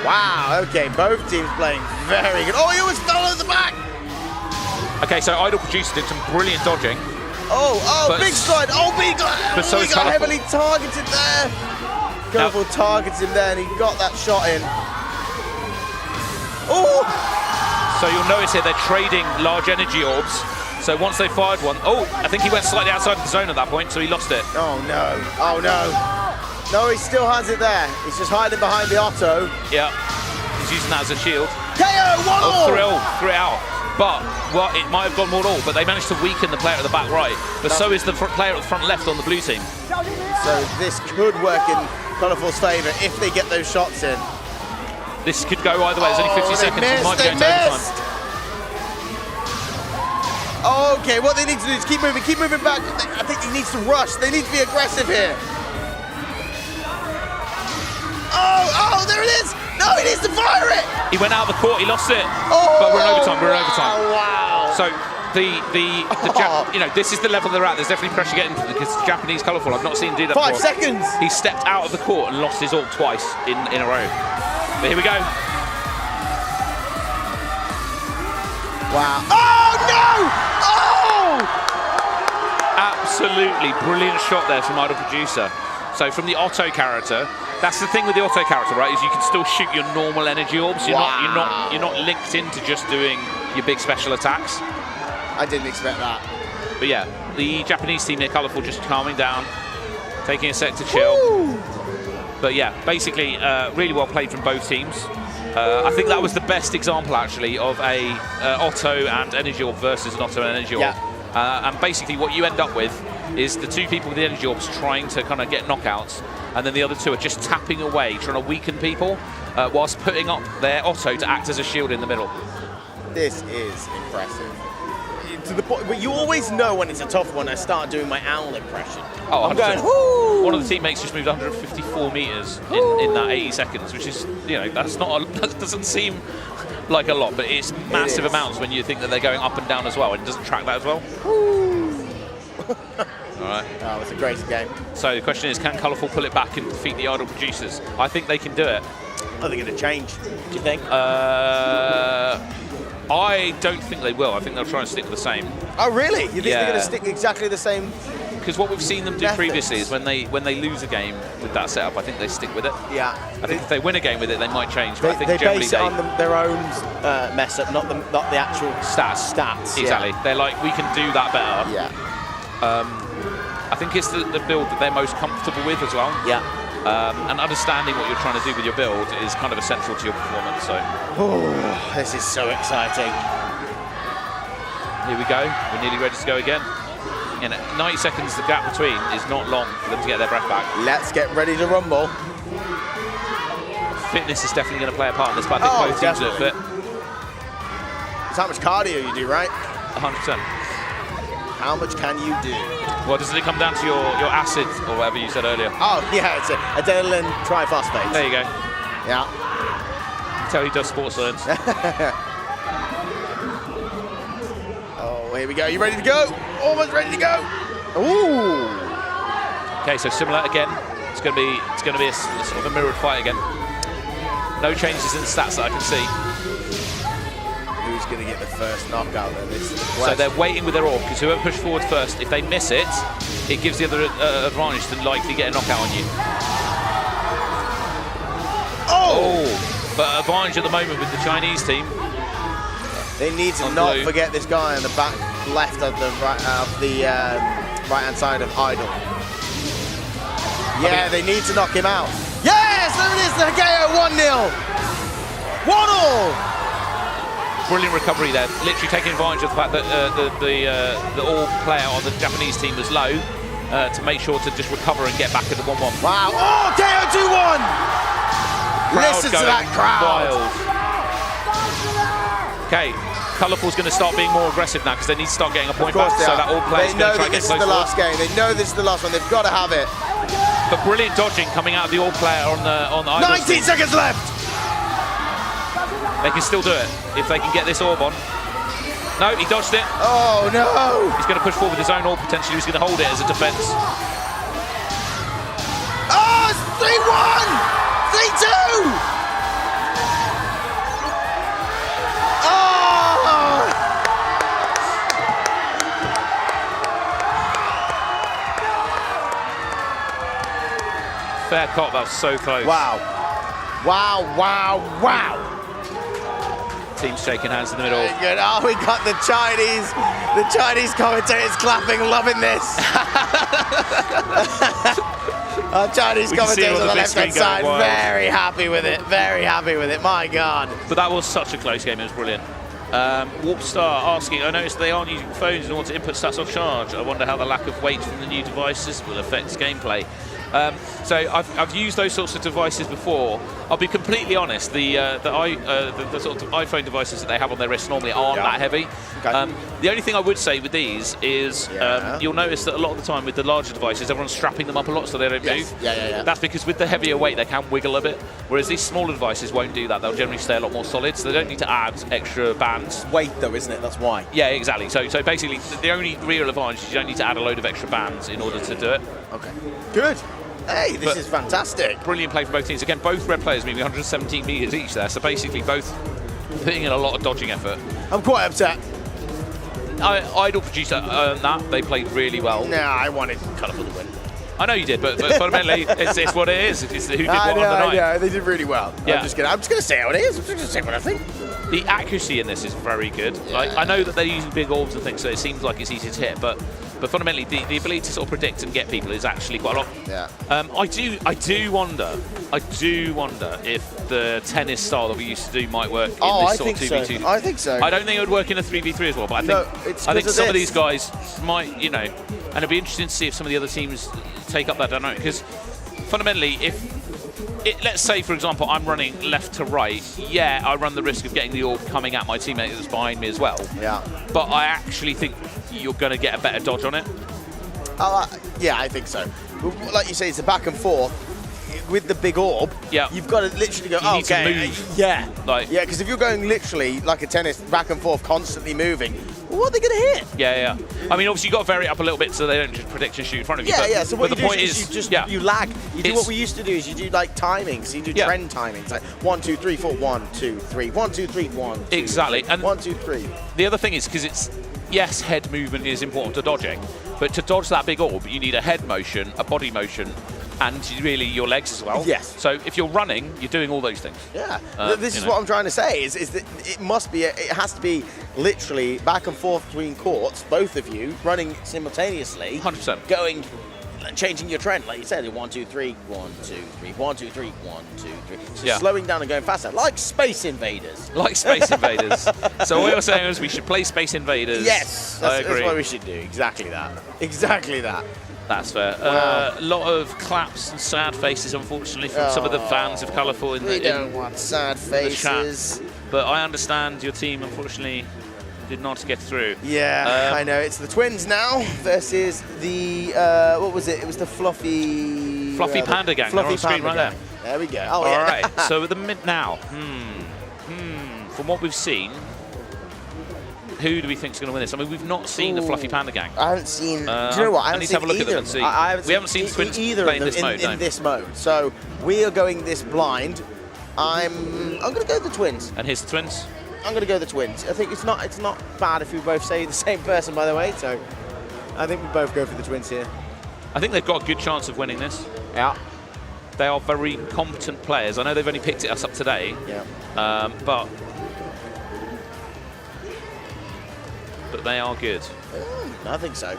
Wow, okay, both teams playing very good. Oh, he almost fell at the back. Okay, so Idol Producer did some brilliant dodging. Big slide. Oh, he got heavily targeted there. Colorful targets him there, and he got that shot in. Oh! So you'll notice here they're trading large energy orbs. So once they fired one, I think he went slightly outside of the zone at that point, so he lost it. Oh no, oh no. No, he still has it there. He's just hiding behind the Otto. Yeah, he's using that as a shield. KO, one all! Threw it out. But, well, it might have gone more all, but they managed to weaken the player at the back right. But so is the player at the front left on the blue team. So this could work in Colourful's favour if they get those shots in. This could go either way. There's only 50 seconds. It might go into overtime. Okay, what they need to do is keep moving back. I think he needs to rush. They need to be aggressive here. Oh, there it is! No, he needs to fire it! He went out of the court, he lost it. But we're in overtime, we're in overtime. Wow. So you know, this is the level they're at. There's definitely pressure getting because the Japanese Colourful, I've not seen him do that 5 before. seconds! He stepped out of the court and lost his orb twice in a row. But here we go. Wow. Oh, no! Oh! Absolutely brilliant shot there from Idol Producer. So from the Otto character, that's the thing with the Otto character, right? Is you can still shoot your normal energy orbs. You're not linked into just doing your big special attacks. I didn't expect that. But yeah, the Japanese team here, Colourful, just calming down, taking a sec to chill. Woo! But yeah, basically really well played from both teams. I think that was the best example actually of a Otto and energy orb versus an Otto and energy orb. Yeah. And basically what you end up with is the two people with the energy orbs trying to kind of get knockouts, and then the other two are just tapping away, trying to weaken people, whilst putting up their Otto to act as a shield in the middle. This is impressive. To the point, but you always know when it's a tough one. I start doing my owl impression. Oh, I'm going, whoo! One of the teammates just moved 154 meters in that 80 seconds, which is, you know, that doesn't seem like a lot, but it's massive amounts when you think that they're going up and down as well, and it doesn't track that as well. All right. Oh, it's a great game. So the question is, can Colourful pull it back and defeat the Idol Producers? I think they can do it. Are they going to change, do you think? I don't think they will. I think they'll try and stick with the same. Oh, really? You think they're going to stick exactly the same? Because what we've seen them do previously is when they lose a game with that setup, I think they stick with it. Yeah. I think if they win a game with it, they might change. But I think they generally base it on their own mess up, not the actual stats. Exactly. Yeah. They're like, we can do that better. Yeah. I think it's the build that they're most comfortable with as well. Yeah. And understanding what you're trying to do with your build is kind of essential to your performance. So, this is so exciting. Here we go. We're nearly ready to go again. In 90 seconds, the gap between is not long for them to get their breath back. Let's get ready to rumble. Fitness is definitely going to play a part in this, but I think both teams are fit. It's how much cardio you do, right? 100%. How much can you do? Well, does it come down to your acid or whatever you said earlier? Oh, yeah, it's adrenaline triphosphate. There you go. Yeah. Tell he does sports science. Oh, here we go. You ready to go? Almost ready to go. Ooh. Okay, so similar again. It's going to be a sort of a mirrored fight again. No changes in the stats that I can see. Who's going to get the first knockout then? This is the question. So they're waiting with their orb, because whoever pushes forward first, if they miss it, it gives the other advantage to likely get a knockout on you. Oh! But advantage at the moment with the Chinese team. They need to not forget this guy on the back left of the right-hand side of Idol. Yeah, they need to knock him out. Yes, there it is, the KO 1-0. 1-all. Brilliant recovery there, literally taking advantage of the fact that the orb player on the Japanese team was low to make sure to just recover and get back at the 1-1. Wow, oh, KO 2-1! Listen to that crowd. Wild. Okay, Colourful's going to start being more aggressive now because they need to start getting a point back. So that all players They know going to try that and get this is close the forward. last game. They know this is the last one. They've got to have it. But brilliant dodging coming out of the all player on the Idol 19 seconds left. They can still do it if they can get this orb on. No, he dodged it. Oh no! He's going to push forward with his own orb potentially. He's going to hold it as a defense. Oh, it's 3-1! 3-2! Fair cop, that was so close. Wow. Wow, wow, wow. Team's shaking hands in the middle. Very good. Oh, we got the Chinese commentators clapping, loving this. Our Chinese commentators on the left-hand side, very happy with it, very happy with it, my God. But that was such a close game, it was brilliant. Warpstar asking, I noticed they aren't using phones in order to input stats on charge. I wonder how the lack of weight from the new devices will affect gameplay. So I've used those sorts of devices before. I'll be completely honest. The sort of iPhone devices that they have on their wrists normally aren't that heavy. Okay. The only thing I would say with these is you'll notice that a lot of the time with the larger devices, everyone's strapping them up a lot so they don't move. Yeah. That's because with the heavier weight, they can wiggle a bit. Whereas these smaller devices won't do that. They'll generally stay a lot more solid, so they don't need to add extra bands. Weight though, isn't it? That's why. Yeah, exactly. So basically, the only real advantage is you don't need to add a load of extra bands in order to do it. Okay. Good. Hey, this is fantastic. Brilliant play from both teams. Again, both red players moving 117 meters each there, so basically both putting in a lot of dodging effort. I'm quite upset. Idol produced that. They played really well. Nah, I wanted Colourful to win. I know you did, but fundamentally, it's what it is. It's who did what on the night. Yeah, they did really well. Yeah. I'm just gonna say how it is. I'm just gonna say what I think. The accuracy in this is very good. Like, I know that they're using big orbs and things, so it seems like it's easy to hit, but fundamentally, the ability to sort of predict and get people is actually quite a lot. Yeah. I do wonder if the tennis style that we used to do might work in this sort of 2v2. I think so. I don't think it would work in a 3v3 as well, but I think some of these guys might, and it'd be interesting to see if some of the other teams take up that dynamic, because fundamentally, let's say, for example, I'm running left to right, I run the risk of getting the orb coming at my teammate that's behind me as well. Yeah. But I actually think you're going to get a better dodge on it. Yeah, I think so. Like you say, it's a back and forth. With the big orb, you've got to literally go, you need to move. Yeah, because if you're going literally like a tennis back and forth, constantly moving, well, what are they going to hit? Yeah. I mean, obviously, you've got to vary it up a little bit so they don't just predict and shoot in front of you. Yeah. So what the point is, you lag. You do what we used to do is you do like timings. You do trend timings, like 1, 2, 3, 4, 1, 2, 3, 1, 2, 3, 1. 2, exactly. And 1, 2, 3. The other thing is because it's head movement is important to dodging, but to dodge that big orb, you need a head motion, a body motion, and really your legs as well. Yes. So if you're running, you're doing all those things. Yeah. This is what I'm trying to say is that it has to be literally back and forth between courts, both of you running simultaneously. 100%. Changing your trend, like you said, 1, 2, 3, 1, 2, 3, 1, 2, 3, 1, 2, 3. So slowing down and going faster, like Space Invaders. Like Space Invaders. So what you're saying is we should play Space Invaders. Yes, I agree. That's what we should do. Exactly that. Exactly that. That's fair. A lot of claps and sad faces, unfortunately, from some of the fans of Colourful in We don't want sad faces. But I understand your team, unfortunately, did not get through. Yeah, I know. It's the twins now versus the, what was it? It was the Fluffy Panda Gang. Fluffy on screen Panda right Gang. There we go. Oh, yeah. All right, so at the mid now, from what we've seen, who do we think is going to win this? I mean, we've not seen the Fluffy Panda Gang. I haven't seen. Do you know what? I haven't seen either of them. We haven't seen twins either play of them in this mode. So we are going this blind. I'm going to go the twins. And here's the twins. I'm going to go the twins. I think it's not bad if we both say the same person, by the way. So I think we both go for the twins here. I think they've got a good chance of winning this. Yeah. They are very competent players. I know they've only picked us up today. Yeah. But they are good. I think so.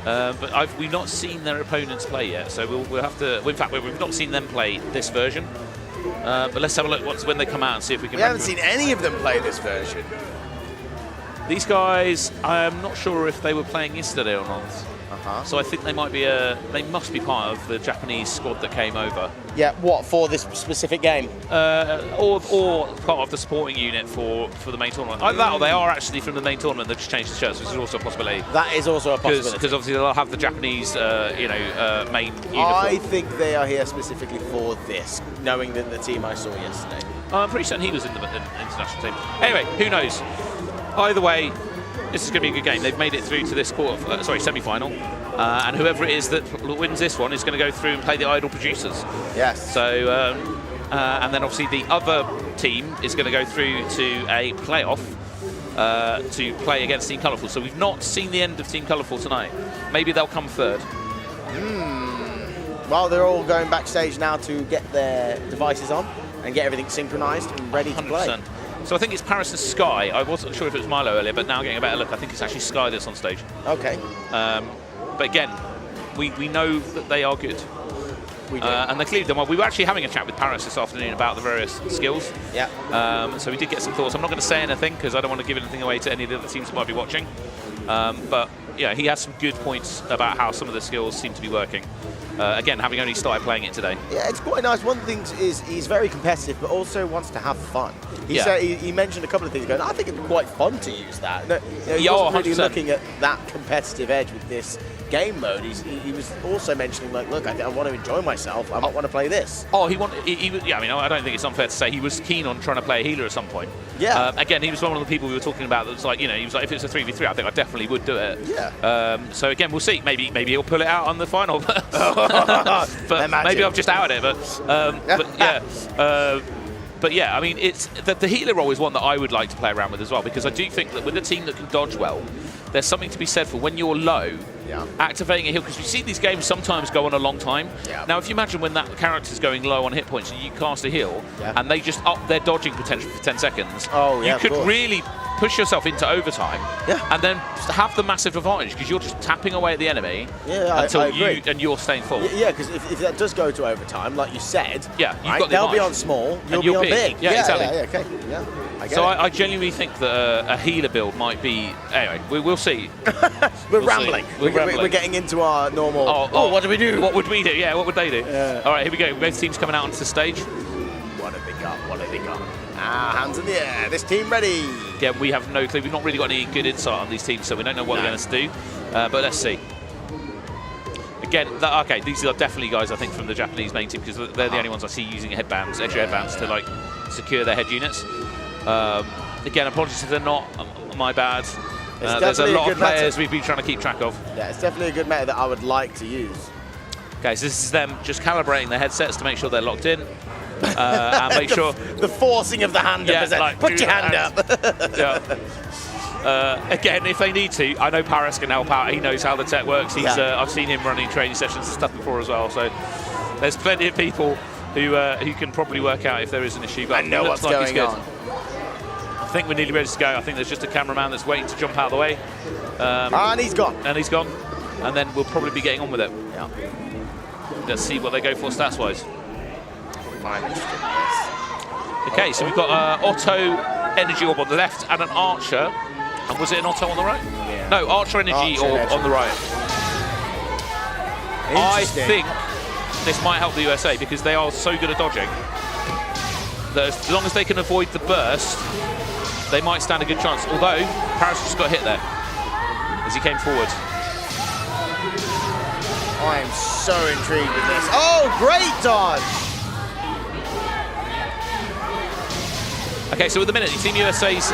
But we've not seen their opponents play yet, so we'll have to. In fact, we've not seen them play this version. But let's have a look when they come out and see if we can. We haven't seen any of them play this version. These guys, I'm not sure if they were playing yesterday or not. So I think they might be they must be part of the Japanese squad that came over. Yeah, what, for this specific game? Or part of the supporting unit for the main tournament. Either that or they are actually from the main tournament, they've just changed the shirts, which is also a possibility. That is also a possibility. Because obviously they'll have the Japanese, main uniform. I think they are here specifically for this, knowing that the team I saw yesterday. I'm pretty certain he was in the international team. Anyway, who knows? Either way, this is going to be a good game. They've made it through to this semi-final, and whoever it is that wins this one is going to go through and play the Idol producers. Yes. So, and then obviously the other team is going to go through to a playoff to play against Team Colourful. So we've not seen the end of Team Colourful tonight. Maybe they'll come third. Well, they're all going backstage now to get their devices on and get everything synchronized and ready to play. So I think it's Paris and Sky. I wasn't sure if it was Milo earlier, but now getting a better look, I think it's actually Sky that's on stage. Okay. But again, we know that they are good. We do. And they clearly done well. We were actually having a chat with Paris this afternoon about the various skills. Yeah. So we did get some thoughts. I'm not going to say anything because I don't want to give anything away to any of the other teams that might be watching. But yeah, he has some good points about how some of the skills seem to be working. Again, having only started playing it today. Yeah, it's quite nice. One thing is he's very competitive, but also wants to have fun. He said he mentioned a couple of things ago, and I think it'd be quite fun to use that. No, he wasn't really looking at that competitive edge with this game mode. He was also mentioning, like, look, I want to enjoy myself. I might want to play this. Oh, yeah, I mean, I don't think it's unfair to say he was keen on trying to play a healer at some point. Yeah. Again, he was one of the people we were talking about that was like, he was like, if it's a 3v3, I think I definitely would do it. Yeah. So again, we'll see. Maybe he'll pull it out on the final. But maybe I've just outed it. But yeah, I mean, it's the healer role is one that I would like to play around with as well, because I do think that with a team that can dodge well, there's something to be said for when you're low, activating a heal, because we see these games sometimes go on a long time. Now, if you imagine when that character's going low on hit points and you cast a heal and they just up their dodging potential for 10 seconds, you could really push yourself into overtime and then have the massive advantage because you're just tapping away at the enemy until you're staying full. Yeah, because if that does go to overtime, like you said, you've got they'll be on small, you'll be on big. Yeah, exactly. Yeah, okay. Yeah. I genuinely think that a healer build might be. Anyway, we'll see. We're rambling. We're getting into our normal. What do we do? What would we do? Yeah, what would they do? All right, here we go. Both teams coming out onto the stage. What have they got? What have they got? Hands in the air. This team ready. Yeah, we have no clue. We've not really got any good insight on these teams, so we don't know what they're going to do. But let's see. Again, these are definitely guys I think from the Japanese main team because they're the only ones I see using headbands, extra headbands to like secure their head units. Again, apologies if they're not. My bad. There's a lot of players we've been trying to keep track of. Yeah, it's definitely a good meta that I would like to use. Okay, so this is them just calibrating their headsets to make sure they're locked in. And make sure the forcing of the hand up. Like, put your hand up. Again, if they need to, I know Paris can help out. He knows how the tech works. I've seen him running training sessions and stuff before as well. So there's plenty of people who can probably work out if there is an issue. But I know what's going on. I think we're nearly ready to go. I think there's just a cameraman that's waiting to jump out of the way. And he's gone. And he's gone. And then we'll probably be getting on with it. Yeah. Let's see what they go for stats-wise. I'm interested in this. Okay, so we've got Otto Energy Orb on the left and an Archer. And was it an Otto on the right? Yeah. No, Archer Energy Orb on the right. I think this might help the USA because they are so good at dodging that as long as they can avoid the burst, they might stand a good chance. Although, Paris just got hit there as he came forward. I am so intrigued with this. Oh, great dodge! Okay, so at the minute, Team USA's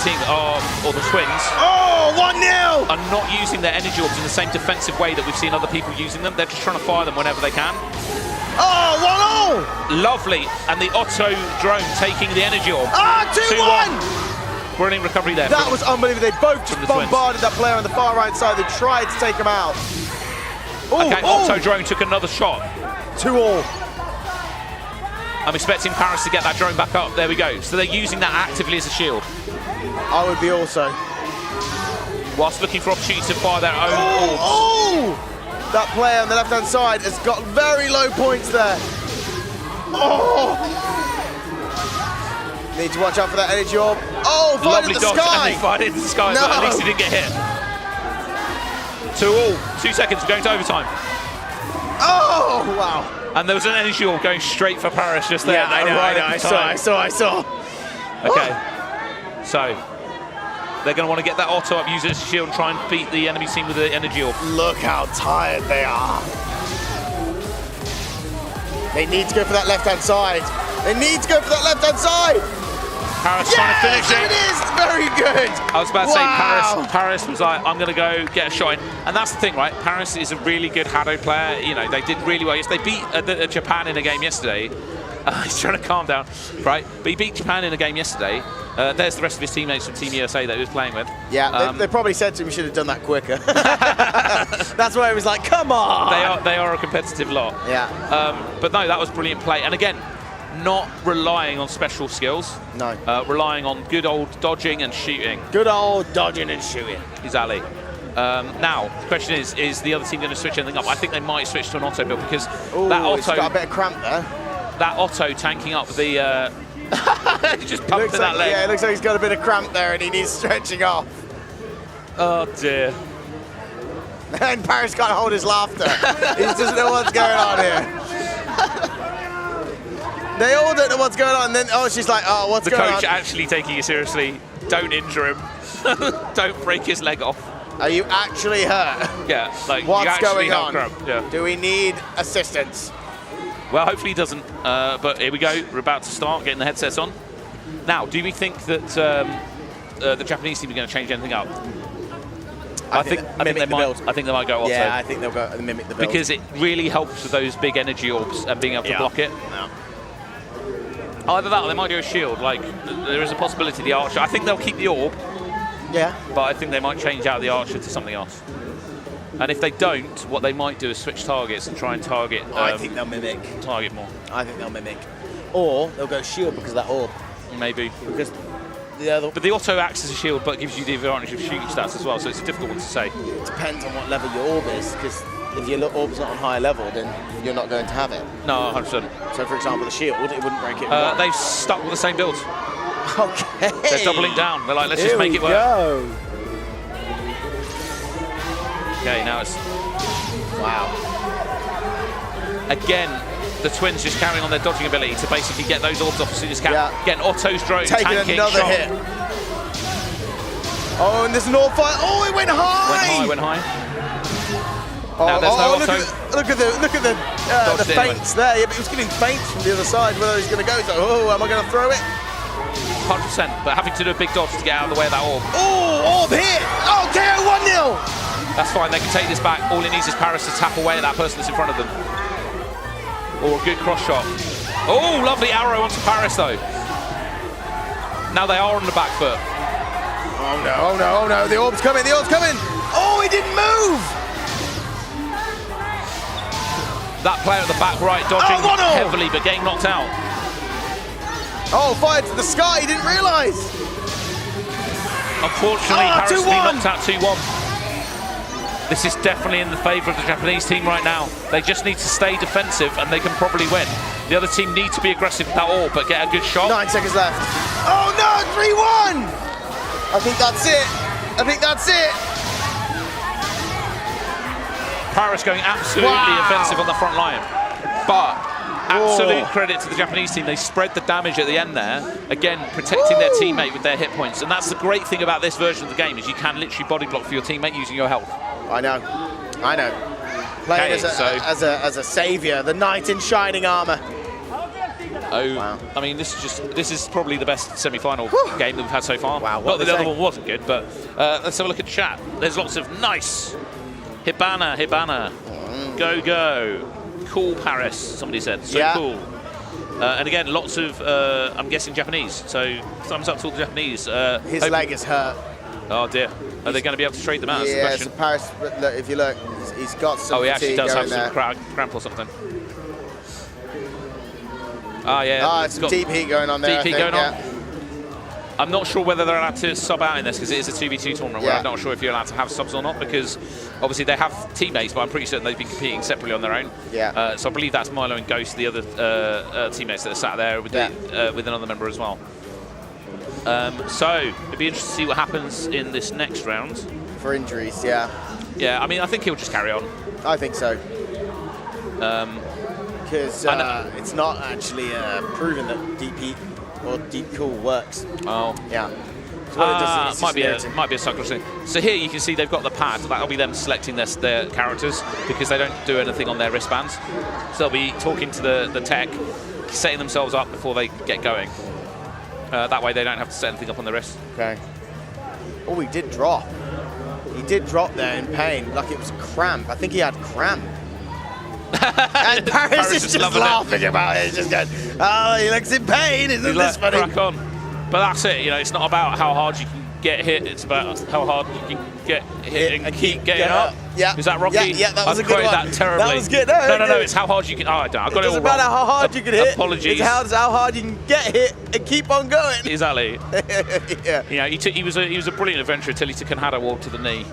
team or the Twins. Oh, 1-0! Are not using their energy orbs in the same defensive way that we've seen other people using them. They're just trying to fire them whenever they can. Oh, 1-0! Lovely, and the Otto drone taking the energy orb. 2-1! Brilliant recovery there. That was unbelievable. They both just bombarded that player on the far right side. They tried to take him out. Otto drone took another shot. 2-all. I'm expecting Paris to get that drone back up. There we go. So they're using that actively as a shield. I would be also. Whilst looking for opportunity to fire their own orbs. Oh! That player on the left-hand side has got very low points there. Oh! Need to watch out for that energy orb. Oh, fired in the sky! And he fired into the sky, but at least he didn't get hit. 2-all. 2 seconds, we're going to overtime. Oh, wow. And there was an energy orb going straight for Paris just there. Yeah, I know. I saw. Okay. So, they're going to want to get that auto up, use it as a shield, and try and beat the enemy team with the energy orb. Look how tired they are. They need to go for that left-hand side. Paris trying to finish it. It is very good. I was about to say Paris was like, I'm going to go get a shot in. And that's the thing, right? Paris is a really good HADO player. You know, they did really well. Yes, they beat Japan in a game yesterday. He's trying to calm down, right? But he beat Japan in a game yesterday. There's the rest of his teammates from Team USA that he was playing with. Yeah, they probably said to him, we should have done that quicker. That's why he was like, come on. They are a competitive lot. Yeah. But no, that was brilliant play. And again, not relying on special skills. No. Relying on good old dodging and shooting. Good old dodging and shooting. Exactly. Now, the question is the other team going to switch anything up? I think they might switch to an auto build because that auto... He's got a bit of cramp there. That Otto tanking up the... just pumping that leg. Yeah, it looks like he's got a bit of cramp there and he needs stretching off. Oh, dear. And Paris can't hold his laughter. He doesn't know what's going on here. They all don't know what's going on. And then, she's like, what's going on? The coach actually taking it seriously. Don't injure him. Don't break his leg off. Are you actually hurt? Yeah, like, what's going on? Cramp. Yeah. Do we need assistance? Well, hopefully he doesn't. But here we go. We're about to start getting the headsets on. Now, do we think that the Japanese team are going to change anything up? I think they might. I think they might go auto. Yeah, I think they'll go mimic the build because it really helps with those big energy orbs and being able to block it. Yeah. Either that, or they might do a shield. Like there is a possibility the archer. I think they'll keep the orb. Yeah. But I think they might change out the archer to something else. And if they don't, what they might do is switch targets and try and target. I think they'll mimic. Target more. I think they'll mimic. Or they'll go shield because of that orb. Maybe. Because the other. But the auto acts as a shield, but gives you the advantage of shooting stats as well. So it's a difficult one to say. It depends on what level your orb is, because if your orb's not on higher level, then you're not going to have it. No, 100%. So, for example, the shield, it wouldn't break it. They've stuck with the same build. Okay. They're doubling down. They're like, let's just make it work. Go. Okay, now it's... Wow. Again, the twins just carrying on their dodging ability to basically get those orbs off as soon as can. Yeah. Getting Otto's drone, taking tanking, another shot. hit. Oh, and there's an orb fight. Oh, it went high. Went high. Now there's no Otto. Look at the feints there. Yeah, but he was getting feints from the other side. Whether he's going to go, he's like, oh, am I going to throw it? 100%, but having to do a big dodge to get out of the way of that orb. Oh, orb hit. Oh, KO 1-0. That's fine, they can take this back. All it needs is Paris to tap away at that person that's in front of them. Or a good cross shot. Oh, lovely arrow onto Paris, though. Now they are on the back foot. Oh no, the orb's coming. Oh, he didn't move. That player at the back right dodging heavily, but getting knocked out. Oh, fired to the sky, he didn't realise. Unfortunately, Paris has been knocked out 2-1. This is definitely in the favour of the Japanese team right now. They just need to stay defensive and they can probably win. The other team need to be aggressive with that orb, but get a good shot. 9 seconds left. Oh no, 3-1! I think that's it. Paris going absolutely offensive on the front line. But absolute credit to the Japanese team. They spread the damage at the end there. Again, protecting their teammate with their hit points. And that's the great thing about this version of the game is you can literally body block for your teammate using your health. I know. Playing as a saviour, the knight in shining armour. Oh, wow. I mean, this is probably the best semi-final game that we've had so far. Wow, not that the other one wasn't good, but let's have a look at chat. There's lots of nice. Hibana. Go. Cool Paris, somebody said. So cool. And again, lots of, I'm guessing Japanese. So thumbs up to all the Japanese. His leg is hurt. Oh dear. Are they going to be able to trade them out? Yeah, so Paris, look, if you look, he's got some he actually does have there. some cramp or something. Ah, yeah. Some deep heat going on there. Deep heat going on. I'm not sure whether they're allowed to sub out in this because it is a 2v2 tournament where I'm not sure if you're allowed to have subs or not because obviously they have teammates, but I'm pretty certain they've been competing separately on their own. Yeah. So I believe that's Milo and Ghost, the other teammates that are sat there with, with another member as well. So it'd be interesting to see what happens in this next round. For injuries, yeah. Yeah, I mean, I think he'll just carry on. I think so. Because it's not actually proven that deep heat or deep cool works. Oh. Yeah. So what it does is might be a psychological thing. So here you can see they've got the pad. That'll be them selecting their characters because they don't do anything on their wristbands. So they'll be talking to the tech, setting themselves up before they get going. That way they don't have to set anything up on the wrist. Okay. Oh, he did drop. He did drop there in pain, like it was cramp. I think he had cramp. And Paris is just laughing about it. He's just going, oh, he looks in pain. Isn't this funny? Crack on. But that's it. You know, it's not about how hard you can get hit. It's about how hard you can get hit and keep getting up. Yeah. Is that Rocky? Yeah, that was a good one. That terribly. That was good. No. It's how hard you can. Oh, I don't. I got it all wrong. It doesn't matter how hard you can hit. Apologies. It's how hard you can get hit and keep on going. Exactly. Yeah. You know, he was a brilliant adventurer until he took an HADO WORLD to the knee.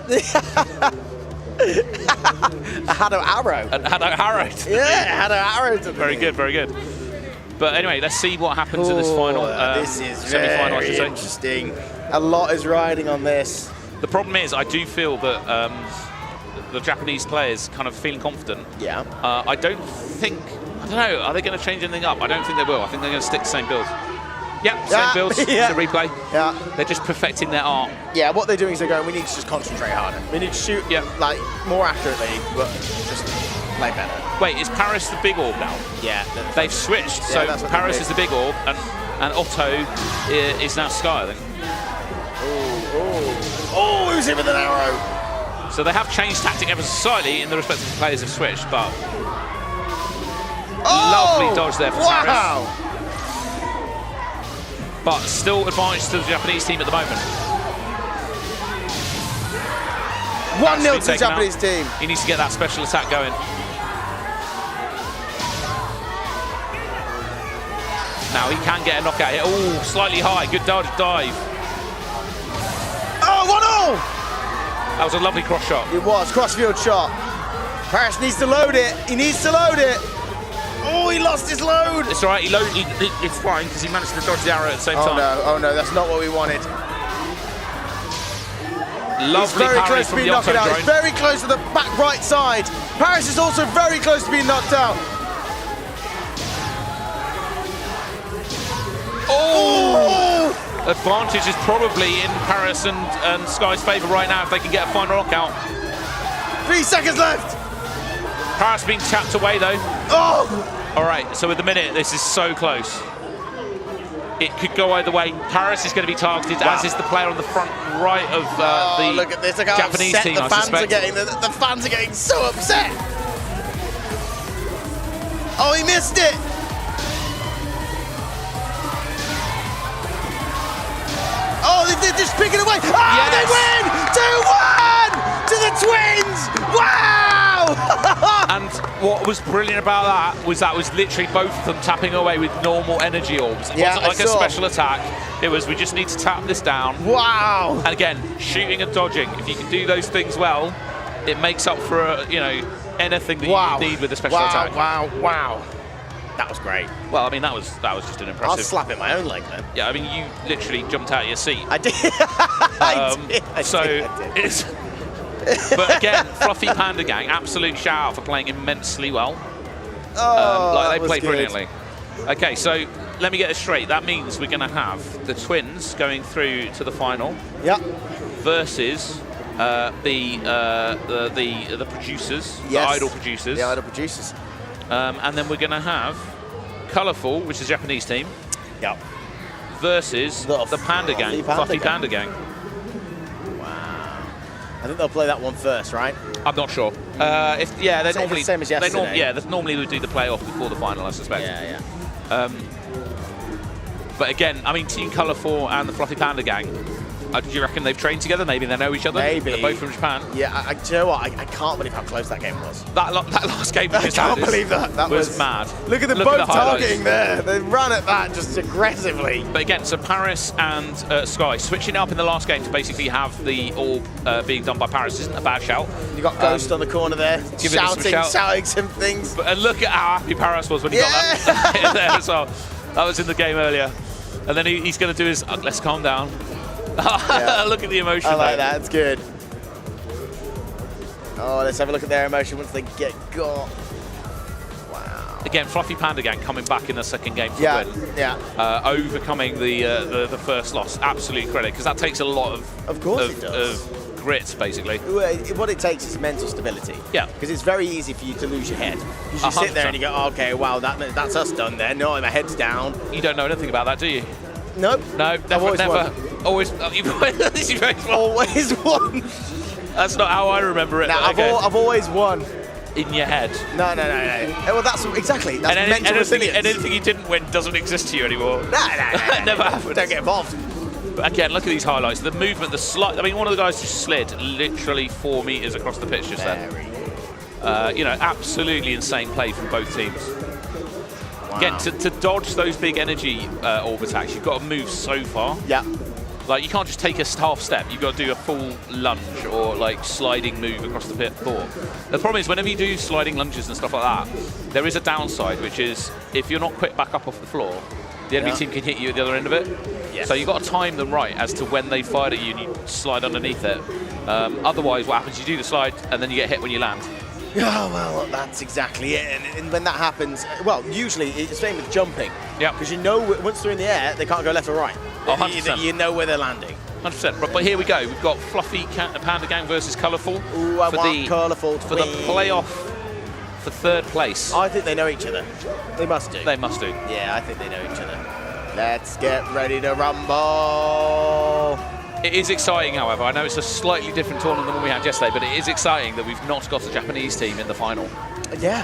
A HADO arrow. And HADO arrow. Yeah, HADO arrow to the Very knee. good, very good. But anyway, let's see what happens in this final. This is semi-final, very interesting. A lot is riding on this. The problem is, I do feel that the Japanese players kind of feeling confident. Yeah. I don't know, are they going to change anything up? I don't think they will. I think they're going to stick to the same build. Yep, same builds. Yeah. It's a replay. Yeah. They're just perfecting their art. Yeah, what they're doing is they're going, we need to just concentrate harder. We need to shoot like more accurately, but just play better. Wait, is Paris the big orb now? Yeah. They've switched. So Paris is the big orb, and Otto is now Sky, I think. Oh, who's hit with an arrow? So they have changed tactic ever so slightly in the respective players have switched, but lovely dodge there for Paris. But still advantage to the Japanese team at the moment. 1-0 to the Japanese team. He needs to get that special attack going. Now he can get a knockout here. Oh, slightly high. Good dive. Oh, 1-0! That was a lovely cross shot. It was, crossfield shot. Paris needs to load it. He needs to load it. Oh, he lost his load. It's all right. It's fine because he managed to dodge the arrow at the same time. Oh no, that's not what we wanted. Lovely very parry close to from being the knocked Otto out. drone. He's very close to the back right side. Paris is also very close to being knocked out. Oh! Advantage is probably in Paris and Sky's favour right now if they can get a final knockout. 3 seconds left. Paris being tapped away though. Oh! All right, so with the minute, this is so close. It could go either way. Paris is going to be targeted, as is the player on the front right of the look at this. Look how Japanese upset team, the I fans suspect. are getting. The fans are getting so upset. Oh, he missed it. Oh, they're just picking away. Oh, Yes. they win! 2-1 to the Twins! Wow! And what was brilliant about that was literally both of them tapping away with normal energy orbs. It wasn't like a special attack. It was, we just need to tap this down. Wow! And again, shooting and dodging. If you can do those things well, it makes up for anything that you need with a special attack. Wow! That was great. Well, I mean, that was just an impressive. I'll slap in my own leg then. Yeah, I mean, you literally jumped out of your seat. I did. I did. It's. But again, Fluffy Panda Gang, absolute shout out for playing immensely well. They played brilliantly. Okay, so let me get this straight. That means we're going to have the Twins going through to the final. Yep. Versus the producers, Yes. the idol producers. The idol producers. And then we're going to have Colourful, which is a Japanese team. Yep. Versus the Panda Gang, Fluffy Panda Gang. I think they'll play that one first, right? I'm not sure. They normally same as yesterday. They normally would do the playoff before the final, I suspect. Yeah. But again, I mean, Team Colourful and the Fluffy Panda Gang. Do you reckon they've trained together? Maybe they know each other. Maybe. They're both from Japan. Yeah. Do you know what? I can't believe how close that game was. That last game we just I can't had believe that. That was mad. Look at the both targeting there. They ran at that just aggressively. But again, so Paris and Sky switching up in the last game to basically have the orb being done by Paris isn't a bad shout. You got Ghost on the corner there, shouting some things. But look at how happy Paris was when he got that in there as well. That was in the game earlier. And then he's going to do his, let's calm down. Look at the emotion. I like that, it's good. Oh, let's have a look at their emotion once they get got. Wow. Again, Fluffy Panda Gang coming back in the second game to win. Yeah. Overcoming the first loss. Absolute credit, because that takes a lot of course it does. Of grit, basically. What it takes is mental stability. Yeah. Because it's very easy for you to lose your head. Because you sit there and you go, oh, okay, well, that's us done then. No, my head's down. You don't know anything about that, do you? Nope. No, never. Always. Always won. That's not how I remember it. No, I've always won. In your head. No. Well, that's exactly. That's mental resilience. And anything you didn't win doesn't exist to you anymore. No. Never happened. Don't get involved. But again, look at these highlights. The movement, the slide. I mean, one of the guys just slid literally 4 meters across the pitch just then. You know, absolutely insane play from both teams. Wow. Again, to dodge those big energy orb attacks, you've got to move so far. Yeah. Like, you can't just take a half step. You've got to do a full lunge or, like, sliding move across the floor. The problem is, whenever you do sliding lunges and stuff like that, there is a downside, which is if you're not quick back up off the floor, the enemy team can hit you at the other end of it. Yes. So you've got to time them right as to when they fired at you and you slide underneath it. Otherwise, what happens, you do the slide and then you get hit when you land. Oh, well, that's exactly it. And when that happens, well, usually it's the same with jumping. Yeah. Because you know once they're in the air, they can't go left or right. Oh, 100%. You know where they're landing. 100%. But here we go. We've got Fluffy Panda Gang versus Colourful. Ooh, I want Colourful to for the playoff for third place. I think they know each other. They must do. They must do. Yeah, I think they know each other. Let's get ready to rumble. It is exciting, however. I know it's a slightly different tournament than what we had yesterday, but it is exciting that we've not got a Japanese team in the final. Yeah.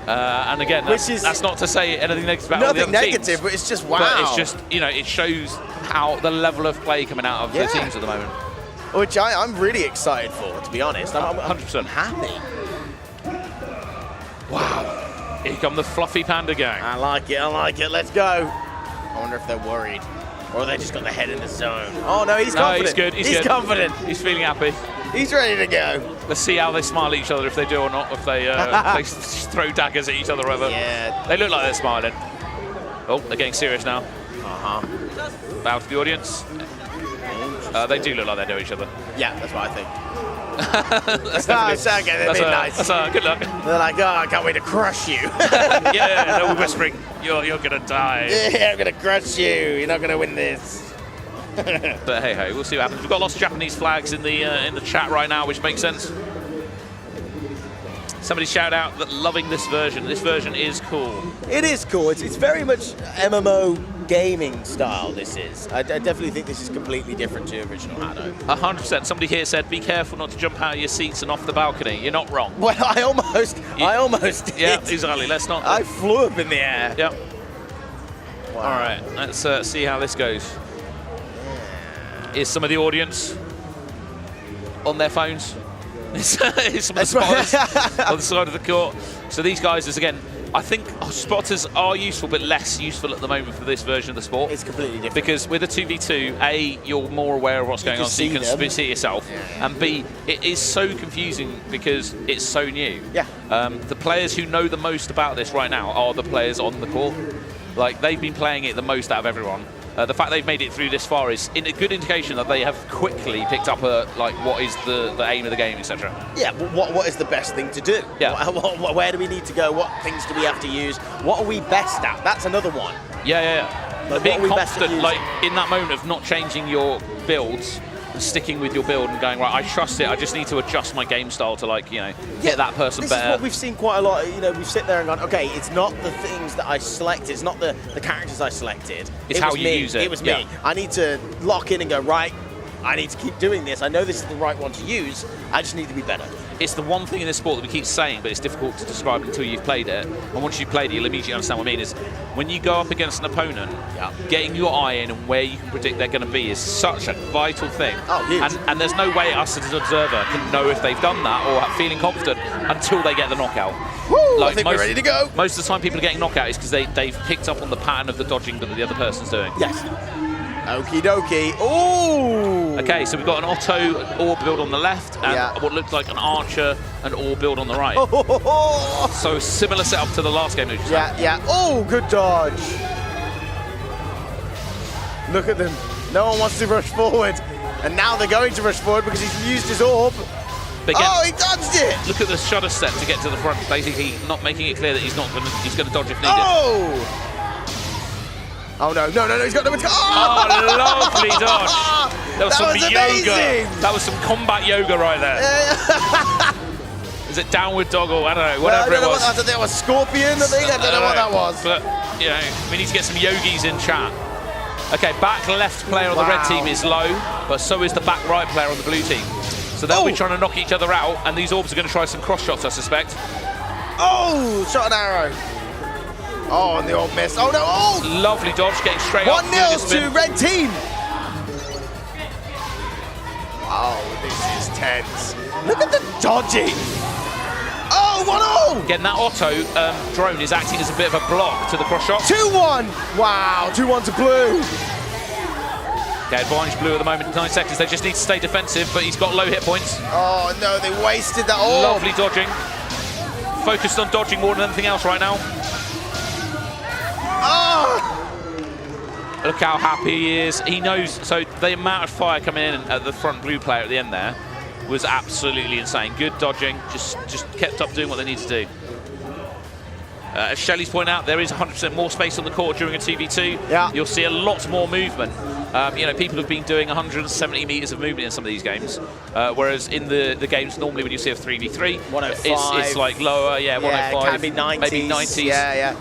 And again, that's not to say anything negative about nothing all the other negative, teams, but it's just wow. But it's just, you know, it shows how the level of play coming out of the teams at the moment. Which I'm really excited for, to be honest. I'm 100% happy. Wow. Here come the Fluffy Panda Gang. I like it. Let's go. I wonder if they're worried. Or they just got their head in the zone. Oh, no, he's confident. He's good. He's confident. He's feeling happy. He's ready to go. Let's see how they smile at each other, if they do or not, if they, they throw daggers at each other or whatever. Yeah. They look like they're smiling. Oh, they're getting serious now. Bow to the audience. They do look like they know each other. Yeah, that's what I think. That's nice. Good luck. They're like, oh, I can't wait to crush you. Yeah, they're whispering, you're going to die. Yeah, I'm going to crush you. You're not going to win this. But hey, we'll see what happens. We've got lots of Japanese flags in the chat right now, which makes sense. Somebody shout out that loving this version. This version is cool. It is cool. It's very much MMO gaming style, this is. I definitely think this is completely different to original HADO. 100%. Somebody here said, be careful not to jump out of your seats and off the balcony. You're not wrong. Well, I almost did. Yeah, exactly. Let's not. I flew up in the air. Yep. Wow. All right, let's see how this goes. Is some of the audience on their phones? Is some of the spotters on the side of the court. So these guys is, again, I think spotters are useful, but less useful at the moment for this version of the sport. It's completely different. Because with a 2v2, you're more aware of what's going on, so you can see yourself. Yeah. And B, it is so confusing because it's so new. Yeah. The players who know the most about this right now are the players on the court. Like, they've been playing it the most out of everyone. The fact they've made it through this far is a good indication that they have quickly picked up what is the aim of the game, etc. Yeah, what is the best thing to do? Yeah. Where do we need to go? What things do we have to use? What are we best at? That's another one. Yeah. Like, being confident, like, in that moment of not changing your builds, sticking with your build and going, right, I trust it, I just need to adjust my game style to, like, you know, get that person better. This is what we've seen quite a lot. You know, we've sit there and gone, okay, it's not the things that I selected, it's not the characters I selected. It's how you use it. It was me. I need to lock in and go, right, I need to keep doing this. I know this is the right one to use. I just need to be better. It's the one thing in this sport that we keep saying, but it's difficult to describe until you've played it. And once you've played it, you'll immediately understand what I mean. Is when you go up against an opponent, getting your eye in and where you can predict they're going to be is such a vital thing. Oh, huge. And there's no way us as an observer can know if they've done that or feeling confident until they get the knockout. Woo, I think we're ready to go. Most of the time people are getting knockout is because they've picked up on the pattern of the dodging that the other person's doing. Yes. Okie dokie. Ooh! Okay, so we've got an Otto orb build on the left and what looks like an Archer and orb build on the right. So similar setup to the last game. Yeah. Oh, good dodge. Look at them. No one wants to rush forward. And now they're going to rush forward because he's used his orb. But again, oh, he dodged it! Look at the shudder step to get to the front, basically not making it clear that he's going to dodge if needed. Oh! Oh no, he's got no time. Oh, lovely dodge. That was some yoga. Amazing. That was some combat yoga right there. Is it downward dog or I don't know, whatever it was. I don't know, a scorpion, I think. I don't know what that was. But, you know, we need to get some yogis in chat. Okay, back left player on the red team is low, but so is the back right player on the blue team. So they'll be trying to knock each other out, and these orbs are going to try some cross shots, I suspect. Oh, shot an arrow. Oh, and the old miss. Oh no, oh! Lovely dodge, getting straight up. 1-0 to red team. Wow, this is tense. Look at the dodging. Oh, 1-0. Again, that Otto drone is acting as a bit of a block to the cross shot. 2-1. Wow, 2-1 to blue. Okay, advantage blue at the moment, 9 seconds. They just need to stay defensive, but he's got low hit points. Oh no, they wasted that orb. Lovely dodging. Focused on dodging more than anything else right now. Oh. Look how happy he is. He knows, so the amount of fire coming in at the front blue player at the end there was absolutely insane. Good dodging, just kept up doing what they need to do. As Shelley's pointed out, there is 100% more space on the court during a 2v2. Yeah. You'll see a lot more movement. You know, people have been doing 170 meters of movement in some of these games, whereas in the games normally when you see a 3v3, 105. it's like lower, 105, can be 90s. maybe 90s. Yeah.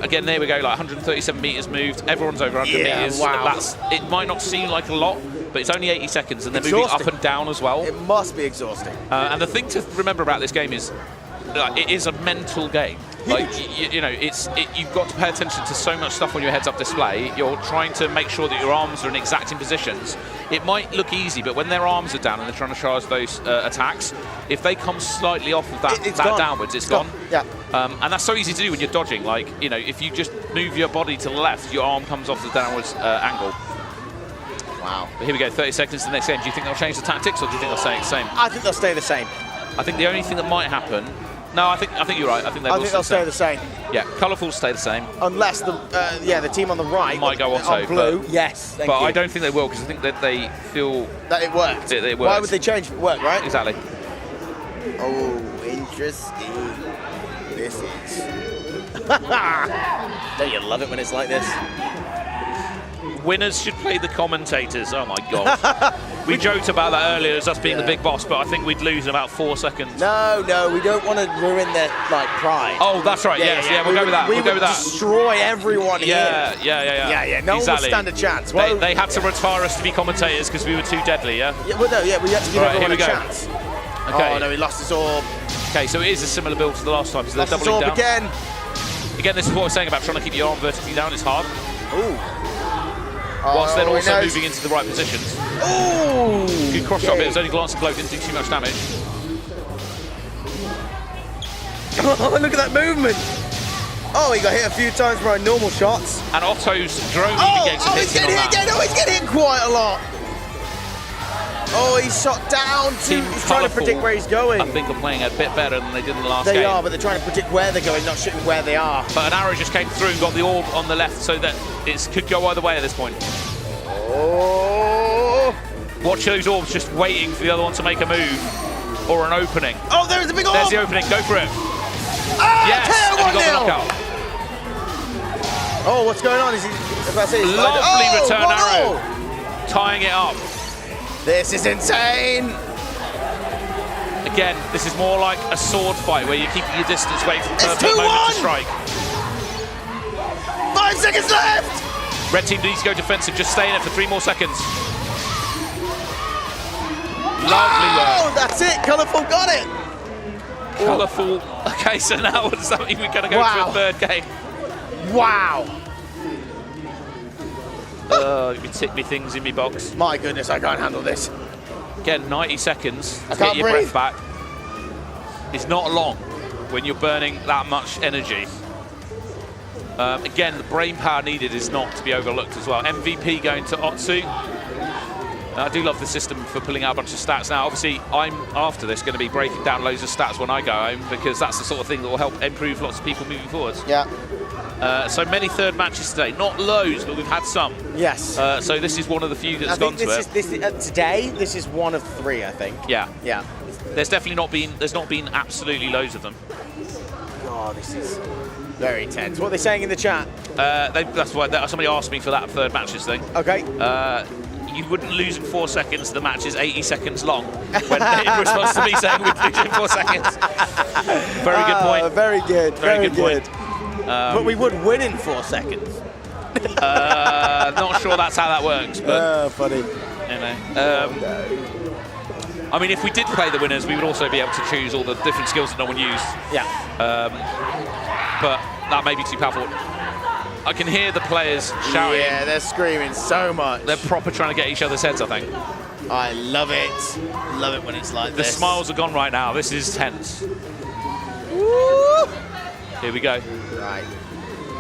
Again, there we go, like 137 meters moved. Everyone's over 100 meters. Wow. It might not seem like a lot, but it's only 80 seconds, and they're moving up and down as well. It must be exhausting. And the thing to remember about this game is, it is a mental game. Like you know, you've got to pay attention to so much stuff on your heads-up display. You're trying to make sure that your arms are in exacting positions. It might look easy, but when their arms are down and they're trying to charge those attacks, if they come slightly off of that downwards, it's gone. Yeah. And that's so easy to do when you're dodging. Like, you know, if you just move your body to the left, your arm comes off the downwards angle. Wow. But here we go, 30 seconds to the next game. Do you think they'll change the tactics, or do you think they'll stay the same? I think they'll stay the same. I think the only thing that might happen. No, I think you're right. I think they'll stay the same. Yeah, colourfuls stay the same. Unless the team on the right might go Otto, on blue. Yes, thank you. I don't think they will, because I think that they feel that it worked. It worked. Why would they change if it worked, right? Exactly. Oh, interesting. This is. Don't you love it when it's like this? Winners should play the commentators. Oh my god. We joked about that earlier as us being the big boss, but I think we'd lose in about 4 seconds. No, we don't want to ruin their pride. Oh, that's right. Yeah, we'll go with that. We'll go with that. Destroy everyone here. Yeah. No one will stand a chance. Well, they had to retire us to be commentators because we were too deadly. Yeah. We had to give everyone a chance. Okay. Oh no, he lost his orb. Okay, so it is a similar build to the last time. So they're lost doubling his orb down. Again, this is what we're saying about trying to keep your arm vertically down. It's hard. Ooh. Whilst then also moving into the right positions. Ooh! Good cross shot, but it was only glancing low, didn't do too much damage. Oh, look at that movement! Oh, he got hit a few times by normal shots. And Otto's drone even getting some hits in on that. Oh, he's getting hit quite a lot. Oh, he's shot down. He's trying to predict where he's going. I think are playing a bit better than they did in the last game. They are, but they're trying to predict where they're going, not shooting where they are. But an arrow just came through and got the orb on the left, so that it could go either way at this point. Oh! Watch those orbs just waiting for the other one to make a move or an opening. Oh, there's a big orb! There's the opening. Go for it. Yes, and he got the knockout. Oh, what's going on? Is he? Lovely return arrow, tying it up. This is insane! Again, this is more like a sword fight where you're keeping your distance away from the perfect moment to strike. 5 seconds left! Red team needs to go defensive, just stay in it for 3 more seconds. Lovely work. Oh, that's it, Colourful got it! Colourful. Okay, so now does that mean we're going to go to a third game? Wow! You tick me things in me box. My goodness, I can't handle this. Again, 90 seconds to I get your breath back. It's not long when you're burning that much energy. Again, the brain power needed is not to be overlooked as well. MVP going to Otsu. I do love the system for pulling out a bunch of stats. Now, obviously, I'm, after this, going to be breaking down loads of stats when I go home, because that's the sort of thing that will help improve lots of people moving forwards. Yeah. So many third matches today. Not loads, but we've had some. Yes. So this is one of the few that's gone to it. Today, this is one of 3, I think. Yeah. Yeah. There's not been absolutely loads of them. Oh, this is very tense. What are they saying in the chat? That's why somebody asked me for that third matches thing. Okay. You wouldn't lose in 4 seconds. The match is 80 seconds long. When in response to me saying we'd lose in 4 seconds. Very good point. Very good. Very good point. But we would win in 4 seconds. Not sure that's how that works. But funny. You know. I mean, if we did play the winners, we would also be able to choose all the different skills that no one used. Yeah. But that may be too powerful. I can hear the players shouting. Yeah, they're screaming so much. They're proper trying to get each other's heads, I think. I love it. Love it when it's like this. The smiles are gone right now. This is tense. Woo! Here we go. Right.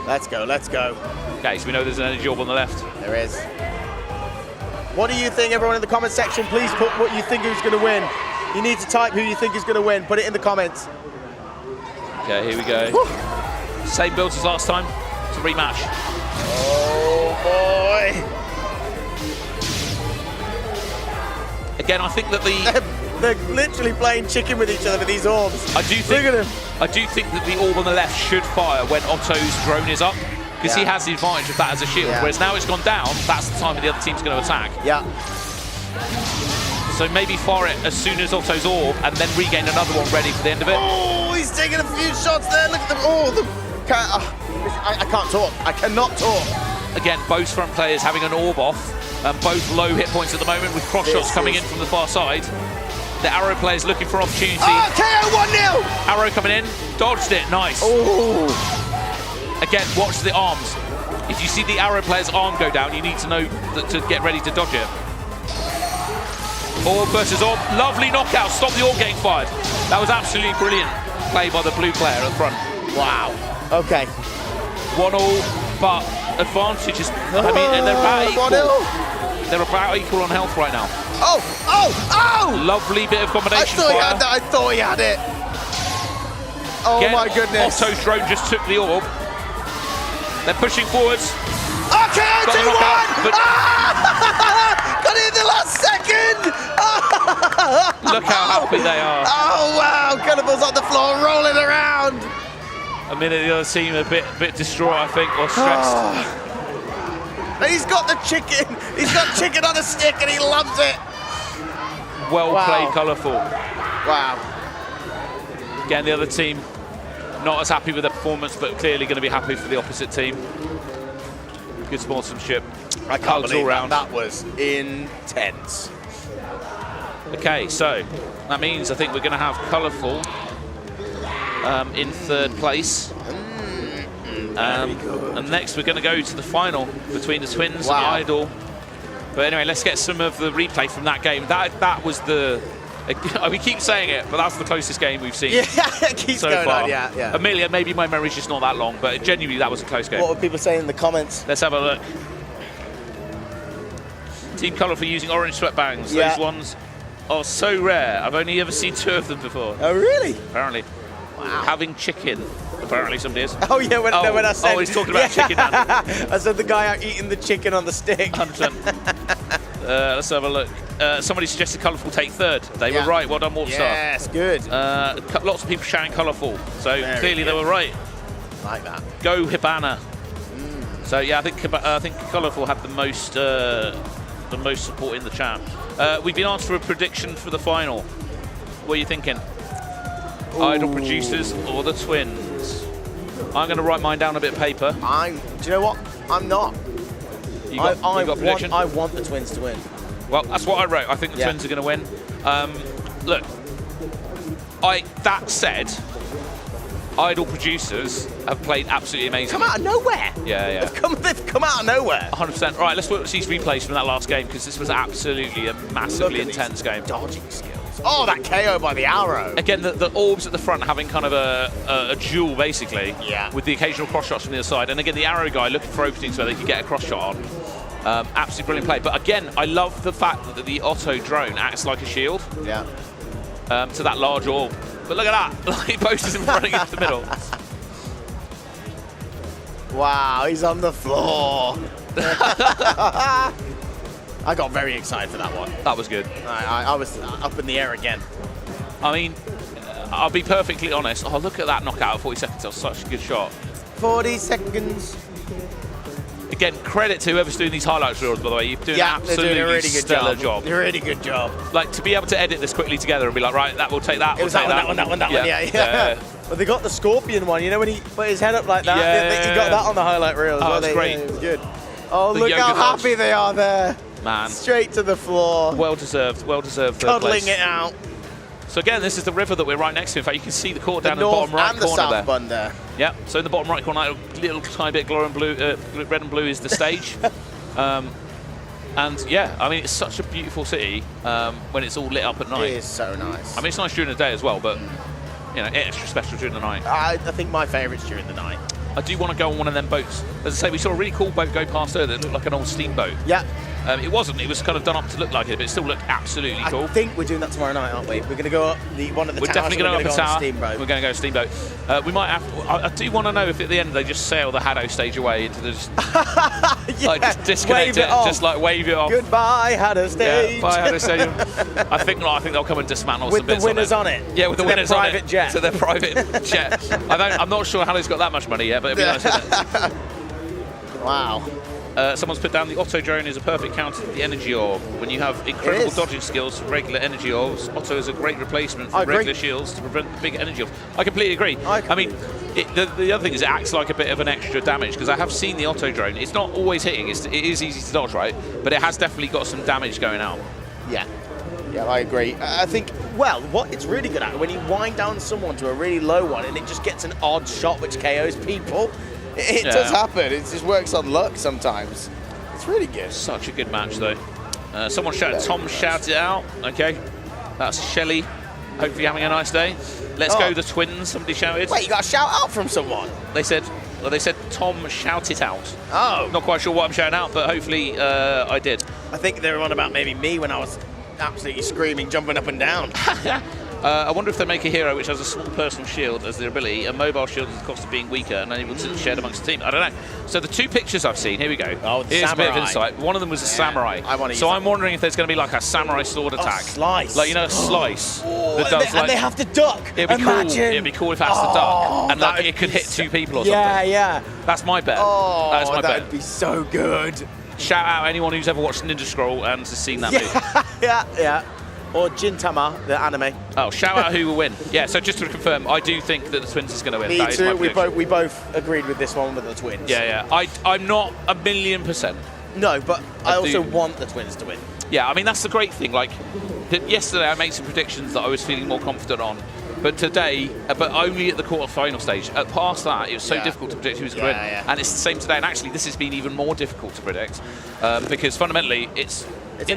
Let's go, let's go. Okay, so we know there's an energy orb on the left. There is. What do you think, everyone in the comment section? Please put what you think who's going to win. You need to type who you think is going to win. Put it in the comments. Okay, here we go. Woo. Same builds as last time. It's a rematch. Oh, boy. Again, I think that They're literally playing chicken with each other with these orbs. Look at him. I do think that the orb on the left should fire when Otto's drone is up, because he has the advantage of that as a shield. Whereas now it's gone down, that's the time that the other team's going to attack. Yeah. So maybe fire it as soon as Otto's orb, and then regain another one ready for the end of it. Oh, he's taking a few shots there. Look at them. I can't talk. I cannot talk. Again, both front players having an orb off, and both low hit points at the moment with cross shots coming in from the far side. The Arrow player's looking for opportunity. Oh, KO 1-0! Arrow coming in, dodged it, nice. Oh. Again, watch the arms. If you see the Arrow player's arm go down, you need to know to get ready to dodge it. Orb versus orb, lovely knockout, stop the orb getting fired. That was absolutely brilliant play by the blue player at the front. Wow, okay. 1-1, but advantage is, I mean, and they're about equal. They're about equal on health right now. Oh! Lovely bit of combination fire. I thought he had it. Oh my goodness. Otto's drone just took the orb. They're pushing forwards. Okay, 2-1! Got it in the last second! Look how happy they are. Oh wow, Gunnible's on the floor rolling around. A minute the other team a bit distraught, I think, or stressed. And he's got the chicken. He's got chicken on a stick and he loves it. Well played, colourful. Wow. Again, the other team not as happy with their performance, but clearly going to be happy for the opposite team. Good sportsmanship. I can't believe that was intense. Okay, so that means I think we're going to have colourful in third place. And next we're going to go to the final between the Twins and Idol. But anyway, let's get some of the replay from that game. That was the... we keep saying it, but that's the closest game we've seen it keeps so going far. On, yeah. Amelia, maybe my memory's just not that long, but genuinely that was a close game. What were people saying in the comments? Let's have a look. Team Colourful using orange sweatbands. Those ones are so rare. I've only ever seen 2 of them before. Oh, really? Apparently. Wow. Having chicken. Apparently somebody is. Oh, yeah, when I said... Oh, he's talking about chicken now. I said the guy out eating the chicken on the stick. 100%. Let's have a look. Somebody suggested Colourful take third. They were right. Well done, Warpstar. Yes, good. Lots of people shouting Colourful. So clearly they were right. Like that. Go Hibana. So yeah, I think Colourful had the most support in the chat. We've been asked for a prediction for the final. What are you thinking? Ooh. Idol Producers or the Twins? I'm going to write mine down a bit of paper. Do you know what? I'm not. You got a prediction? I want the Twins to win. Well, that's what I wrote. I think the Twins are going to win. Look, that said, Idol Producers have played absolutely amazing. Come out of nowhere. Yeah. They've come out of nowhere. 100%. Right, let's watch these replays from that last game, because this was absolutely a massively intense game. Dodging skills. Oh, that KO by the Arrow. Again, the orbs at the front having kind of a duel, basically. Yeah. With the occasional cross shots from the other side. And again, the Arrow guy looking for openings where they could get a cross shot on. Absolutely brilliant play. But again, I love the fact that the Otto drone acts like a shield. Yeah. To that large orb. But look at that. He posts him running into the middle. Wow, he's on the floor. I got very excited for that one. That was good. I was up in the air again. I mean, I'll be perfectly honest. Oh, look at that knockout at 40 seconds. That was such a good shot. 40 seconds. Again, credit to whoever's doing these highlights reels, by the way. You're doing an absolutely they're doing a really good stellar job. A really good job. Like, to be able to edit this quickly together and be like, right, that will take that, It was that one, yeah. Well, they got the scorpion one, you know, when he put his head up like that? Yeah. He got that on the highlight reel as well. That's great. It was good. Oh, The look how yoga dodge. happy they are there. Man. Straight to the floor. Well deserved third Cuddling place. it out. So again, this is the river that we're right next to. In fact, you can see the court down in the north bottom right and the corner south there. bun there. Yeah, so in the bottom right corner, a little tiny bit red and blue is the stage. And yeah, I mean, it's such a beautiful city when it's all lit up at night. It is so nice. I mean, it's nice during the day as well, but you know, extra special during the night. I think my favourite's during the night. I do want to go on one of them boats. As I say, we saw a really cool boat go past there that looked like an old steamboat. Yeah. It wasn't. It was kind of done up to look like it, but it still looked absolutely cool. I think we're doing that tomorrow night, aren't we? We're going to go up one of the We're towers. definitely going to go up a tower. Steamboat. We're going to go steamboat. We might have. I do want to know if at the end they just sail the HADO stage away into the like just disconnect it, just like wave it off. Goodbye, HADO stage. Yeah, bye HADO Stadium. I think they'll come and dismantle with some bits the winners on it. Yeah, with the winners on it. Private jet. To their private jet. I'm not sure HADO's got that much money yet, but it'd be nice, wouldn't it? Wow. Someone's put down the Otto drone is a perfect counter to the energy orb. When you have incredible dodging skills for regular energy orbs, Otto is a great replacement for regular shields to prevent the big energy orbs. I completely agree. I mean, the other thing is it acts like a bit of an extra damage, because I have seen the Otto drone. It's not always hitting. It is easy to dodge, right? But it has definitely got some damage going out. Yeah. Yeah, I agree. I think, well, what it's really good at, when you wind down someone to a really low one and it just gets an odd shot which KOs people, it does happen. It just works on luck sometimes. It's really good. Such a good match, though. Someone shouted, Tom shouted out. Okay, that's Shelley. Hopefully having a nice day. Let's go the twins, somebody shouted. Wait, you got a shout out from someone? They said Tom shout it out. Oh. Not quite sure what I'm shouting out, but hopefully I did. I think they were on about maybe me when I was absolutely screaming, jumping up and down. I wonder if they make a hero which has a small personal shield as their ability, a mobile shield at the cost of being weaker and unable to share amongst the team. I don't know. So the two pictures I've seen, here we go. Oh, the Here's samurai. a bit of insight. One of them was a samurai. So I'm wondering if there's going to be like a samurai sword attack. Slice. Like, you know, a slice. that does, and they have to duck. It'd be cool. It'd be cool if it has to duck. And like, it could hit two people or something. Yeah. That's my bet. Oh, that's my bet. That'd be so good. Shout out anyone who's ever watched Ninja Scroll and has seen that movie. Yeah. Or Gintama, the anime. Oh, shout out who will win. Yeah, so just to confirm, I do think that the Twins is going to win. Me too. We both agreed with this one with the Twins. Yeah. I'm not 1,000,000%. No, but I also want the Twins to win. Yeah, I mean, that's the great thing. Like, yesterday I made some predictions that I was feeling more confident on. But today, but only at the quarter-final stage. Past that, it was so difficult to predict who was going to win. And it's the same today. And actually, this has been even more difficult to predict because fundamentally, it's a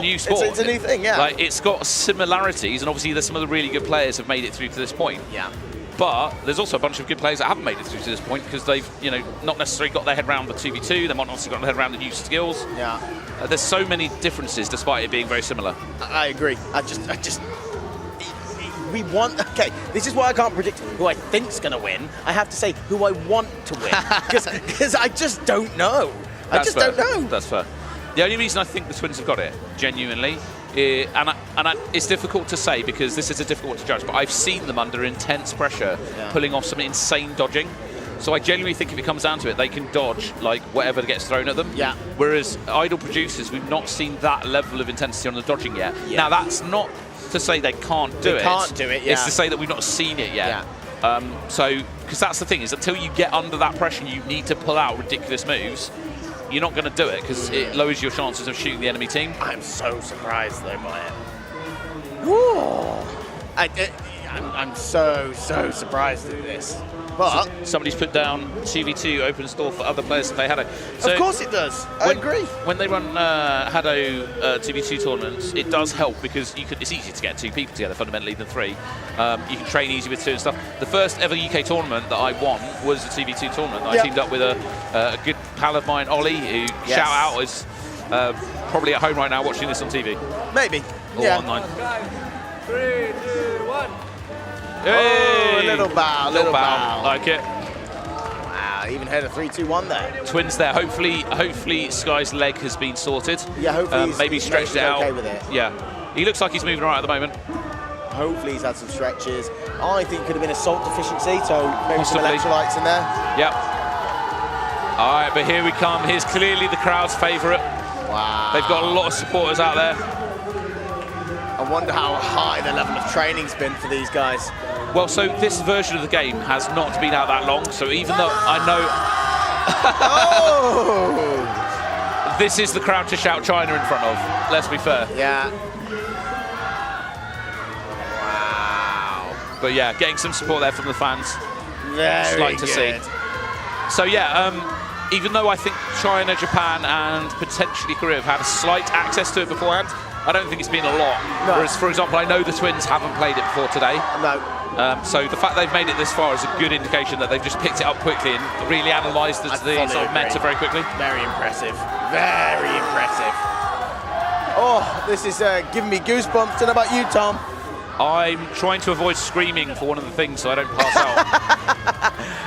new sport. It's a new thing, yeah. Like, it's got similarities, and obviously there's some of the really good players have made it through to this point. Yeah. But there's also a bunch of good players that haven't made it through to this point because they've, not necessarily got their head around the 2v2. They might not necessarily got their head around the new skills. Yeah. There's so many differences despite it being very similar. I agree. We want. Okay, this is why I can't predict who I think's going to win. I have to say who I want to win because I just don't know. I just don't know. That's fair. The only reason I think the Twins have got it, genuinely, it's difficult to say because this is a difficult one to judge, but I've seen them under intense pressure pulling off some insane dodging. So I genuinely think if it comes down to it, they can dodge like whatever gets thrown at them. Yeah. Whereas idle producers, we've not seen that level of intensity on the dodging yet. Yeah. Now that's not to say they can't do it. They can't do it, yeah. It's to say that we've not seen it yet. Yeah. Because that's the thing, is until you get under that pressure, you need to pull out ridiculous moves. You're not going to do it because it lowers your chances of shooting the enemy team. I'm so surprised though by it. Whoa! I'm so surprised at this. But somebody's put down 2v2 opens door for other players to play HADO. So of course it does. I agree. When they run HADO 2v2 tournaments, it does help because it's easier to get two people together fundamentally than three. You can train easy with two and stuff. The first ever UK tournament that I won was a 2v2 tournament. I teamed up with a good pal of mine, Ollie, who shout out is probably at home right now watching this on TV. Maybe. Or online. 3, 2, 1. Hey! Oh, little bow. Like it. Wow, even had a 3-2-1 there. Twins there. Hopefully Sky's leg has been sorted. Yeah, hopefully maybe stretched it out. Okay with it. Yeah. He looks like he's moving all right at the moment. Hopefully he's had some stretches. I think it could have been a salt deficiency, so maybe Possibly. some electrolytes in there. Yep. All right, but here we come. Here's clearly the crowd's favourite. Wow. They've got a lot of supporters out there. I wonder how high the level of training's been for these guys. Well, so this version of the game has not been out that long, so even though I know... Oh! This is the crowd to shout China in front of, let's be fair. Yeah. Wow. But yeah, getting some support there from the fans. Very like to see. So yeah, even though I think China, Japan, and potentially Korea have had a slight access to it beforehand, I don't think it's been a lot. No. Whereas, for example, I know the Twins haven't played it before today. No. So the fact they've made it this far is a good indication that they've just picked it up quickly and really analysed the sort of meta very quickly. Very impressive. Very impressive. Oh, this is giving me goosebumps. Don't know about you, Tom. I'm trying to avoid screaming for one of the things so I don't pass out.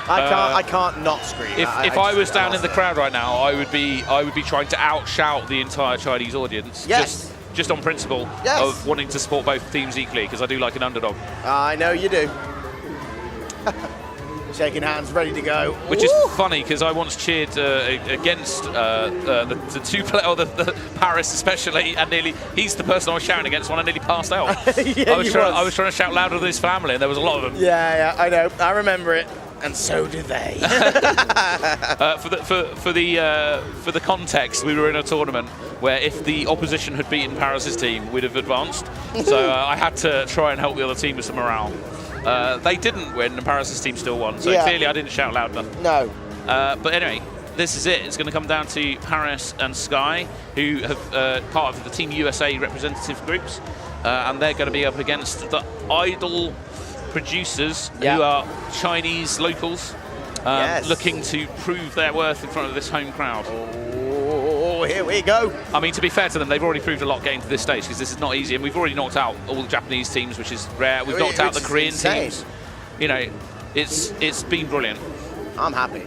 I can't not scream. If I was down in the crowd right now, I would be trying to outshout the entire Chinese audience. Yes. Just on principle of wanting to support both teams equally, because I do like an underdog. I know you do. Shaking hands, ready to go. Which is funny, because I once cheered against the two players, or the Paris especially, and he's the person I was shouting against when I nearly passed out. Yeah, I was trying to shout louder than his family, and there was a lot of them. Yeah, I know. I remember it. And so do they. For the context, we were in a tournament where if the opposition had beaten Paris's team, we'd have advanced. So I had to try and help the other team with some morale. They didn't win, and Paris's team still won. So clearly, I didn't shout loud enough. No. But anyway, this is it. It's going to come down to Paris and Sky, who have part of the Team USA representative groups, and they're going to be up against the Idol producers, who are Chinese locals, looking to prove their worth in front of this home crowd. Oh, here we go. I mean, to be fair to them, they've already proved a lot getting to this stage, because this is not easy, and we've already knocked out all the Japanese teams, which is rare. We've knocked out the Korean teams. You know, it's been brilliant. I'm happy.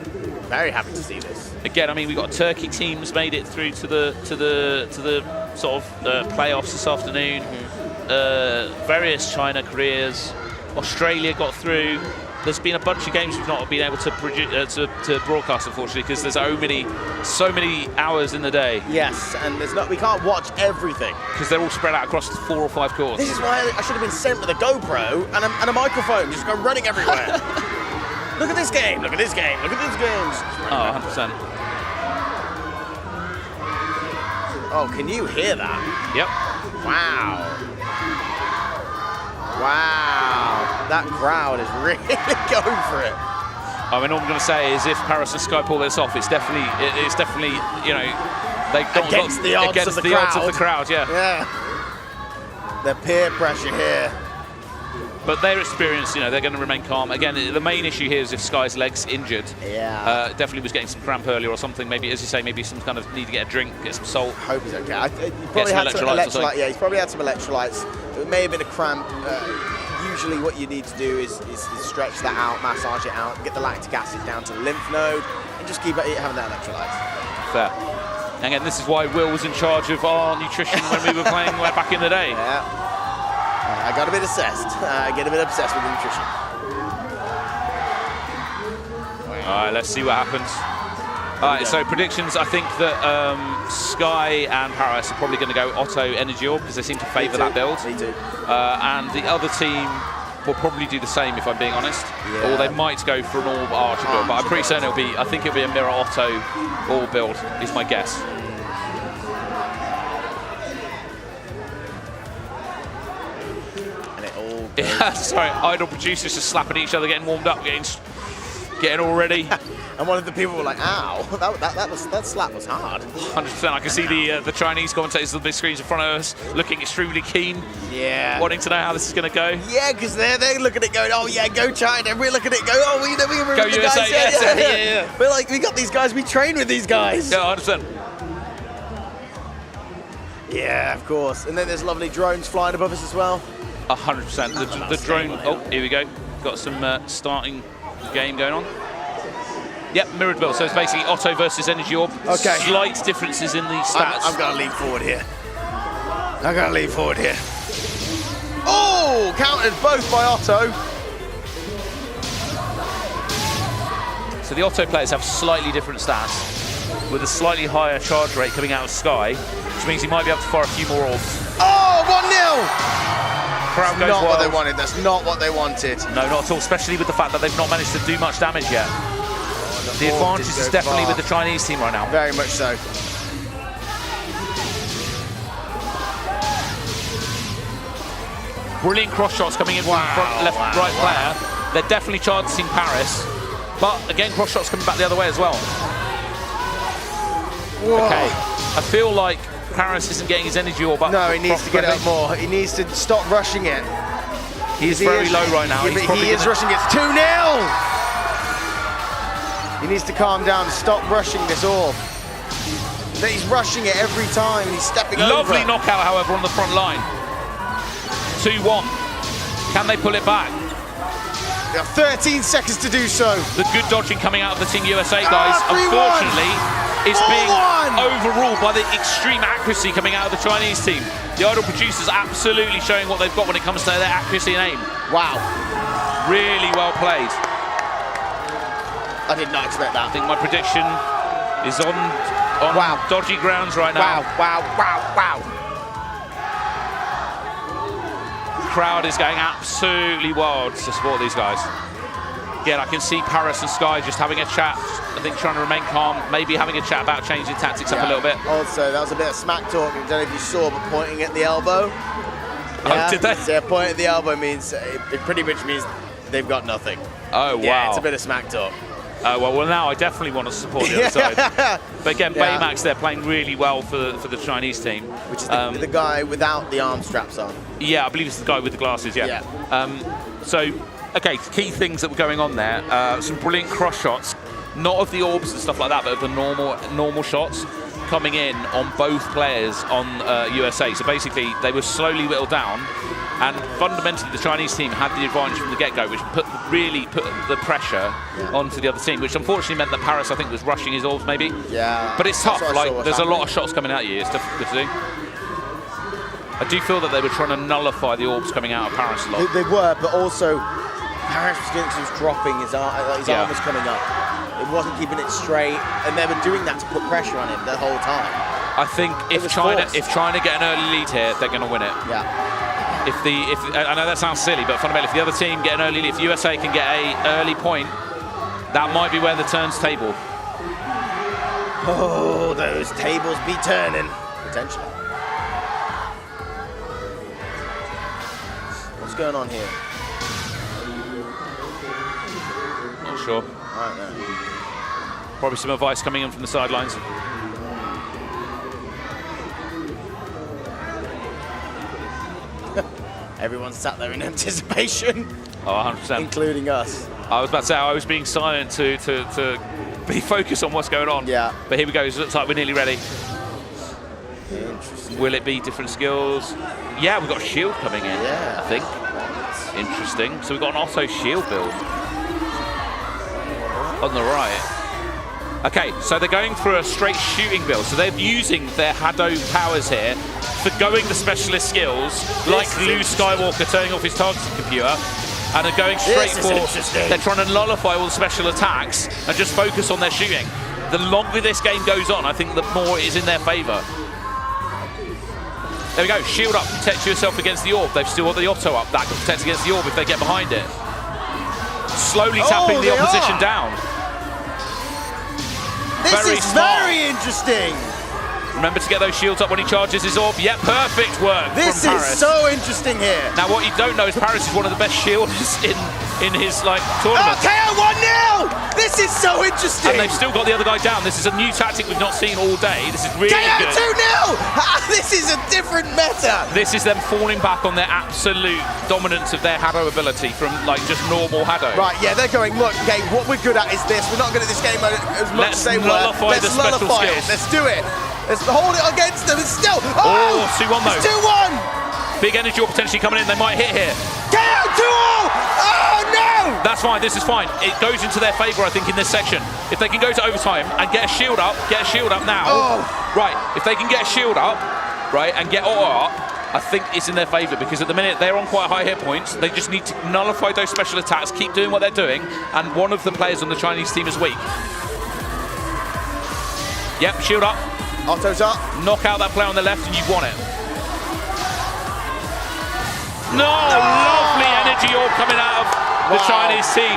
Very happy to see this. Again, I mean, we've got Turkey teams made it through to the sort of playoffs this afternoon. Various China, Koreas. Australia got through. There's been a bunch of games we've not been able to to broadcast, unfortunately, because there's so many hours in the day. Yes, and we can't watch everything because they're all spread out across 4 or 5 courts. This is why I should have been sent with a GoPro and a microphone, just go running everywhere. Look at this game. Look at this game. Look at these games. Oh, 100%. Oh, can you hear that? Yep. Wow. Wow, that crowd is really going for it. I mean, all I'm going to say is if Paris and Sky pull this off, it's definitely you know, they got against the odds of the crowd. Yeah. The peer pressure here. But their experience, you know, they're going to remain calm. Again, the main issue here is if Sky's leg's injured. Yeah. Definitely was getting some cramp earlier or something. Maybe, as you say, maybe some kind of need to get a drink, get some salt. I hope he's okay. He probably had some electrolytes. Yeah, he's probably had some electrolytes. It may have been a cramp. Usually what you need to do is stretch that out, massage it out, get the lactic acid down to the lymph node, and just keep having that electrolytes. Fair. And again, this is why Will was in charge of our nutrition when we were playing back in the day. Yeah. I got a bit obsessed. I get a bit obsessed with nutrition. All right, let's see what happens. All right, so predictions. I think that Sky and Paris are probably going to go Otto Energy Orb because they seem to favour that build. Me too. And the other team will probably do the same, if I'm being honest. Yeah. Or they might go for an Orb Archer build, but I'm pretty certain I think it'll be a Mirror Otto Orb build, is my guess. Yeah, sorry, idol producers just slapping each other, getting warmed up, getting all ready. And one of the people were like, "Ow, that slap was hard." 100%. I can see the Chinese commentators on the big screens in front of us, looking extremely keen. Yeah. Wanting to know how this is going to go. Yeah, because they're looking at it going, "Oh yeah, go China." We're looking at it going, "Oh, we remember go the USA, guys." Yeah. We're like, we got these guys. We train with these guys. Yeah, 100%. Yeah, of course. And then there's lovely drones flying above us as well. 100%. The drone. Oh, here we go. Got some starting game going on. Yep, mirrored build. So it's basically Otto versus Energy Orb. Okay. Slight differences in the stats. I'm going to lean forward here. Oh, countered both by Otto. So the Otto players have slightly different stats, with a slightly higher charge rate coming out of Sky, which means he might be able to fire a few more orbs. Oh, 1-0! Crowd That's goes not wild. what they wanted. That's not what they wanted. No, not at all, especially with the fact that they've not managed to do much damage yet. The orb advantage did is go definitely far. with the Chinese team right now. Very much so. Brilliant cross shots coming in from front, left, right player. They're definitely chancing Paris, but again, cross shots coming back the other way as well. Whoa. Okay, I feel like Paris isn't getting his energy orb up. No, he needs to get it up more. He needs to stop rushing it. He's very low right now. Yeah, He's but probably he is rushing it. It's 2-0! He needs to calm down and stop rushing this orb. He's rushing it every time and he's stepping over. Lovely knockout, however, on the front line. 2-1. Can they pull it back? They have 13 seconds to do so. The good dodging coming out of the Team USA guys, 3-1. unfortunately, is being 4-1. overruled by the extreme accuracy coming out of the Chinese team. The Idol producers absolutely showing what they've got when it comes to their accuracy and aim. Wow. Really well played. I did not expect that. I think my prediction is on Wow. dodgy grounds right now. Wow. The crowd is going absolutely wild to support these guys. Again, I can see Paris and Sky just having a chat. I think trying to remain calm, maybe having a chat about changing tactics up a little bit. Also, that was a bit of smack talk. I don't know if you saw, but pointing at the elbow. Oh, did they? Yeah, pointing at the elbow means, it pretty much means they've got nothing. Oh, wow. Yeah, it's a bit of smack talk. Well, now I definitely want to support the other side. But again, Baymax, they're playing really well for the Chinese team. Which is the guy without the arm straps on. Yeah, I believe it's the guy with the glasses, yeah. So, okay, key things that were going on there. Some brilliant cross shots, not of the orbs and stuff like that, but of the normal shots coming in on both players on USA. So basically, they were slowly whittled down, and fundamentally, the Chinese team had the advantage from the get-go, which really put the pressure onto the other team, which unfortunately meant that Paris, I think, was rushing his orbs maybe. Yeah. But it's tough. Like, there's a lot of shots coming at you. It's difficult to do. I do feel that they were trying to nullify the orbs coming out of Paris a lot. They were, but also Paris was dropping, his arm was coming up. It wasn't keeping it straight, and they were doing that to put pressure on him the whole time. I think if China get an early lead here, they're going to win it. Yeah. If I know that sounds silly, but fundamentally, if the other team get an early lead, if USA can get an early point, that might be where the turns table. Oh, those tables be turning potentially. What's going on here? Not sure. I don't know. Probably some advice coming in from the sidelines. Everyone sat there in anticipation. Oh, 100%. Including us. I was about to say, I was being silent to be focused on what's going on. Yeah. But here we go. It looks like we're nearly ready. Interesting. Will it be different skills? Yeah, we've got a shield coming in, Yeah. I think. Interesting. So we've got an Otto shield build on the right. Okay, so they're going for a straight shooting build. So they're using their HADO powers here for going the specialist skills, like Luke Skywalker turning off his targeting computer, and are going straight for... They're trying to nullify all the special attacks and just focus on their shooting. The longer this game goes on, I think the more it is in their favour. There we go, shield up, protect yourself against the orb. They've still got the Otto up, that can protect against the orb if they get behind it. Slowly tapping the opposition down. This is very interesting. Remember to get those shields up when he charges his orb. Yeah, perfect work This from is Paris. so interesting here. Now, what you don't know is Paris is one of the best shielders in his tournament. Okay, 1-0! This is so interesting. And they've still got the other guy down. This is a new tactic we've not seen all day. This is really KO good. 2-0! This is a different meta. This is them falling back on their absolute dominance of their HADO ability from just normal HADO. Right, yeah, they're going, look, okay, what we're good at is this. We're not good at this game as much as they were. Let's nullify the special skills. Let's do it. Let's hold it against them. It's still... Oh, 2-1 though. It's 2-1! Big energy orb potentially coming in. They might hit here. KO 2-0! Oh, no! That's fine. This is fine. It goes into their favour, I think, in this section. If they can go to overtime and get a shield up now. Oh. Right, if they can get a shield up, right, and get Otto up, I think it's in their favour because at the minute they're on quite high hit points. They just need to nullify those special attacks, keep doing what they're doing, and one of the players on the Chinese team is weak. Yep, shield up. Otto's up. Knock out that player on the left and you've won it. No! Lovely energy all coming out of the Chinese team.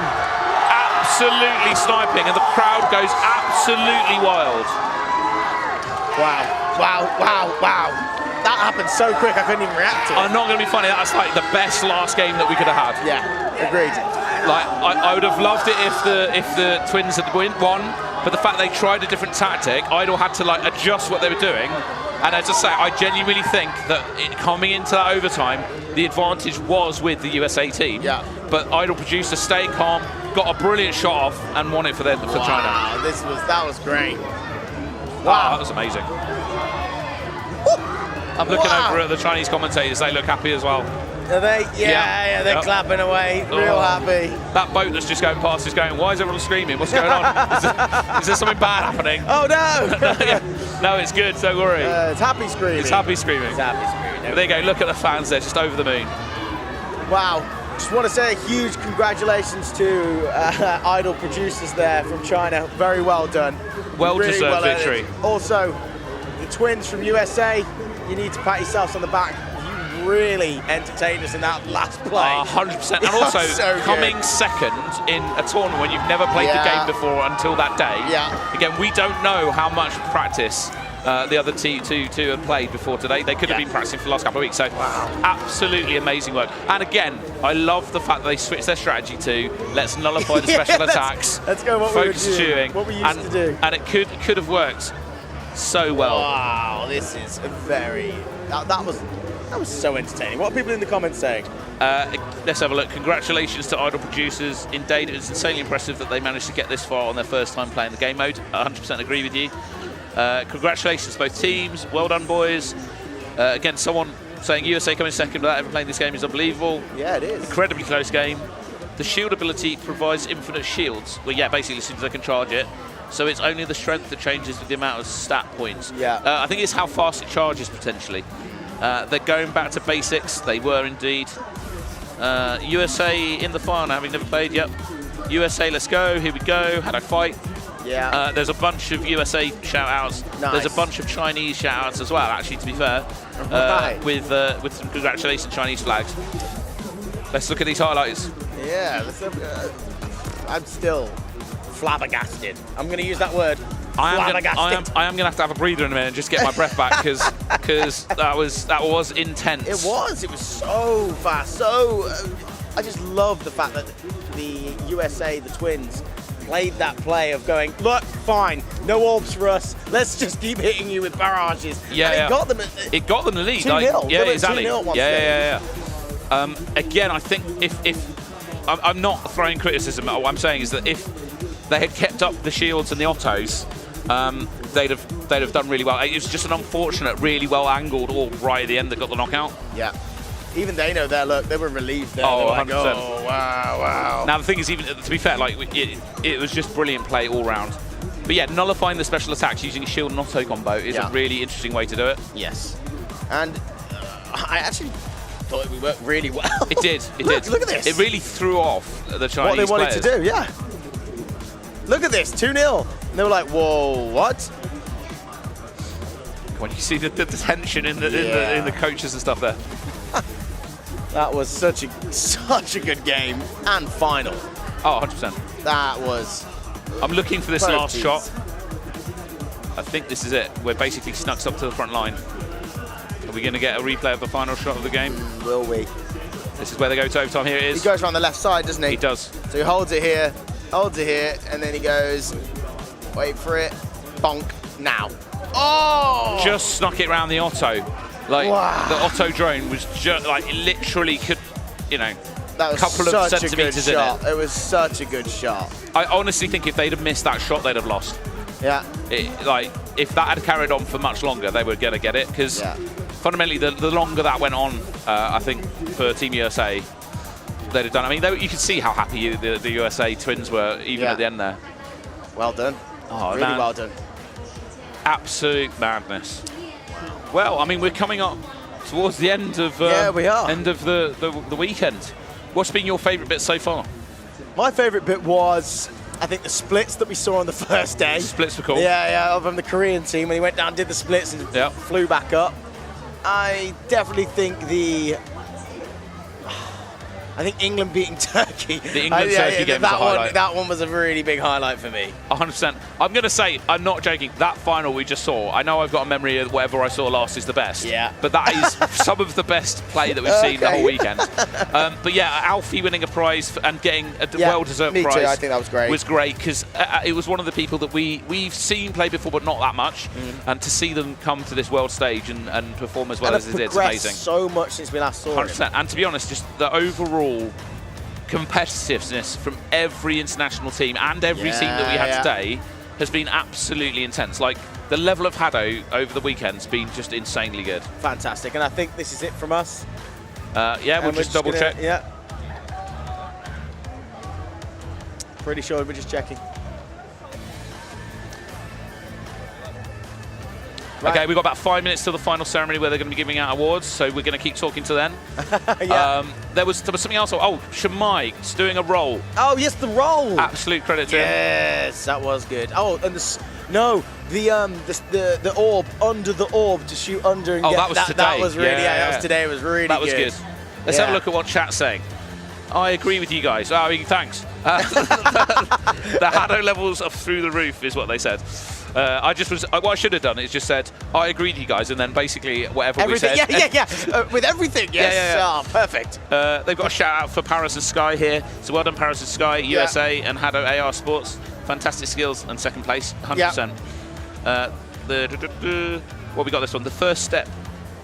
Absolutely sniping, and the crowd goes absolutely wild. Wow, wow, wow, wow. That happened so quick I couldn't even react to it. I'm not going to be funny, that's like the best last game that we could have had. Yeah, agreed. Like, I would have loved it if the Twins had won, but the fact they tried a different tactic, Idol had to like adjust what they were doing. And as I say, I genuinely think that coming into that overtime, the advantage was with the USA team. Yeah. But Idol produced a staying calm, got a brilliant shot off, and won it for China. Wow, that was great. Wow, that was amazing. I'm looking over at the Chinese commentators; they look happy as well. Are they? Yeah, they're clapping away, real happy. That boat that's just going past is going, why is everyone screaming? What's going on? Is there something bad happening? Oh no! No, it's good, don't worry. It's happy screaming. It's happy screaming. It's happy screaming. But there you go, look at the fans there, just over the moon. Wow. Just want to say a huge congratulations to Idol producers there from China. Very well done. Well-deserved victory. Also, the Twins from USA, you need to pat yourselves on the back. You really entertained us in that last play. 100%. And also, so coming second in a tournament when you've never played the game before until that day. Yeah. Again, we don't know how much practice the other two have played before today. They could have been practicing for the last couple of weeks. So, absolutely amazing work. And again, I love the fact that they switched their strategy to let's nullify the special attacks. Let's go what focus we were doing. shooting. What we used to do. And it could have worked so well. Wow, this is a very... That was so entertaining. What are people in the comments saying? Let's have a look. Congratulations to Idol producers. Indeed, it's insanely impressive that they managed to get this far on their first time playing the game mode. 100% agree with you. Congratulations to both teams. Well done, boys. Again, someone saying USA coming second without ever playing this game is unbelievable. Yeah, it is. Incredibly close game. The shield ability provides infinite shields. Well, yeah, basically as soon as they can charge it. So it's only the strength that changes with the amount of stat points. Yeah. I think it's how fast it charges potentially. They're going back to basics. They were indeed. USA in the final, having never played. Yep. USA, let's go. Here we go. Had I fight? Yeah. There's a bunch of USA shout-outs. Nice. There's a bunch of Chinese shout-outs as well, actually, to be fair. Right. With some congratulations Chinese flags. Let's look at these highlights. Yeah. I'm still flabbergasted. I'm going to use that word. I am going to have a breather in a minute and just get my breath back because that was intense. It was so fast. I just love the fact that the USA, the Twins, played that play of going, look, fine, no orbs for us. Let's just keep hitting you with barrages. Yeah, and it got them the lead. 2-0. Yeah, exactly. 2-0 Yeah. Again, I think if I'm not throwing criticism at what I'm saying is that if they had kept up the shields and the Ottos, they'd have done really well. It was just an unfortunate, really well angled orb right at the end that got the knockout. Yeah. Even they know their look. They were relieved there. Oh, like, 100%. oh, wow. Now the thing is, even to be fair, like it was just brilliant play all round. But yeah, nullifying the special attacks using a shield and Otto combo is a really interesting way to do it. Yes. And I actually thought it worked really well. It did. Look at this. It really threw off the Chinese what they wanted players. to do, yeah. Look at this, 2-0. And they were like, whoa, what? When you see the tension in the coaches and stuff there. That was such a good game and final. Oh, 100%. That was. I'm looking for this last shot. I think this is it. We're basically snuck up to the front line. Are we going to get a replay of the final shot of the game? Will we? This is where they go to overtime. Here it is. He goes around the left side, doesn't he? He does. So he holds it here, and then he goes, wait for it, bonk, now. Oh! Just snuck it around the Otto. Like, wow. The Otto drone was just, like, it literally could, that was a couple of centimetres in it. It was such a good shot. I honestly think if they'd have missed that shot, they'd have lost. Yeah. If that had carried on for much longer, they were going to get it. Because fundamentally, the longer that went on, I think, for Team USA, they'd have done. I mean, you could see how happy the USA Twins were, even at the end there. Well done. Oh, really well done. Absolute madness. Well, I mean, we're coming up towards the end of we are. end of the weekend. What's been your favourite bit so far? My favourite bit was, I think, the splits that we saw on the first day. Splits were cool. Yeah, from the Korean team when he went down, did the splits and flew back up. I definitely think I think England beating Turkey. The England-Turkey game was a highlight. That one was a really big highlight for me. 100%. I'm going to say, I'm not joking, that final we just saw, I know I've got a memory of whatever I saw last is the best. Yeah. But that is some of the best play that we've seen the whole weekend. But yeah, Alfie winning a prize and getting a well-deserved prize. Me too, I think that was great. Was great because it was one of the people that we've seen play before, but not that much. And to see them come to this world stage and perform as well as they did, it's amazing. So much since we last saw 100%. him. And to be honest, just the overall competitiveness from every international team and every team that we had today has been absolutely intense. Like, the level of HADO over the weekend's been just insanely good. Fantastic. And I think this is it from us. Yeah, we'll just double check. Yeah. Pretty sure we're just checking. Right. Okay, we've got about 5 minutes till the final ceremony where they're going to be giving out awards, so we're going to keep talking to them. There was something else. Oh, Shamai's doing a roll. Oh, yes, the roll. Absolute credit to him. Yes, that was good. Oh, and the orb, under the orb to shoot under and get that was today. That was really, that was today. It was really good. That was good. Let's have a look at what chat's saying. I agree with you guys. Oh, thanks. The HADO levels are through the roof, is what they said. What I should have done is just said, I agree with you guys, and then basically whatever we said. With everything, yes. Yeah. Oh, perfect. They've got a shout out for Paris and Sky here. So well done, Paris and Sky, USA, and HADO AR Sports. Fantastic skills and second place, 100%. What we got this one? The first step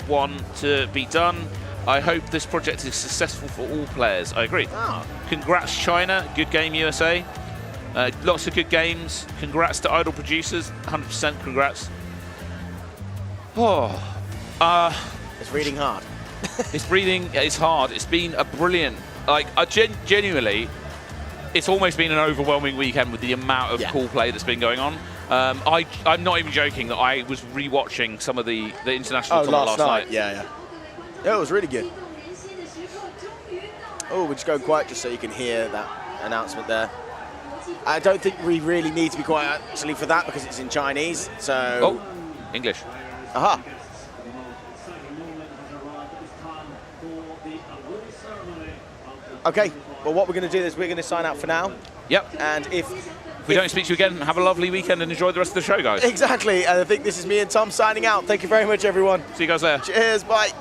one to be done. I hope this project is successful for all players. I agree. Oh. Congrats, China. Good game, USA. Lots of good games. Congrats to Idol producers. 100% congrats. It's reading hard. It's hard. It's been a brilliant, genuinely, it's almost been an overwhelming weekend with the amount of cool play that's been going on. I'm not even joking that I was re-watching some of the international tournament last night. Yeah, it was really good. Oh, we're just going quiet just so you can hear that announcement there. I don't think we really need to be quiet actually for that because it's in Chinese, so... Oh, English. Aha. Okay, well what we're going to do is we're going to sign out for now. Yep. And if we don't speak to you again, have a lovely weekend and enjoy the rest of the show, guys. Exactly, and I think this is me and Tom signing out. Thank you very much, everyone. See you guys there. Cheers, bye.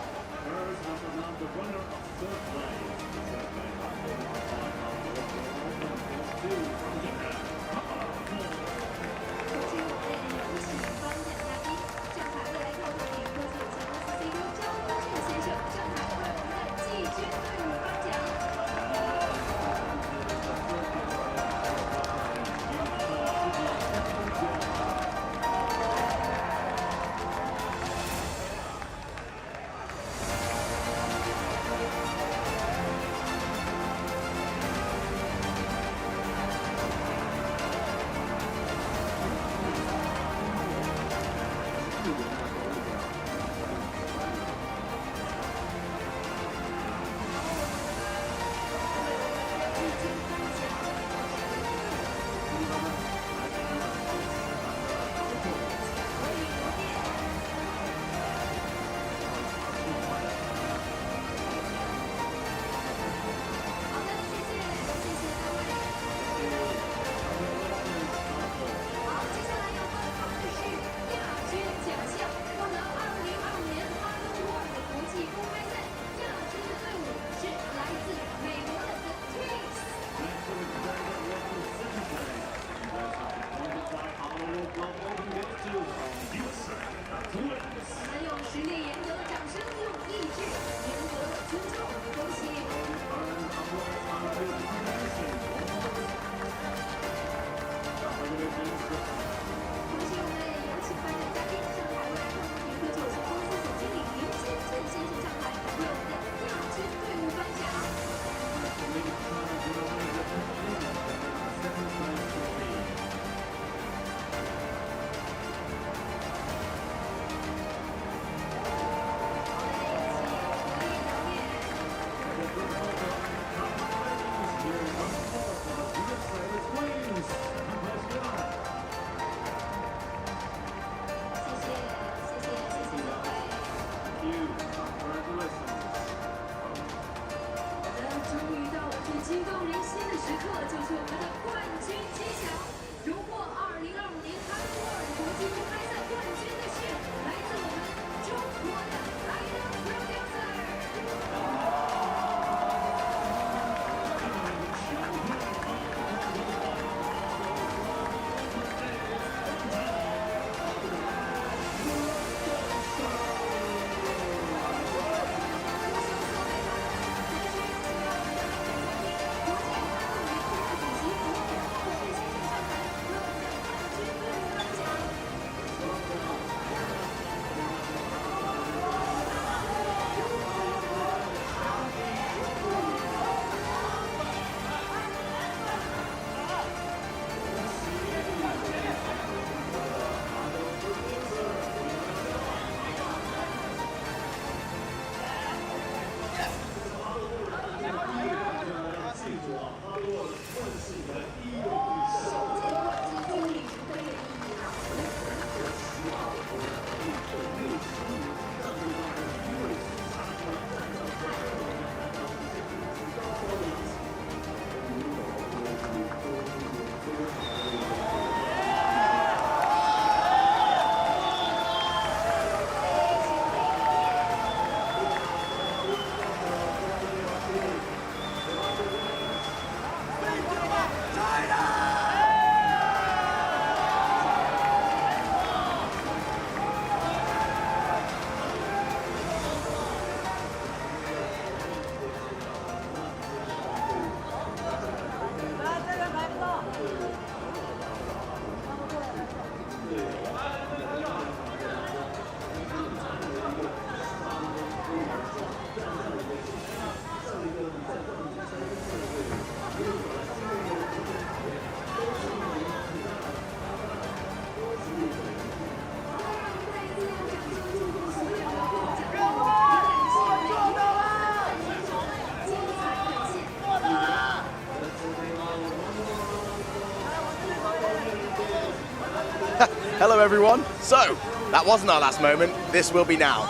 Hello, everyone. So, that wasn't our last moment. This will be now.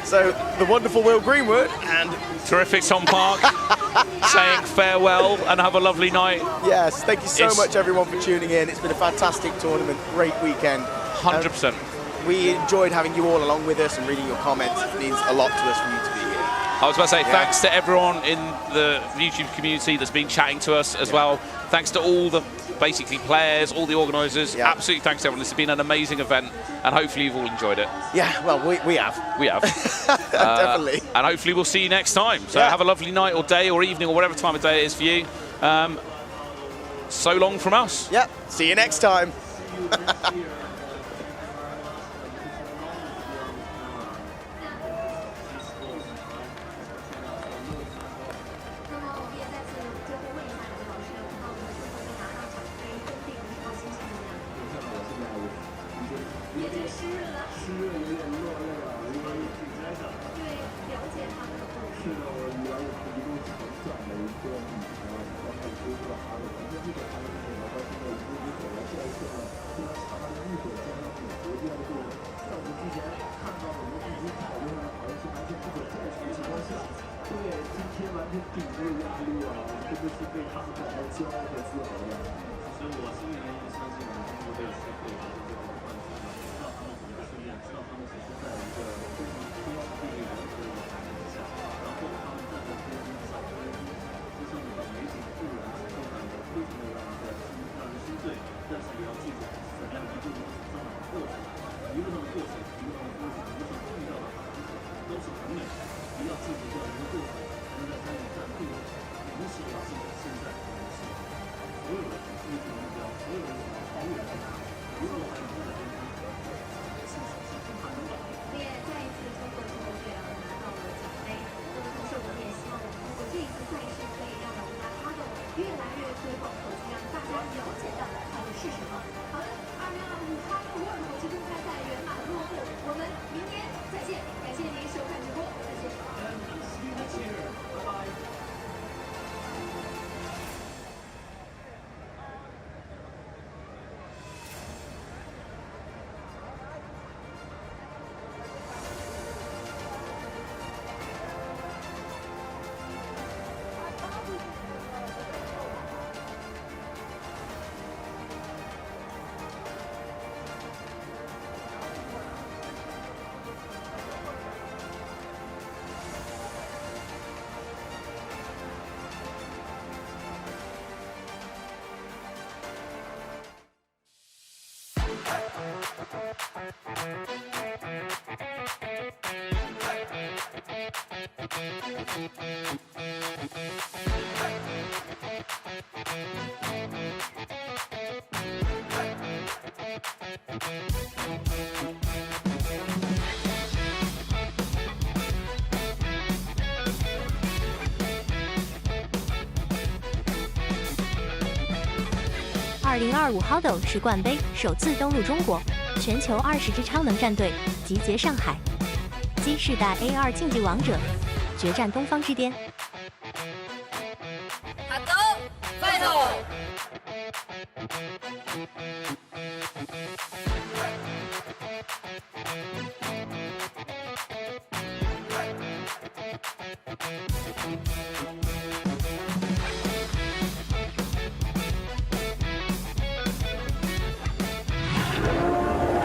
So, the wonderful Will Greenwood and... Terrific Tom Park saying farewell and have a lovely night. Yes, thank you so much, everyone, for tuning in. It's been a fantastic tournament, great weekend. 100%. We enjoyed having you all along with us and reading your comments. It means a lot to us for you to be here. I was about to say thanks to everyone in the YouTube community that's been chatting to us as well. Thanks to all the basically players, all the organisers. Absolutely thanks to everyone. This has been an amazing event and hopefully you've all enjoyed it. Yeah, well, we have. We have. Definitely. And hopefully we'll see you next time. So have a lovely night or day or evening or whatever time of day it is for you. So long from us. Yep, see you next time.2025 HADO 世冠杯首次登陆中国，全球20支超能战队集结上海，G世代 AR 竞技王者决战东方之巅。HADO Final。